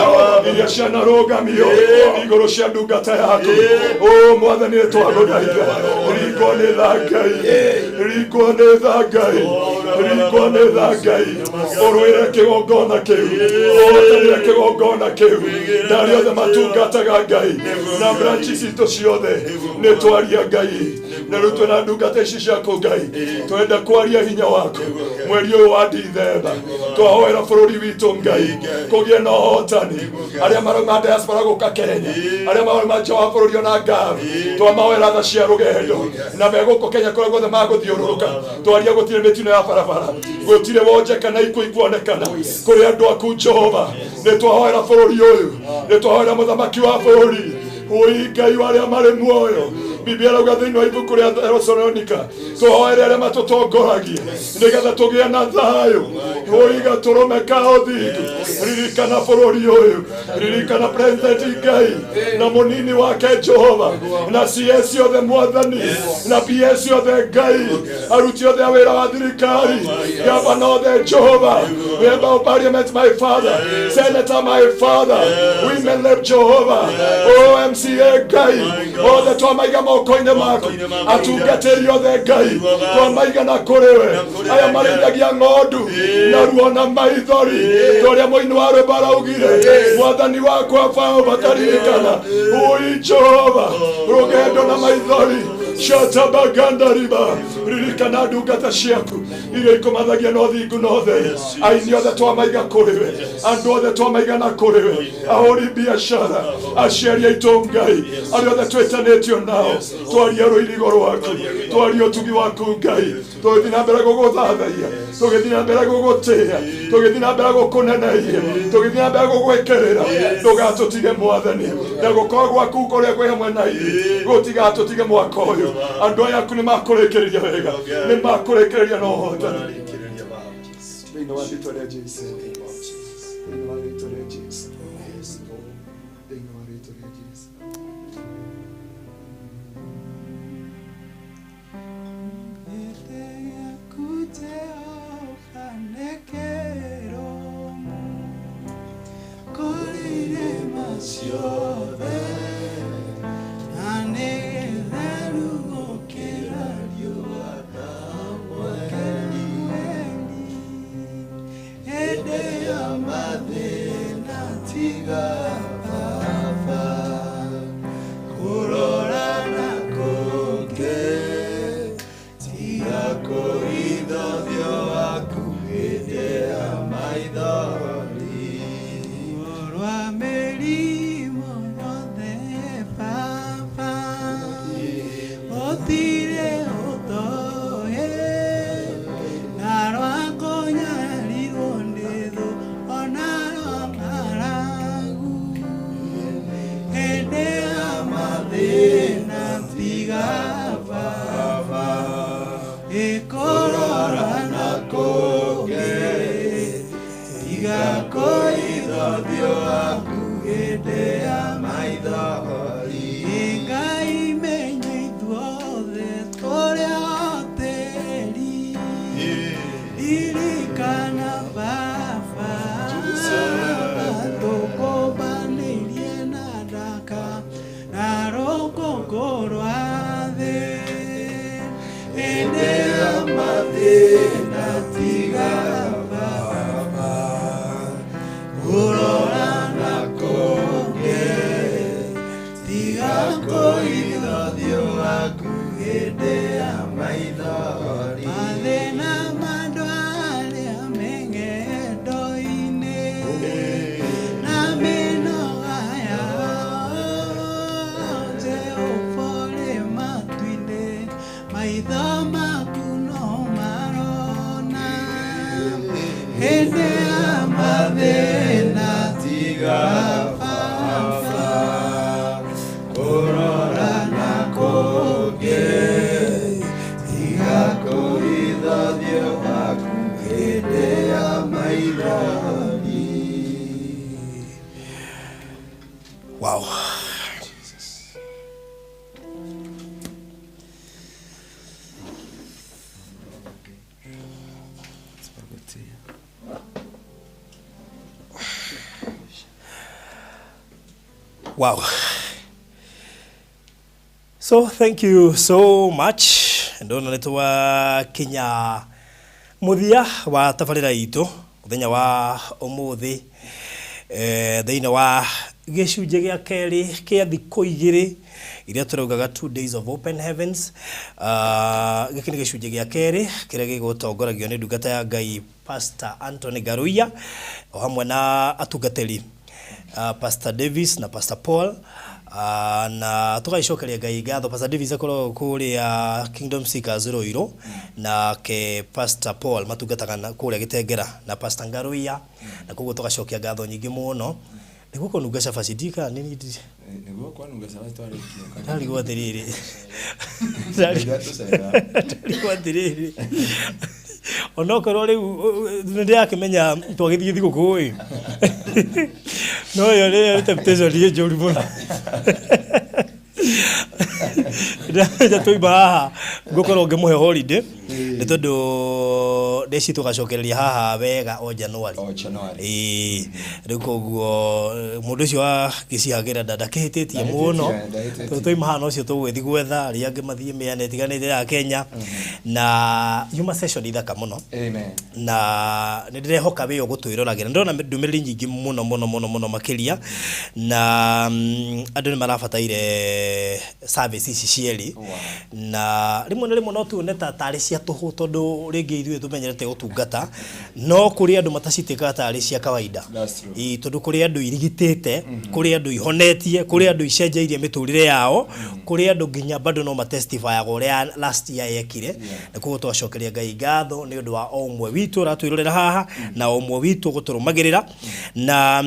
D: iria cianarũgamio igũrũ cia ndungata yaku. O Mwathani nĩtwagũthaitha, ringwo nĩ tha Ngai, ringwo nĩ tha Ngai, ringwo nĩ tha Ngai, ũrũĩre kĩgongona kĩu, ũhotanĩre kĩgongona kĩu, na arĩa othe matungataga Ngai na branches citũ ciothe nĩtwaria Ngai, na rĩu twĩna ndungata ici ciaku Ngai, twenda kwaria hinya waku mweri ũyũ wa Dithemba, twahoera bũrũri witũ Ngai kũgĩe na ũhotani, arĩa marauma diaspora gũka Kenya, arĩa marauma nja wa bũrũri ona Ghana, twamahoera tha cia rũgendo, na megũkũ Kenya kũrĩa guothe magũthiũrũrũka, twaria gũtirĩ mĩtino ya barabara, gũtirĩ wonje kana ikuũ ikuonekana kũrĩ andũ aku Jehova. Nĩtwahoera bũrũri ũyũ, nĩtwahoera mũthamaki wa bũrũri, Ngai wa arĩa marĩ muoyo. Biblia irauga thĩinĩ wa ibuku rĩa Thessalonika, tũhoere arĩa matũtongoragia nĩgetha tũgĩe na thayũ. Ũiga tũrũme ka ũthingu, ririkana bũrũri ũyũ, ririkana president Ngai na mũnini wake Jehova, na CS othe Mwathani, na PS othe Ngai, aruti othe a wĩra wa thirikari, gavana othe Jehova, member of parliament my father, senator my father, women rep Jehova, OMCA Ngai, othe twamaiga moko-inĩ maku atungatĩri othe Ngai twamaigana kũrĩ we aya marĩithagia ng'ondu na ruo na maithori tũrĩa mũini wa rwĩmbo araugire mwathani wakwa bao bakaririkana ui Jehova rũgendo na maithori shatabagandariba ririkana ndungata ciaku iria ikomathagia na ũthingu na ũtheri aini othe twamaiga kũrĩ we andũ othe twamaigana kũrĩ we ahũri biacara aciari aitũ Ngai arĩa othe twĩtanĩtio nao twaria rũirigo rwaku twaria ũtugi waku Ngai tũgĩthiĩ na mbere gũgũthathaiya tũgĩthiĩ na mbere gũgũtĩĩa tũgĩthiĩ na mbere gũkũneneia tũgĩthiĩ na mbere gũgwĩkĩrĩra ndũgatũtige mwathani na gũkorwo gwaku kũrĩa kwĩ hamwe na ithuĩ gũtigatũtige mwaka ũyũ andũ aya aku nĩ makũrĩkĩrĩria wega nĩ makũrĩkĩrĩria na ũhotani thĩinĩ wa rĩĩtwa rĩa Jesũ thĩinĩ wa rĩĩtwa rĩa Jesũ thĩinĩ wa rĩĩtwa rĩa Jesũ Wow.
A: Wow. So thank you so much. Ndona nitwa kinya muthia wa tabarira itu muthenya wa umuthi thĩinĩ wa gĩcunjĩ gĩa kerĩ kĩa thikũ igĩrĩ iria tũraugaga 2 days of open heavens. Gĩkĩ nĩ gĩcunjĩ gĩa kerĩ kĩrĩa gĩgũtongoragio nĩ ndungata ya Ngai Pastor Anthony Ngaruiya o hamwe na atungatĩri Pastor Davis na Pastor Paul. Na tugaicokeria Ngai ngatho. Pastor Davis akorwo kũrĩa Kingdom Seekers Roiro na ke Pastor Paul matungataga kũrĩa Gĩtengera na Pastor Ngaruiya na koguo tugacokia ngatho nyingĩ mũno nĩguo kũnunga cabaci ndika nini
B: nĩguo kwanunga cabaci twarĩkia
A: ndari gwathĩrĩrĩ ndari gwathĩrĩrĩ onokorwo rĩu ndĩrakĩmenya twagĩthiĩ thigũkũ no yo nĩ temptation ye njũru mũno ndaja tũiba haha ngũkorwo ngĩmũhe holiday nĩ tondũ ndeci tũgacokereria haha wega o January rĩu koguo mũndũ ũcio wa gĩciagĩra ndakĩhĩtĩtie mũno tũtoima hana ũcio tũgwĩthi gwetha arĩa angĩ mathiĩ mĩena ĩtiganĩte ya Kenya na yuma session ithaka mũno na nĩ ndĩrehoka wĩ ũgũtwĩroragĩra ndĩrona ndũmĩrĩri nyingĩ mũno makĩria na andũ nĩ marabataire service ici cierĩ na rĩmwe no tuone tarĩ cia tũhũ tondũ rĩngĩ ithuĩ tũmenyerete ũtungata no kũrĩ andũ matacitĩkaga tarĩ cia kawaida tondũ kũrĩ andũ irigitĩte kũrĩ andũ ihonetie kũrĩ andũ icenjeirie mĩtũrĩre yao kũrĩ andũ nginya bado no matestify ũrĩa last year yekire na koguo twacokeria Ngai ngatho nĩ ũndũ wa o ũmwe witũ ratwĩrorera haha na o ũmwe witũ gũtũrũmagĩrĩra na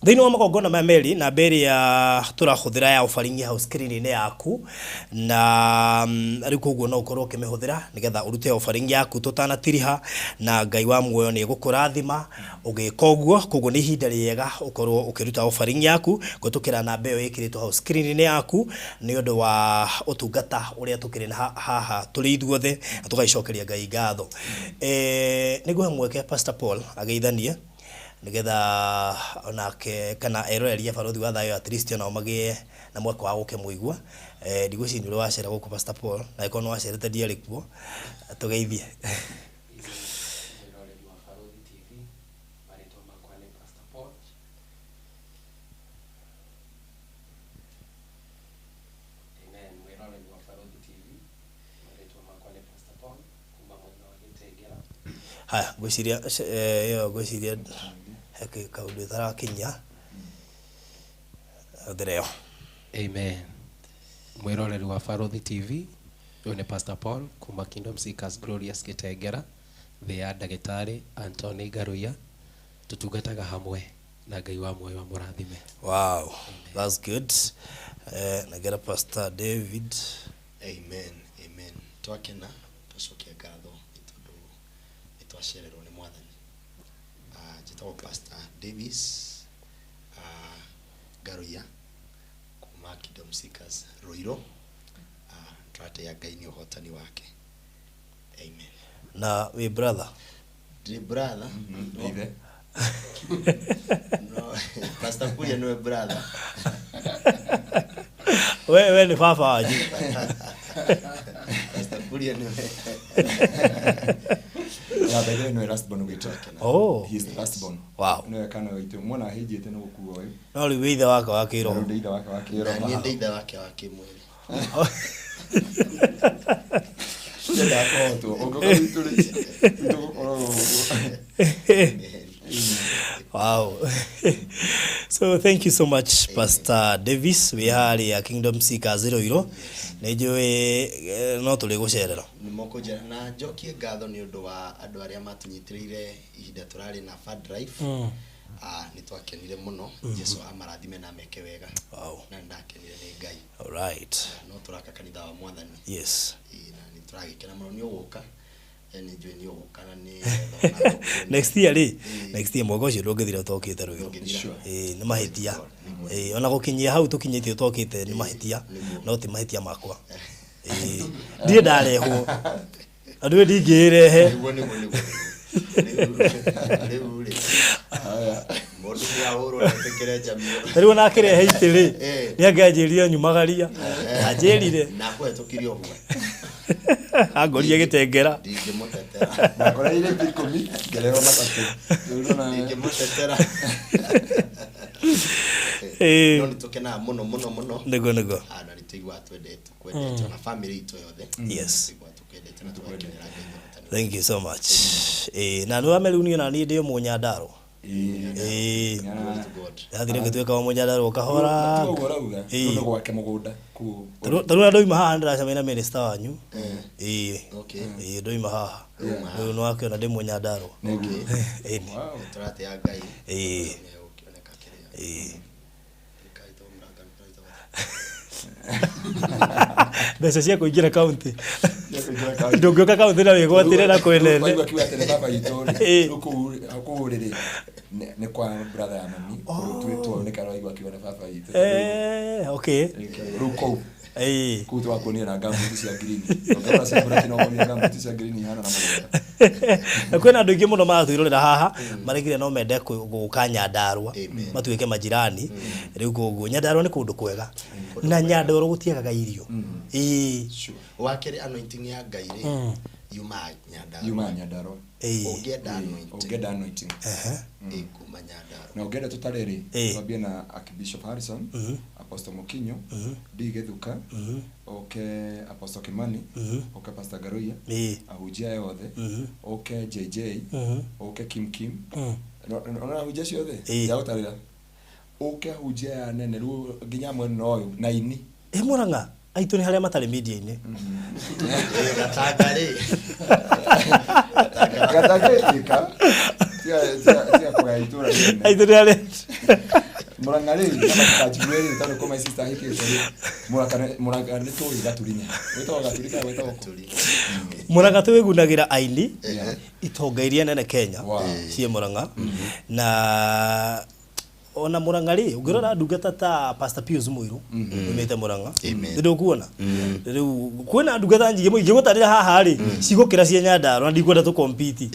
A: thĩinĩ wa magongona ma meri na mbere ya tũrahũthĩra ya ũbaringi hau screen-inĩ yaku na rĩu koguo no ũkorwo ũkĩmĩhũthĩra nĩgetha ũrute ũbaringi yaku tũtanatiriha na Ngai wa muoyo nĩ egũkũrathima ũgĩka ũguo koguo nĩ ihinda rĩega ũkorwo ũkĩruta ũbaringi yaku gũtũkĩra namba ĩyo ĩkĩrĩtwo hau screen-inĩ yaku nĩ ũndũ wa ũtungata ũrĩa tũkĩrĩ haha tũrĩ ithuothe na tũgaicokeria Ngai ngatho nĩguo mweke Pastor Paul ageithanie nigetha onake kana eroreria barothi wa thayo at least ona magĩe na mweke wa gũkĩmũigua ndigwĩciria nĩ wacera gũkũ Pastor Paul na ĩkorwo nĩ wacerete ndiarĩ kuo tũgeithie haya gwĩciria kaundu tarakinya othereo
F: Amen. Mwiroreri wa Farothi TV uyu ni Pastor Paul kuma Kingdom Seekers Glorious Kitengera thĩ ya ndagĩtarĩ Anthony Ngaruiya tutungataga hamwe na Ngai wa muoyo wa mũrathime.
A: Wow, that's good. Nagera Pastor David.
E: Amen. Twakena twacokia ngatho ĩtondũ nĩtwacererwo nĩ mwathani njĩtagwo Pastor Davis Ngaruiya kuma Kingdom Seekers Roiro tũrateya Ngai nĩ ũhotani wake. Amen.
A: Na we brother
E: no Pastor Kuya no brother
A: we ni baba wanyu
E: Pastor Kuya no
B: ya bebe no last born ugitwa
A: oh
B: he is the last born
A: wow
B: no kana waitu mwana hijite no gukua uyu
A: no ri withe wake wa kiroho
B: ndeitha wake wa kiroho
E: ni ndeitha wake wa kimwili
B: nda koto ogoka bituri
A: wow. So thank you so much Pastor Davis we are Kingdom Seekers Roiro nejwe no tuli gucerera
E: ni mokojera na njokie ngatho ni undu wa andu aria matunyitiriire ihinda turari na fund drive ni twakenire muno Jesu amarathime na meke wega
A: wow
E: na ndakenire ni Ngai
A: all right
E: no turaka kanitha wa mwathani
A: yes
E: na ni turagikena muno ni uguka ni njwe ni uguka na ni
A: next year next year mwogo cio ndũngĩthira ũtokĩte Roiro nĩ mahĩtia ona gũkinyia hau tũkinyĩtie ũtokĩte nĩ mahĩtia no ti mahĩtia makwa ndiĩ ndarehwo andũ ndingĩrehe rĩu na kĩrehe itĩrĩ nĩangĩanjĩrire nyumagaria anjĩrire
E: na kwetukirio huwe
A: angorie gĩtengera
E: ndingĩmũtetera
B: na kora ile 10 ngerero matatu
E: ndingĩmũtetera no nitũkenaga muno
A: nĩguo
E: na nĩtũigua twendete na family itũ yothe
A: yes
E: twendete na twakenera
A: thank you so much na nĩ wamerunio na niĩ ndĩ mũnyandaro yathire ngĩtuĩka wa mũnyandaro ũkahora
B: ndio gwake mũgũnda
A: tarũ ndoima haha ndĩracemania na minister wanyu
E: okay
A: ndoima haha rĩu nĩ wakĩona ndĩ mũnyandaro
E: tũrateya Ngai ũkĩoneka kĩrĩa
A: mbeca cia kũingĩra kaunti ndũngĩũka kaunti na wĩgwatĩre na kwĩnene
B: waigua kiuga atĩ nĩ baba witũ kũu rĩrĩ nĩ kwa brother ya mami twoneka waigua kiuga nĩ baba witũ
A: okay
B: rĩu kũu Kuto wako ni na gambuti cia green. Ngora sembura kino woni gambuti cia green hana na mugunda.
A: Na kwena andu ingi muno mathwirorera haha maregire no mende guka Nyandarua matuike majirani riu koguo Nyandarua ni kundu kwega na Nyandarua gutiagaga irio
E: wakiri anointing ya Ngai yuma Nyandarua ungenda anointing kuma Nyandarua
B: na ungenda tutareri twambie na Archbishop Harrison Apostle Mokinyo Ndigethuka Apostle Kimani Pastor Ngaruiya ahujia yothe JJ Kim ona hujia ciothe ya gutarira hujia ya nene ru nginya mwena uyu na ini
A: Muranga aitu ni haria matari media-ini
B: gatageka tia kwa itura
A: aitu ni haria
B: Muranga ri kama kajiweri tano kama sister hiki Muranga ni to igaturinya wito gaturika wito guturi
A: Muranga twigunagira aini itongairia nene Kenya cie Muranga na ona Muranga ri ungirora ndungata ta Pastor Pius Muiru umete Muranga ndio kuona riu kwena ndungata nyingi muingi gutarira haha ri cigukira cie Nyandarua ndikwenda tu compete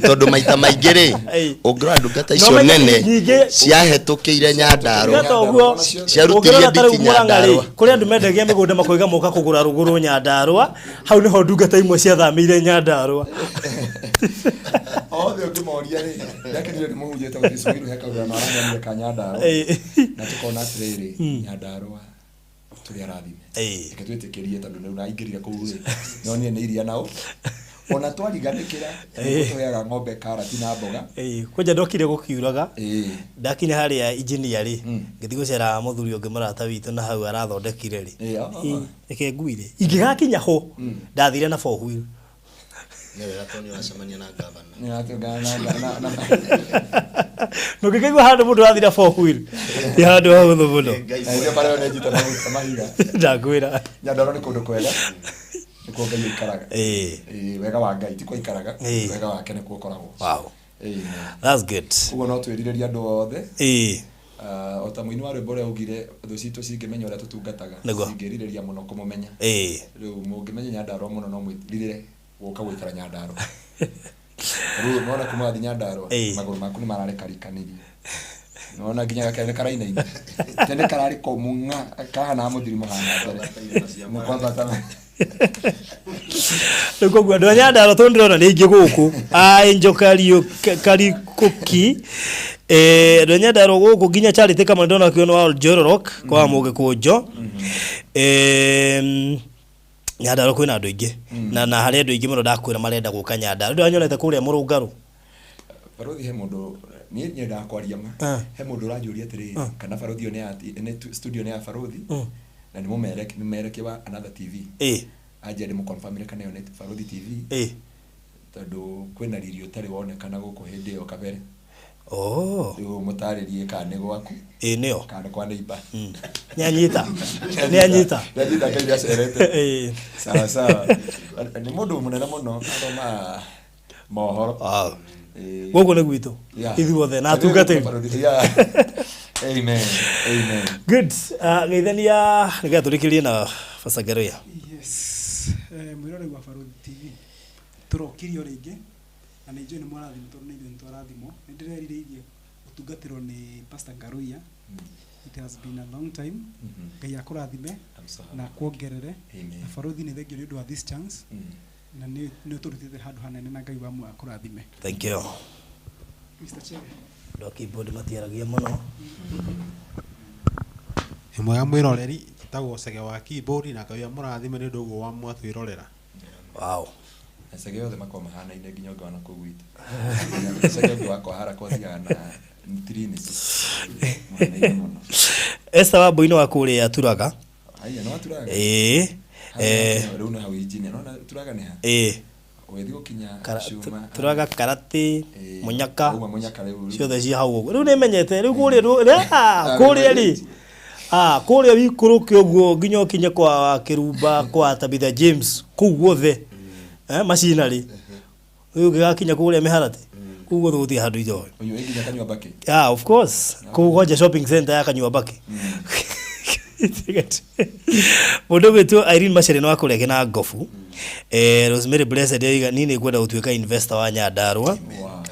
E: tondu maita maingi ri ungirora ndungata icio nene ciahetukire Nyandarua
A: gatoguo
E: ciarutirie biti Nyandarua
A: kuri andu mendagia migunda makoiga moka kugura ruguru Nyandarua hau niho ndungata imwe ciathamire Nyandarua
B: Othe ukimoria ri ndakenire ni muhunjete ukisubiru heka ura na aranya ka Nyandarua na tukona atiriri Nyandarua turi arathime eke twitikirie tondu ni uraingirire kuu ri no nie ni iria nao ona twariganikira twayaga ng'ombe karati na mboga
A: kwenja ndokire gukiuraga ndakinya haria engineer ri ngithi gucera muthuri ungi murata witu na hau arathondekire ri eke nguire ingigakinya ho ndathire na 4 wheel
E: Newe ratoni wacemania na governor.
B: Ni atugana na
A: no kikaigua handu mundu athira 4 wheel ya handu hahuthu muno
B: ndio pale unajita mahiga
A: ndagwira
B: Nyandarua ni kundu kwega ni kuo Ngai ikaraga wega wa Ngai ti kwa ikaraga wega wake ni kuo koragwo
A: wow that's good
B: ugo no twiririria andu othe ota muini wa rwimbo ria ugire thu citu cingimenya uria tutungataga cingiririria muno kumumenya riu mungimenya Nyandarua muno no mwiririre woka gwikara Nyandarua riu nona kuma thi Nyandarua maguru maku ni mararikarikaniri nona nginya gakene karaina tene karari ko munga kana muthiri muhana mbere mu kwanza tana
A: Nuko gwa ndo Nyandarua to ndirona ni ingi guku njokario karikuki ndo Nyandarua guku nginya Charity kama ndona kiona wa Jororok kwa muge kujo Nyandarua kwina andu ingi na hari andu ingi muno ndakwira marenda guka Nyandarua ndio anyonete kuria Murungaru
B: barothi he mundu ni nyenda kwaria ma he mundu rajuria atiri kana barothi one ati studio ne ya barothi na ni mumereke wa Another TV aje mu confirm kana yone barothi TV tondu kwina ririo tari wonekana guku hindi yo kabere yo mutaririe kane gwaku
A: nio
B: kana kwa neighbor
A: nyanyita
B: ndajita kaja serete sawa ni mundu munene muno aroma mohoro
A: gogo ne gwitu ithuothe na tungatiri
B: amen
A: good geithania nigaturikirie na Pastor Ngaruiya
G: mwirore gwa Barothi TV turokirio ringi na ni njoi ni mwarathimo tondu ni twarathimo ni ndirerireirie utungatirwo ni Pastor Ngaruiya it has been a long time Ngai akurathime na kuongerere na Barothi ni thengio ni undu wa this chance na ni turutite handu hanene na Ngai wamwe akurathime
A: thank you
G: Mr. Chair
A: Doki bodi matiaragia muno
H: mwega mwiroreri tagwo Sege wa keyboard na Ngai amurathime ni ndugu wa mwatwirorera
B: wow Sege yothe makwa mahana ine nginya ngona kugwita Sege wako haraka thia na trinity
A: Esa wa boino wa kuria turaga
B: aya no turaga runa hawi injini no turaga ne ha wethi gukinya shuma
A: turaga karate munyaka
B: munyaka riu
A: ciothe ci hau riu ni menyete riu kuria kuria ri kuria wikuruke uguo nginya ukinye kwa Kirumba kwa Tabitha James kuu guothe macinari riu gigakinya kuria miharati kuu guothe guthi handu ijo
B: uyu nginya kanywa baki
A: of course kuu goja shopping center ya kanywa baki Mundu gwitu Irene Machere no akurege na ngofu. Rosemary Blessed yiga nini kwenda gutuika investor wa Nyandarua.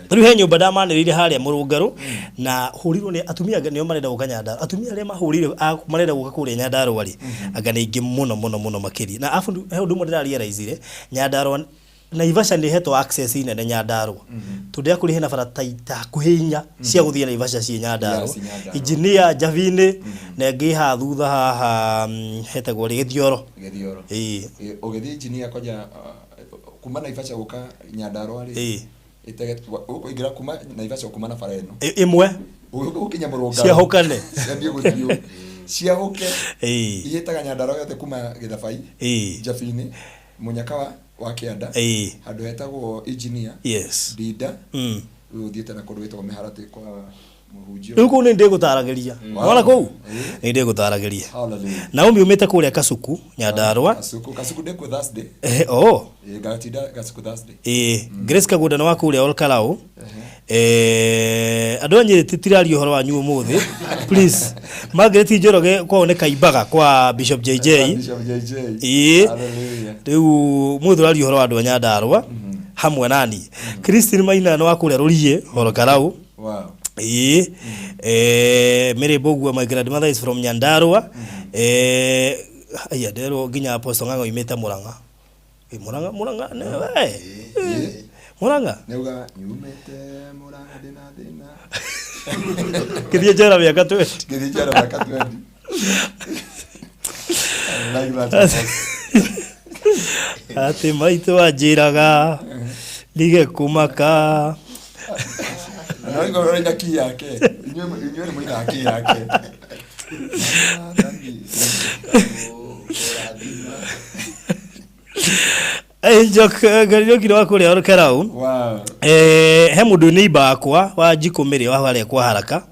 A: Riu he nyumba ndamanirire haria Murungaru na hurirwo ni atumia nio marenda guka Nyandarua. Atumia aria mahurire marenda guka kuria Nyandarua ri anga ni ingi muno makiri. Na afu he undu ndira realize Nyandarua Naivasha ni heto access ine na Nyandarua. Tunde akuri hena barataita kuhinya cia guthia Naivasha cie Nyandarua. Engineer Javine na ngiha thutha haha hetagwo ri Githioro.
B: Ugithi engineer koja kuma Naivasha guka Nyandarua ri. Itege uingira kuma Naivasha kuma na bara ino.
A: Imwe.
B: Ukinya Murungaru.
A: Cia hukane.
B: Ciambie guthio. Cia huke. Ihitaga Nyandarua yote kuma Githabai. Javine. Munyakawa wa Kianda handu hetagwo engineer Dida uthiete na kundu wetagwo Miharati kwa muhunjio
A: riu ku ni ndigutarageria wala ku ni ndigutarageria na umi umite kuria Kasuku Nyandarua
B: Kasuku ndekwo Thursday gatinda Kasuku Thursday
A: Grace Kaguda na wakuria Olkarau andu anyi titirario horo wanyu umuthi please Margaret Njoroge kwa one kaimbaga kwa Bishop JJ riu muthurario horo andu Nyandarua hamwe nani Christine Maina no wakuria Rurie Olkarau Mary Bogua my grandmother is from Nyandarua aya dero ginya apostle ng'ango imeta Muranga Muranga ne Muranga
B: neuga nyumete Muranga dina
A: kithia jara miaka 20 ati maitu ajiraga lige kumaka
B: na ngo renda ki yake inywe ni mwina ki yake
A: Njok gario kiro akuria Olkarau he mundu ni bakwa wa Jikumiri wa hale kwa haraka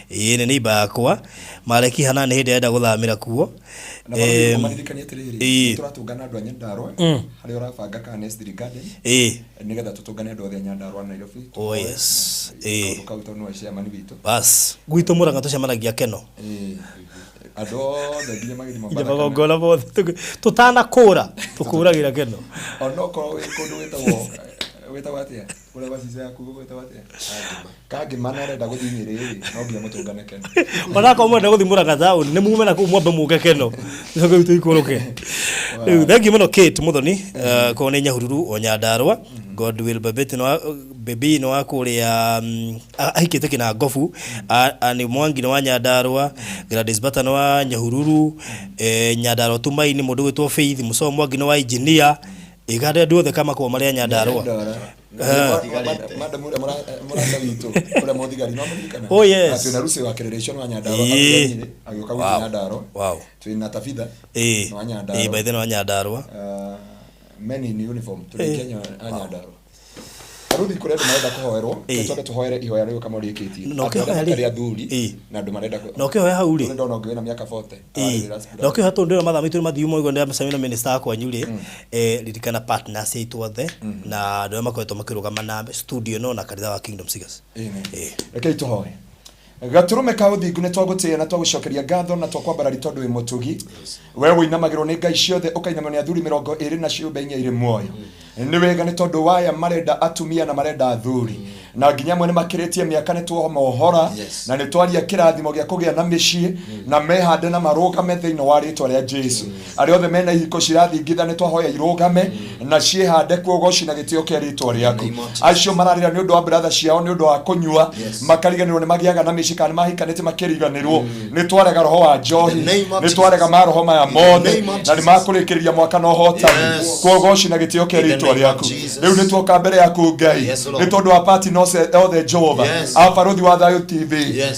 A: ni neighbor yakwa mareki hana ni hindi enda guthamira kuo
B: maririkania tiriri turatungana andu a Nyandarua hari urabanga ka Nestri Garden nigetha tutungane andu othe Nyandarua na Nairobi kauta no cia mani bitu
A: bas gwitu Muranga tucemanagia Keno
B: ado the ginya magiri
A: mabara magongona bothe tutana kura tukuragira Keno
B: onoko kundu wetagwo atia ule basiza yaku wetagwo atia kagi manarenda guthinyiriri no nginya mutungane Keno
A: onako mwenda guthi Muranga town ni mume na ku mwambe muke Keno nginya tu ikoroke thank you muno Kate Muthoni ko ne Nyahururu o Nyandarua God will baby no akuria ahikite kina ngofu ani Mwangi no wa Nyandarua Gladys Bata no wa Nyahururu Nyandarua Tumaini mundu wetwo Faith Muso Mwangi no wa engineer igade duothe kama kwa maria Nyandarua
B: madam muranda witu kula mothigari no amerikana
A: oh yes
B: atuna rusi wa generation wa Nyandarua agioka wa Nyandarua twina tafitha no Nyandarua
A: by the no Nyandarua
B: men in uniform tuli Kenya Nyandarua Arudi kurenda marenda kuhoerwo twende tuhoere ihoya riu kama rikitie
A: no kihoya
B: athuri na andu marenda
A: no kihoya hau ri
B: ndona ngwe na miaka 40
A: no kihoya to ndira mathamitwe mathiumo igo ndia msamina minister akwa nyuri lirikana partners itu othe na andu makoretwo makirugama na studio no na kanitha wa Kingdom Seekers
B: rekei tuhoe gaturume ka uthingu ne twagutia na twagucokeria ngatho na twakwambarari tondu wi mutugi wewe inamagirwo ni ngai ciothe ukainamwo ni athuri 20 na ciumbe 4 iri muoyo ni wega ni tondu waya marenda atumia na marenda athuri na nginya mwe ni makiritie miaka ni tuohoma ohora na ni twaria kirathimo gia kugia na micii na mehande na marugame thiini wa ritwa ria Jesu ari othe mena ihiko cirathingitha ni twahoya irugame na ciehande kuo goci na gitio kia ritwa riaku acio mararira ni undu wa brother ciao ni undu wa kunyua makariganirwo ni magiaga na micii kana mahikanite makiriganirwo ni twarega roho wa njohi ni twarega maroho maya mothe na ni makurikiria mwaka no hotani kuo goci na gitio kia ritwa riaku riu ni twoka mbere yaku ngai ni tondu wa party no othe Jehova abarothi wa Thayo TV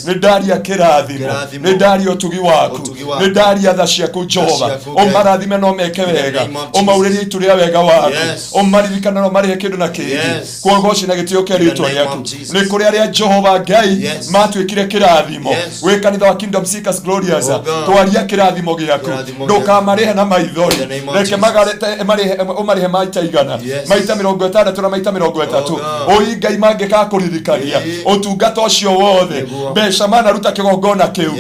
B: ni ndaria kirathimo ni ndaria utugi waku ni ndaria tha ciaku Jehova o marathime no meke wega o mauririe ituria wega waku o maririkana no marihe kindu na kingi kwa goci na gitio kia ritwa riaku ni kuri aria Jehova ngai matwikire kirathimo we kanitha wa Kingdom Seekers Glorious twaria kirathimo giaku ndukamarihe na maithori reke magarete marihe maitaigana
D: maita 60 na maita 30 oi ngai mangĩka kũririkania ũtungata ũcio wothe mbeca manaruta kĩgongona kĩu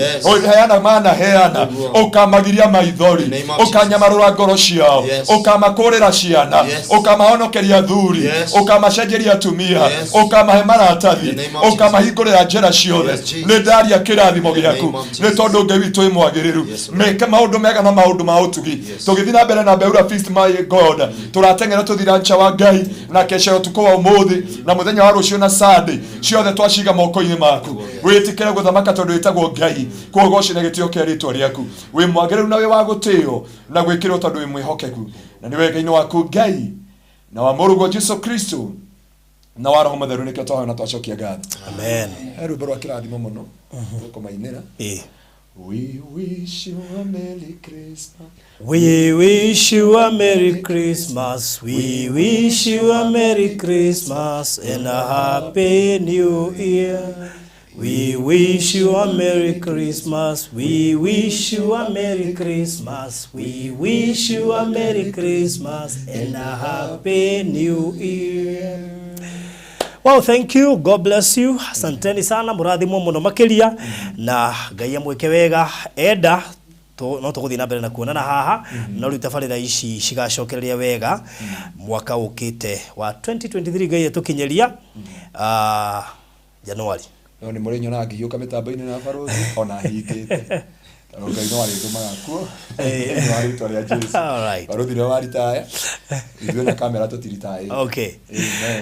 D: heana manaheana ũkamagiria maithori ũkanyamarũra ngoro ciao ũkamakũrĩra ciana ũkamahonokeria thuri ũkamacenjeria atumia ũkamahe maratathi ũkamahingũrĩra njĩra ciothe nĩ ndaria kĩrathimo gĩaku nĩ tondũ Ngai witũ ĩ mwagĩrĩru meke maũndũ mega na maũndũ ma ũtugi tũgĩthiĩ na mbere na Mbeura Feast my God tũrateng'era tũthira ncha wa Ngai na kesho ũtukũ wa ũmũthĩ na mũthenya wa rũciũ na Sunday ciothe twaciga moko-inĩ maku wĩtĩkĩre gũthamaka tondũ wĩtagwo Ngai kũgoci na gĩtĩo kĩa rĩtwa rĩaku wĩ mwagĩrĩru na wĩ wa gũtĩo na gwĩkĩrwo tondũ wĩ mwĩhokeku na nĩ wega-inĩ waku Ngai na wa mũrũgwo Jesu Kristo na wa Roho Mũtheru nĩkĩo twahoya na twacokia ngatho amen rwĩmbo rwa kĩrathimo mũno tũkũmainĩra We wish you a Merry Christmas.
A: We wish you a Merry Christmas. We wish you a Merry Christmas and a Happy New Year. We wish you a Merry Christmas. We wish you a Merry Christmas. We wish you a Merry Christmas and a Happy New Year. Well, thank you. God bless you. Asanteni sana murathimwo muno makiria na Ngai amweke wega enda no tuguthi na mbere na kuonana haha na rĩu tabarĩra ici cigacokereria wega mwaka ũkĩte wa 2023 Ngai atukinyeria January
D: no nĩ mũrĩ nyona ngĩhiũka mĩtambo-inĩ na barothi ona hingĩte Ngai no arĩtũmaga kuo nĩ warĩtwa rĩa Jesu barothi nĩ waritaya ithuĩ na kamera tũtiritaya
A: okay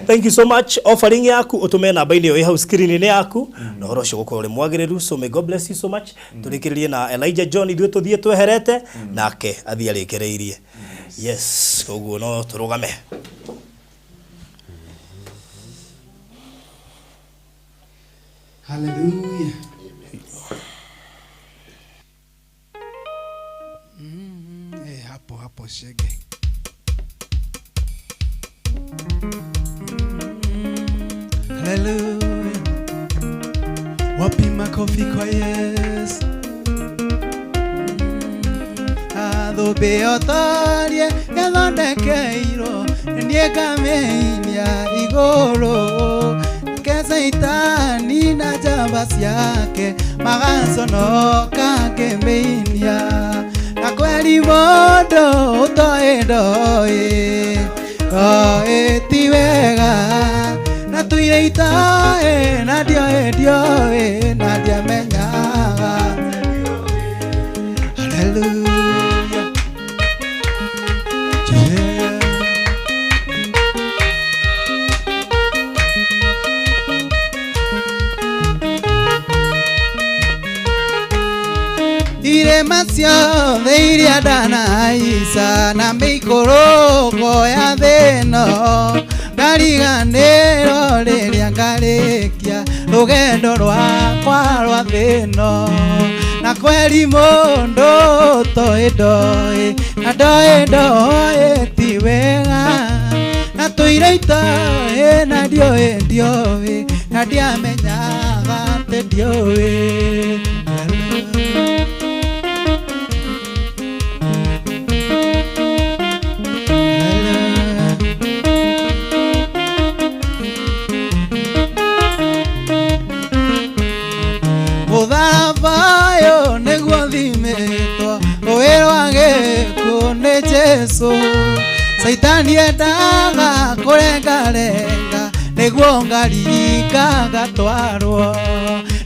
A: thank you so much offering yaku ũtũme namba-inĩ ĩyo ĩ hau screen-inĩ yaku na ũhoro ũcio gũkorwo ũrĩ mwagĩrĩru so may God bless you so much tũrĩkĩrĩrie na Elijah John ithuĩ tũthiĩ tweherete nake athiĩ arĩkĩrĩirie yes koguo no tũrũgame
C: Hallelujah. Hapo shege. Hallelujah. Wapi makofi kwa Yesu. Adhobe otarie yathondekeirwo niekamenya igũrũ kesaitani na jamba ciake magaconoka ngĩmĩinia na kweli mũndũ ũtoĩ ti wega na tuire itoĩ na ndioĩ na ndiamenyaga hallelujah irema ciothe iria ndanaica na mĩikũrũko ya thĩ ĩno ngariganĩrwo rĩrĩa ngarĩkia rũgendo rwakwa rwa thĩ ĩno na kweli mũndũ ũtoĩ na ndoĩ ti wega na tũire itoĩ na ndioĩ na ndiamenyaga atĩ ndioĩ Muthabayo nĩguo thimĩtwo rũĩ rwa gĩkuũ nĩ Jesu Saitani endaga kũrengarenga nĩguo ngaringa gatwarwo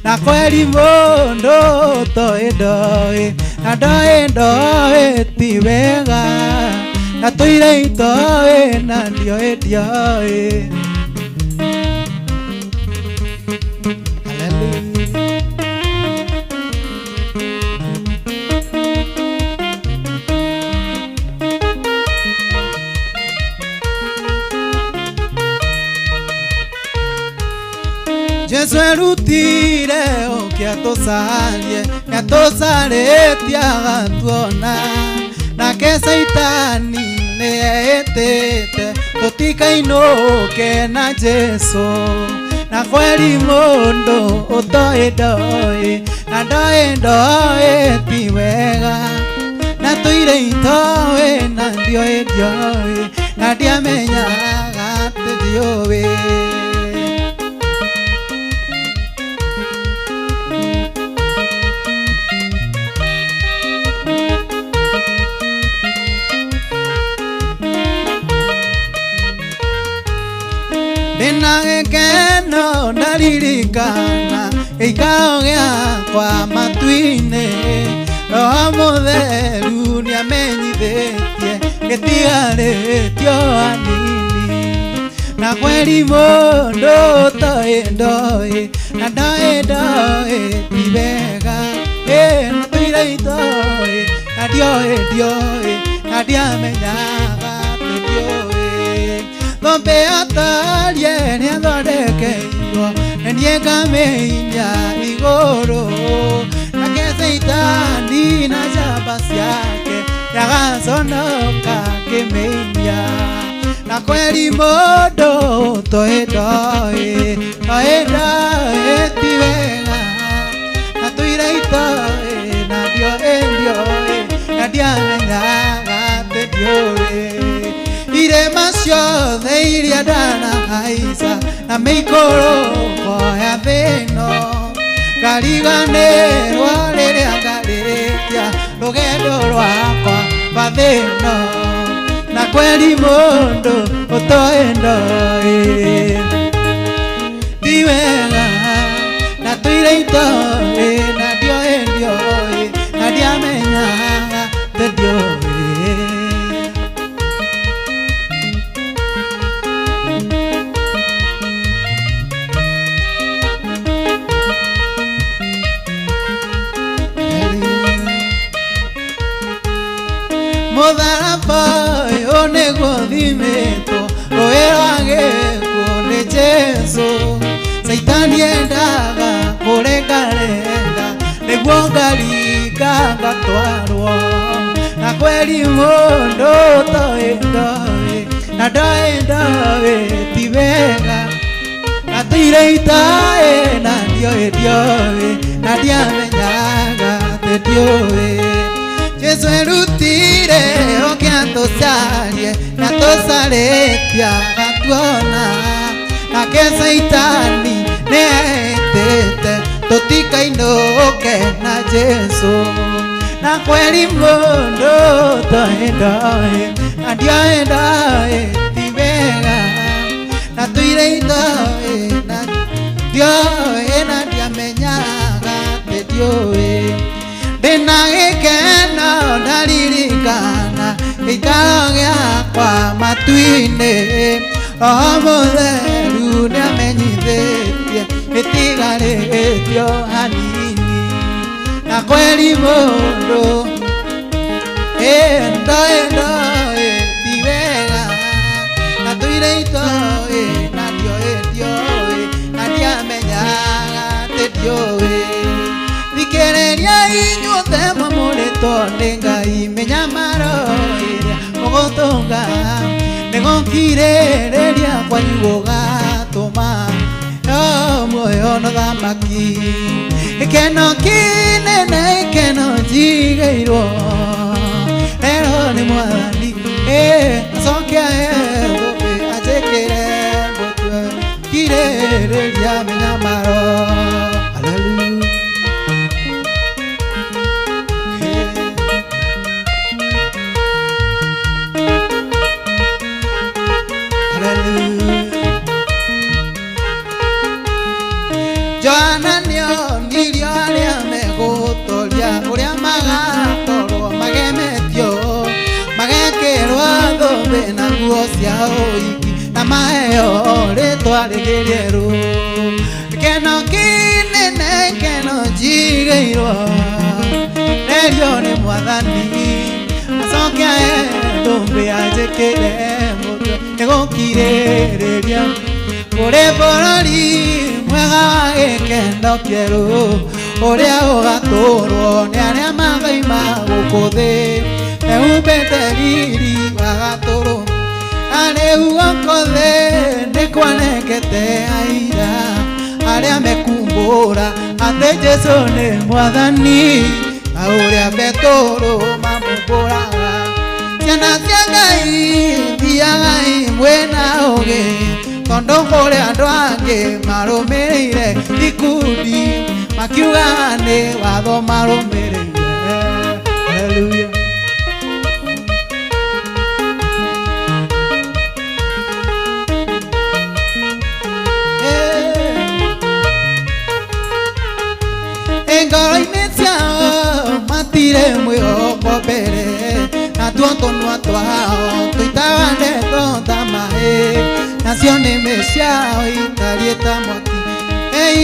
C: na kweli mũndũ ũtoĩ na ndoĩ ti wega na tũire itoĩ na ndioĩ Jesu erutire ũkĩatũcarie atũcarĩtie agatuona nake Saitani nĩehĩtĩte tũtikainũke na Jesu na kweli mũndũ ũtoĩ na ndoĩ ti wega na tũire itoĩ na ndioĩ na ndiamenyaga tĩthiũĩ. Ndĩna gĩkeno ndaririkana gĩikaro gĩakwa matu-inĩ, Roho Mũtheru nĩamenyithĩtie gĩtigarĩtio hanini, na kweri mũndũ ũtoĩ na ndoĩ ti wega, na tũire itoĩ na ndioĩ na ndiamenyaga tũtiũĩ. Ng'ombe atarie nĩathondekeirwo na niĩ ngamĩinya igũrũ, nake Saitani na njamba ciake yagaconoka ngĩmĩinya, na kweri mũndũ ũtoĩ ndoĩ ti wega, na tũire itoĩ na ndioĩ na ndiamenyaga tũtiũĩ. Irĩma ciothe iria ndanahaica na mĩikũrũko ya thĩ ĩno, ngariganĩrwo rĩrĩa ngarĩkia rũgendo rwakwa rwa thĩ ĩno, na kweri mũndũ ũtoĩ ndoĩ ti wega, na tũire itoĩ na ndioĩ na ndiamenyaga tũtiũĩ. Mũtharaba ũyũ nĩguo thimĩtwo rũĩ rwa gĩkuũ nĩ Jesũ, Saitani endaga kũrengarenga nĩguo ngaringa ngatwarwo, na kweri mũndũ ũtoĩ na ndoĩ ti wega, na tũire itoĩ na ndioĩ na ndiamenyaga tũtiũĩ. Jesũ erutire oke atũcarie na tũcarĩtie agatuona, nake Saitani nĩehĩtĩte tũtikainũke na Jesũ, na kweri mũndũ ũtoĩ na ndioĩ ti wega, na tũire itoĩ na ndioĩ na ndiamenyaga tũtiũĩ. Ndĩna gĩkeno ndaririkana gĩikaro gĩakwa matu-inĩ, Roho Mũtheru nĩamenyithĩtie gĩtigarĩtio hanini, na kweri mũndũ ndoĩ ti wega, na tũire itoĩ na ndioĩ na ndiamenyaga tũtiũĩ. Thikĩrĩria inyuothe mũmũrĩtwo nĩ Ngai, mĩnyamaro ĩrĩa mũgũtũnga nĩgũkirĩrĩria kwanyu gũgatũma muoyo na thamaki. Gĩkeno kĩnene gĩkeno njigĩirwo rero nĩ Mwathani, acokia thũmbĩ anjĩkĩre mũtwe, kirĩrĩria mĩnyamaro. Hallelujah. Joana nĩonirio arĩa megũtũria ũrĩa magakorwo magemetio, magekĩrwo thũmbĩ na nguo cia ũhiki na maheo rĩtwa rĩgĩrĩerũ. Gĩkeno kĩnene gĩkeno njigĩirwo rerio nĩ Mwathani, acokia thũmbĩ anjĩkĩre mũtwe, nĩgũkirĩrĩria kũrĩ bũrũri mwega wa gĩkeno kĩerũ, ũrĩa ũgatũrwo nĩ arĩa mathaima gũkũ thĩ, mehumbĩte riri wagatũrwo, na rĩu gũkũ thĩ nĩ kwanengete aira arĩa mekumbũra atĩ Jesũ nĩ Mwathani, na ũrĩa betũrũ mamũmbũraga ciana cia Ngai thiaga imwe na ũgĩ tondũ kũrĩ andũ angĩ marũmĩrĩire ikundi makiugaga nĩ watho marũmĩrĩire. Haleluya. Ngoro-inĩ ciao matirĩ mwĩhoko mbere natuo tũnua twao tũitaga ndeto ta maĩ nacio nĩmĩ ciao itariĩ ta mwaki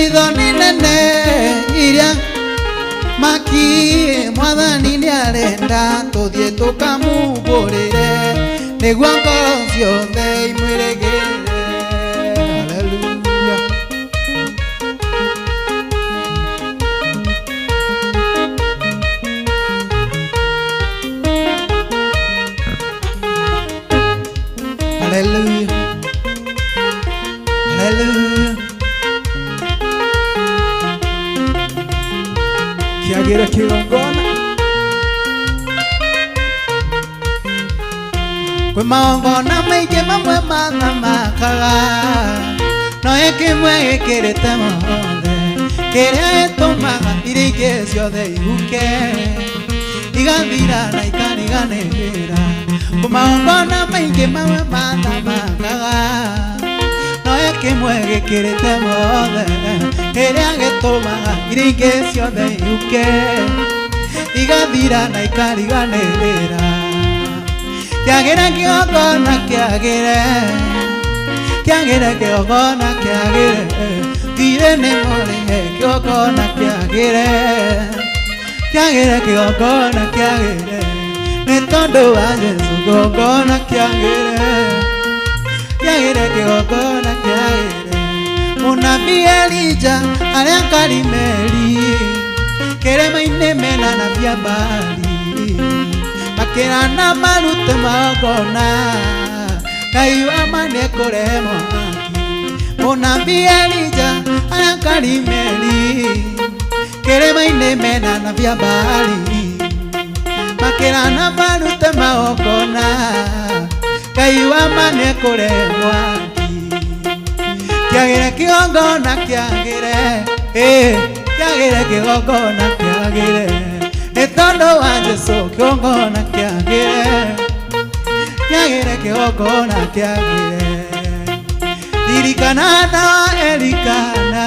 C: ithoni nene iria maki mwathani nĩarenda tũthiĩ tũkamumbũrĩre nĩguo ngoro ciothe imwĩrĩgĩrĩre. Hallelujah. Hallelujah. Kiagĩra kĩgongona kwĩ magongona maingĩ mamwe mathamakaga no kĩmwe gĩkĩrĩte mothe kĩrĩa gĩtũmaga iria ingĩ ciothe ihuke igathira na ikariganĩrĩra. Magongona maingĩ mamwe mathamakaga no kĩmwe gĩkĩrĩte mothe kĩrĩa gĩtũmaga iria ingĩ ciothe ihuke igathira na ikariganĩrĩra. Kĩagĩre kĩgongona kĩagĩre kĩagĩre kĩgongona kĩagĩre thirĩ nĩ mũrĩhe kĩgongona kĩagĩre kĩagĩre kĩgongona kĩagĩre nĩ tondũ wa Jesũ kĩgongona kĩagĩre kĩagĩre kĩgongona kĩagĩre. Mũnabii Elija arĩa Karimeli kĩrĩma-inĩ mena nabii a Baali makĩrana marute magongona Ngai wa ma nĩekũrehe mwaki. Mũnabii Elija arĩa Karimeli kĩrĩma-inĩ mena nabii a Baali makĩrana marute magongona Ngai wa ma nĩekũrehe mwaki. Kĩagĩre kĩgongona kĩagĩre kĩagĩre kĩgongona kĩagĩre nĩ tondũ wa Jesũ kĩgongona kĩagĩre kĩagĩre kĩgongona kĩagĩre. Ririkana na Elikana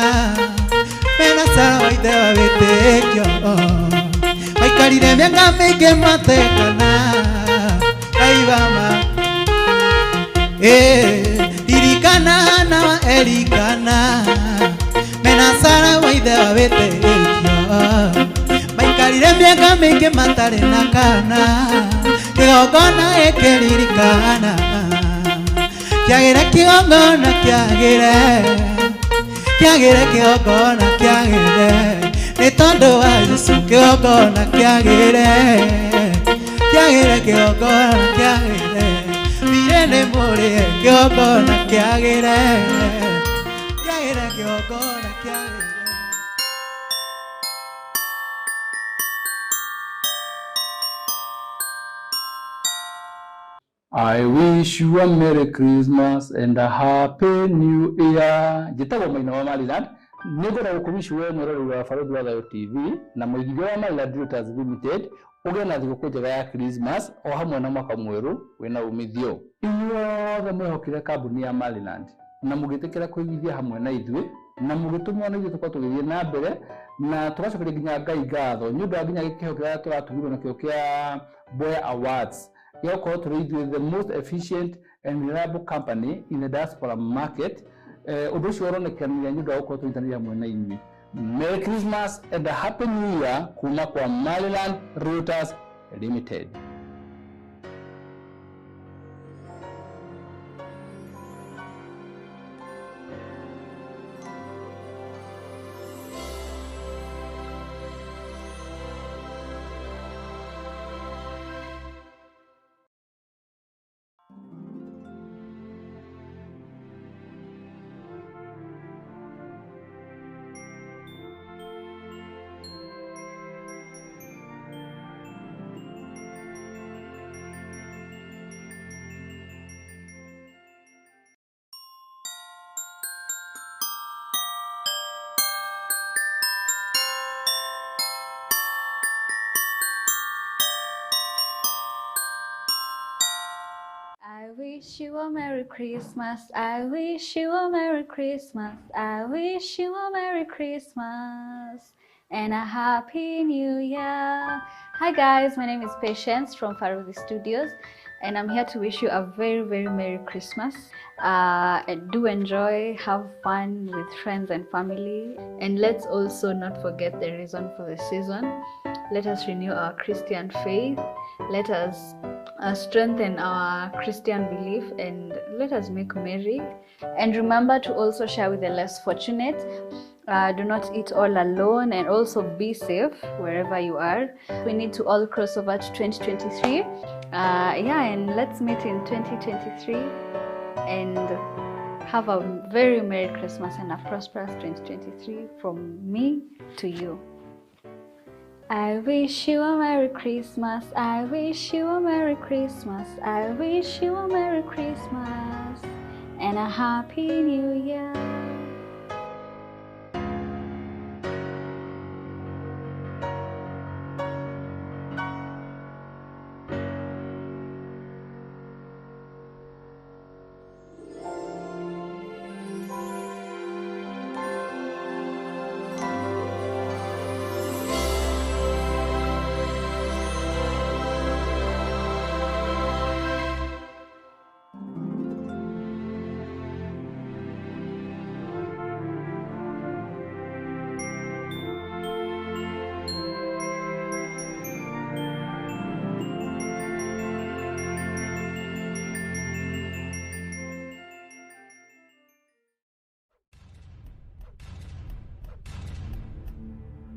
C: mena Sara wa ithe wa wĩtĩkio maikarire mĩaka mĩingĩ matekana Ngai wa ma. Ririkana na Elikana mena Sara wa ithe wa wĩtĩkio maikarire mĩaka mĩingĩ matarĩ na kana kĩgongona gĩkĩririkana. Kĩagĩre kĩgongona kĩagĩre kĩagĩre kĩgongona kĩagĩre nĩ tondũ wa Jesũ kĩgongona kĩagĩre kĩagĩre kĩgongona kĩagĩre thirĩ nĩ mũrĩhe kĩgongona kĩagĩre kĩagĩre kĩgongona kĩagĩre.
I: I wish you a Merry Christmas and a Happy New Year. Njĩtagwo Maina wa Maryland. Nĩngwenda gũkũwish we mwĩroreri wa Barũthi wa Thayũ TV na mũigithia wa Maryland Realtors Limited ũgĩe na thigũkũ njega ya Christmas o hamwe na mwaka mwerũ wĩna umithio. Inyuothe mwĩhokire kambuni ya Maryland na mũgĩtĩkĩra kũigithia hamwe na ithuĩ na mũgĩtũmwo na ithuĩ tũkorwo tũgĩthiĩ na mbere na tũgacokeria nginya Ngai ngatho nĩ ũndũ wa nginya gĩkĩheo kĩrĩa tũratugirwo nakĩo kĩa Boya Awards. Yoko the most efficient and reliable company in the diaspora market. Ũndũ ũcio ũronekanire nĩ ũndũ wa gũkorwo tũnyitanĩire hamwe na inyuĩ. Merry Christmas and a Happy New Year kuma kwa Maryland Realtors Limited.
J: a Merry Christmas. I wish you a Merry Christmas. I wish you a Merry Christmas and a Happy New Year. Hi guys, my name is Patience from Farodi Studios, and I'm here to wish you a very, very Merry Christmas. And do enjoy, have fun with friends and family. And let's also not forget the reason for the season. Let us renew our Christian faith. Let us strengthen our Christian belief, and let us make merry. And remember to also share with the less fortunate. Do not eat all alone, and also be safe wherever you are. We need to all cross over to 2023. And let's meet in 2023 and have a very Merry Christmas and a prosperous 2023 from me to you. I wish you a Merry Christmas. I wish you a Merry Christmas. I wish you a Merry Christmas and a Happy New Year.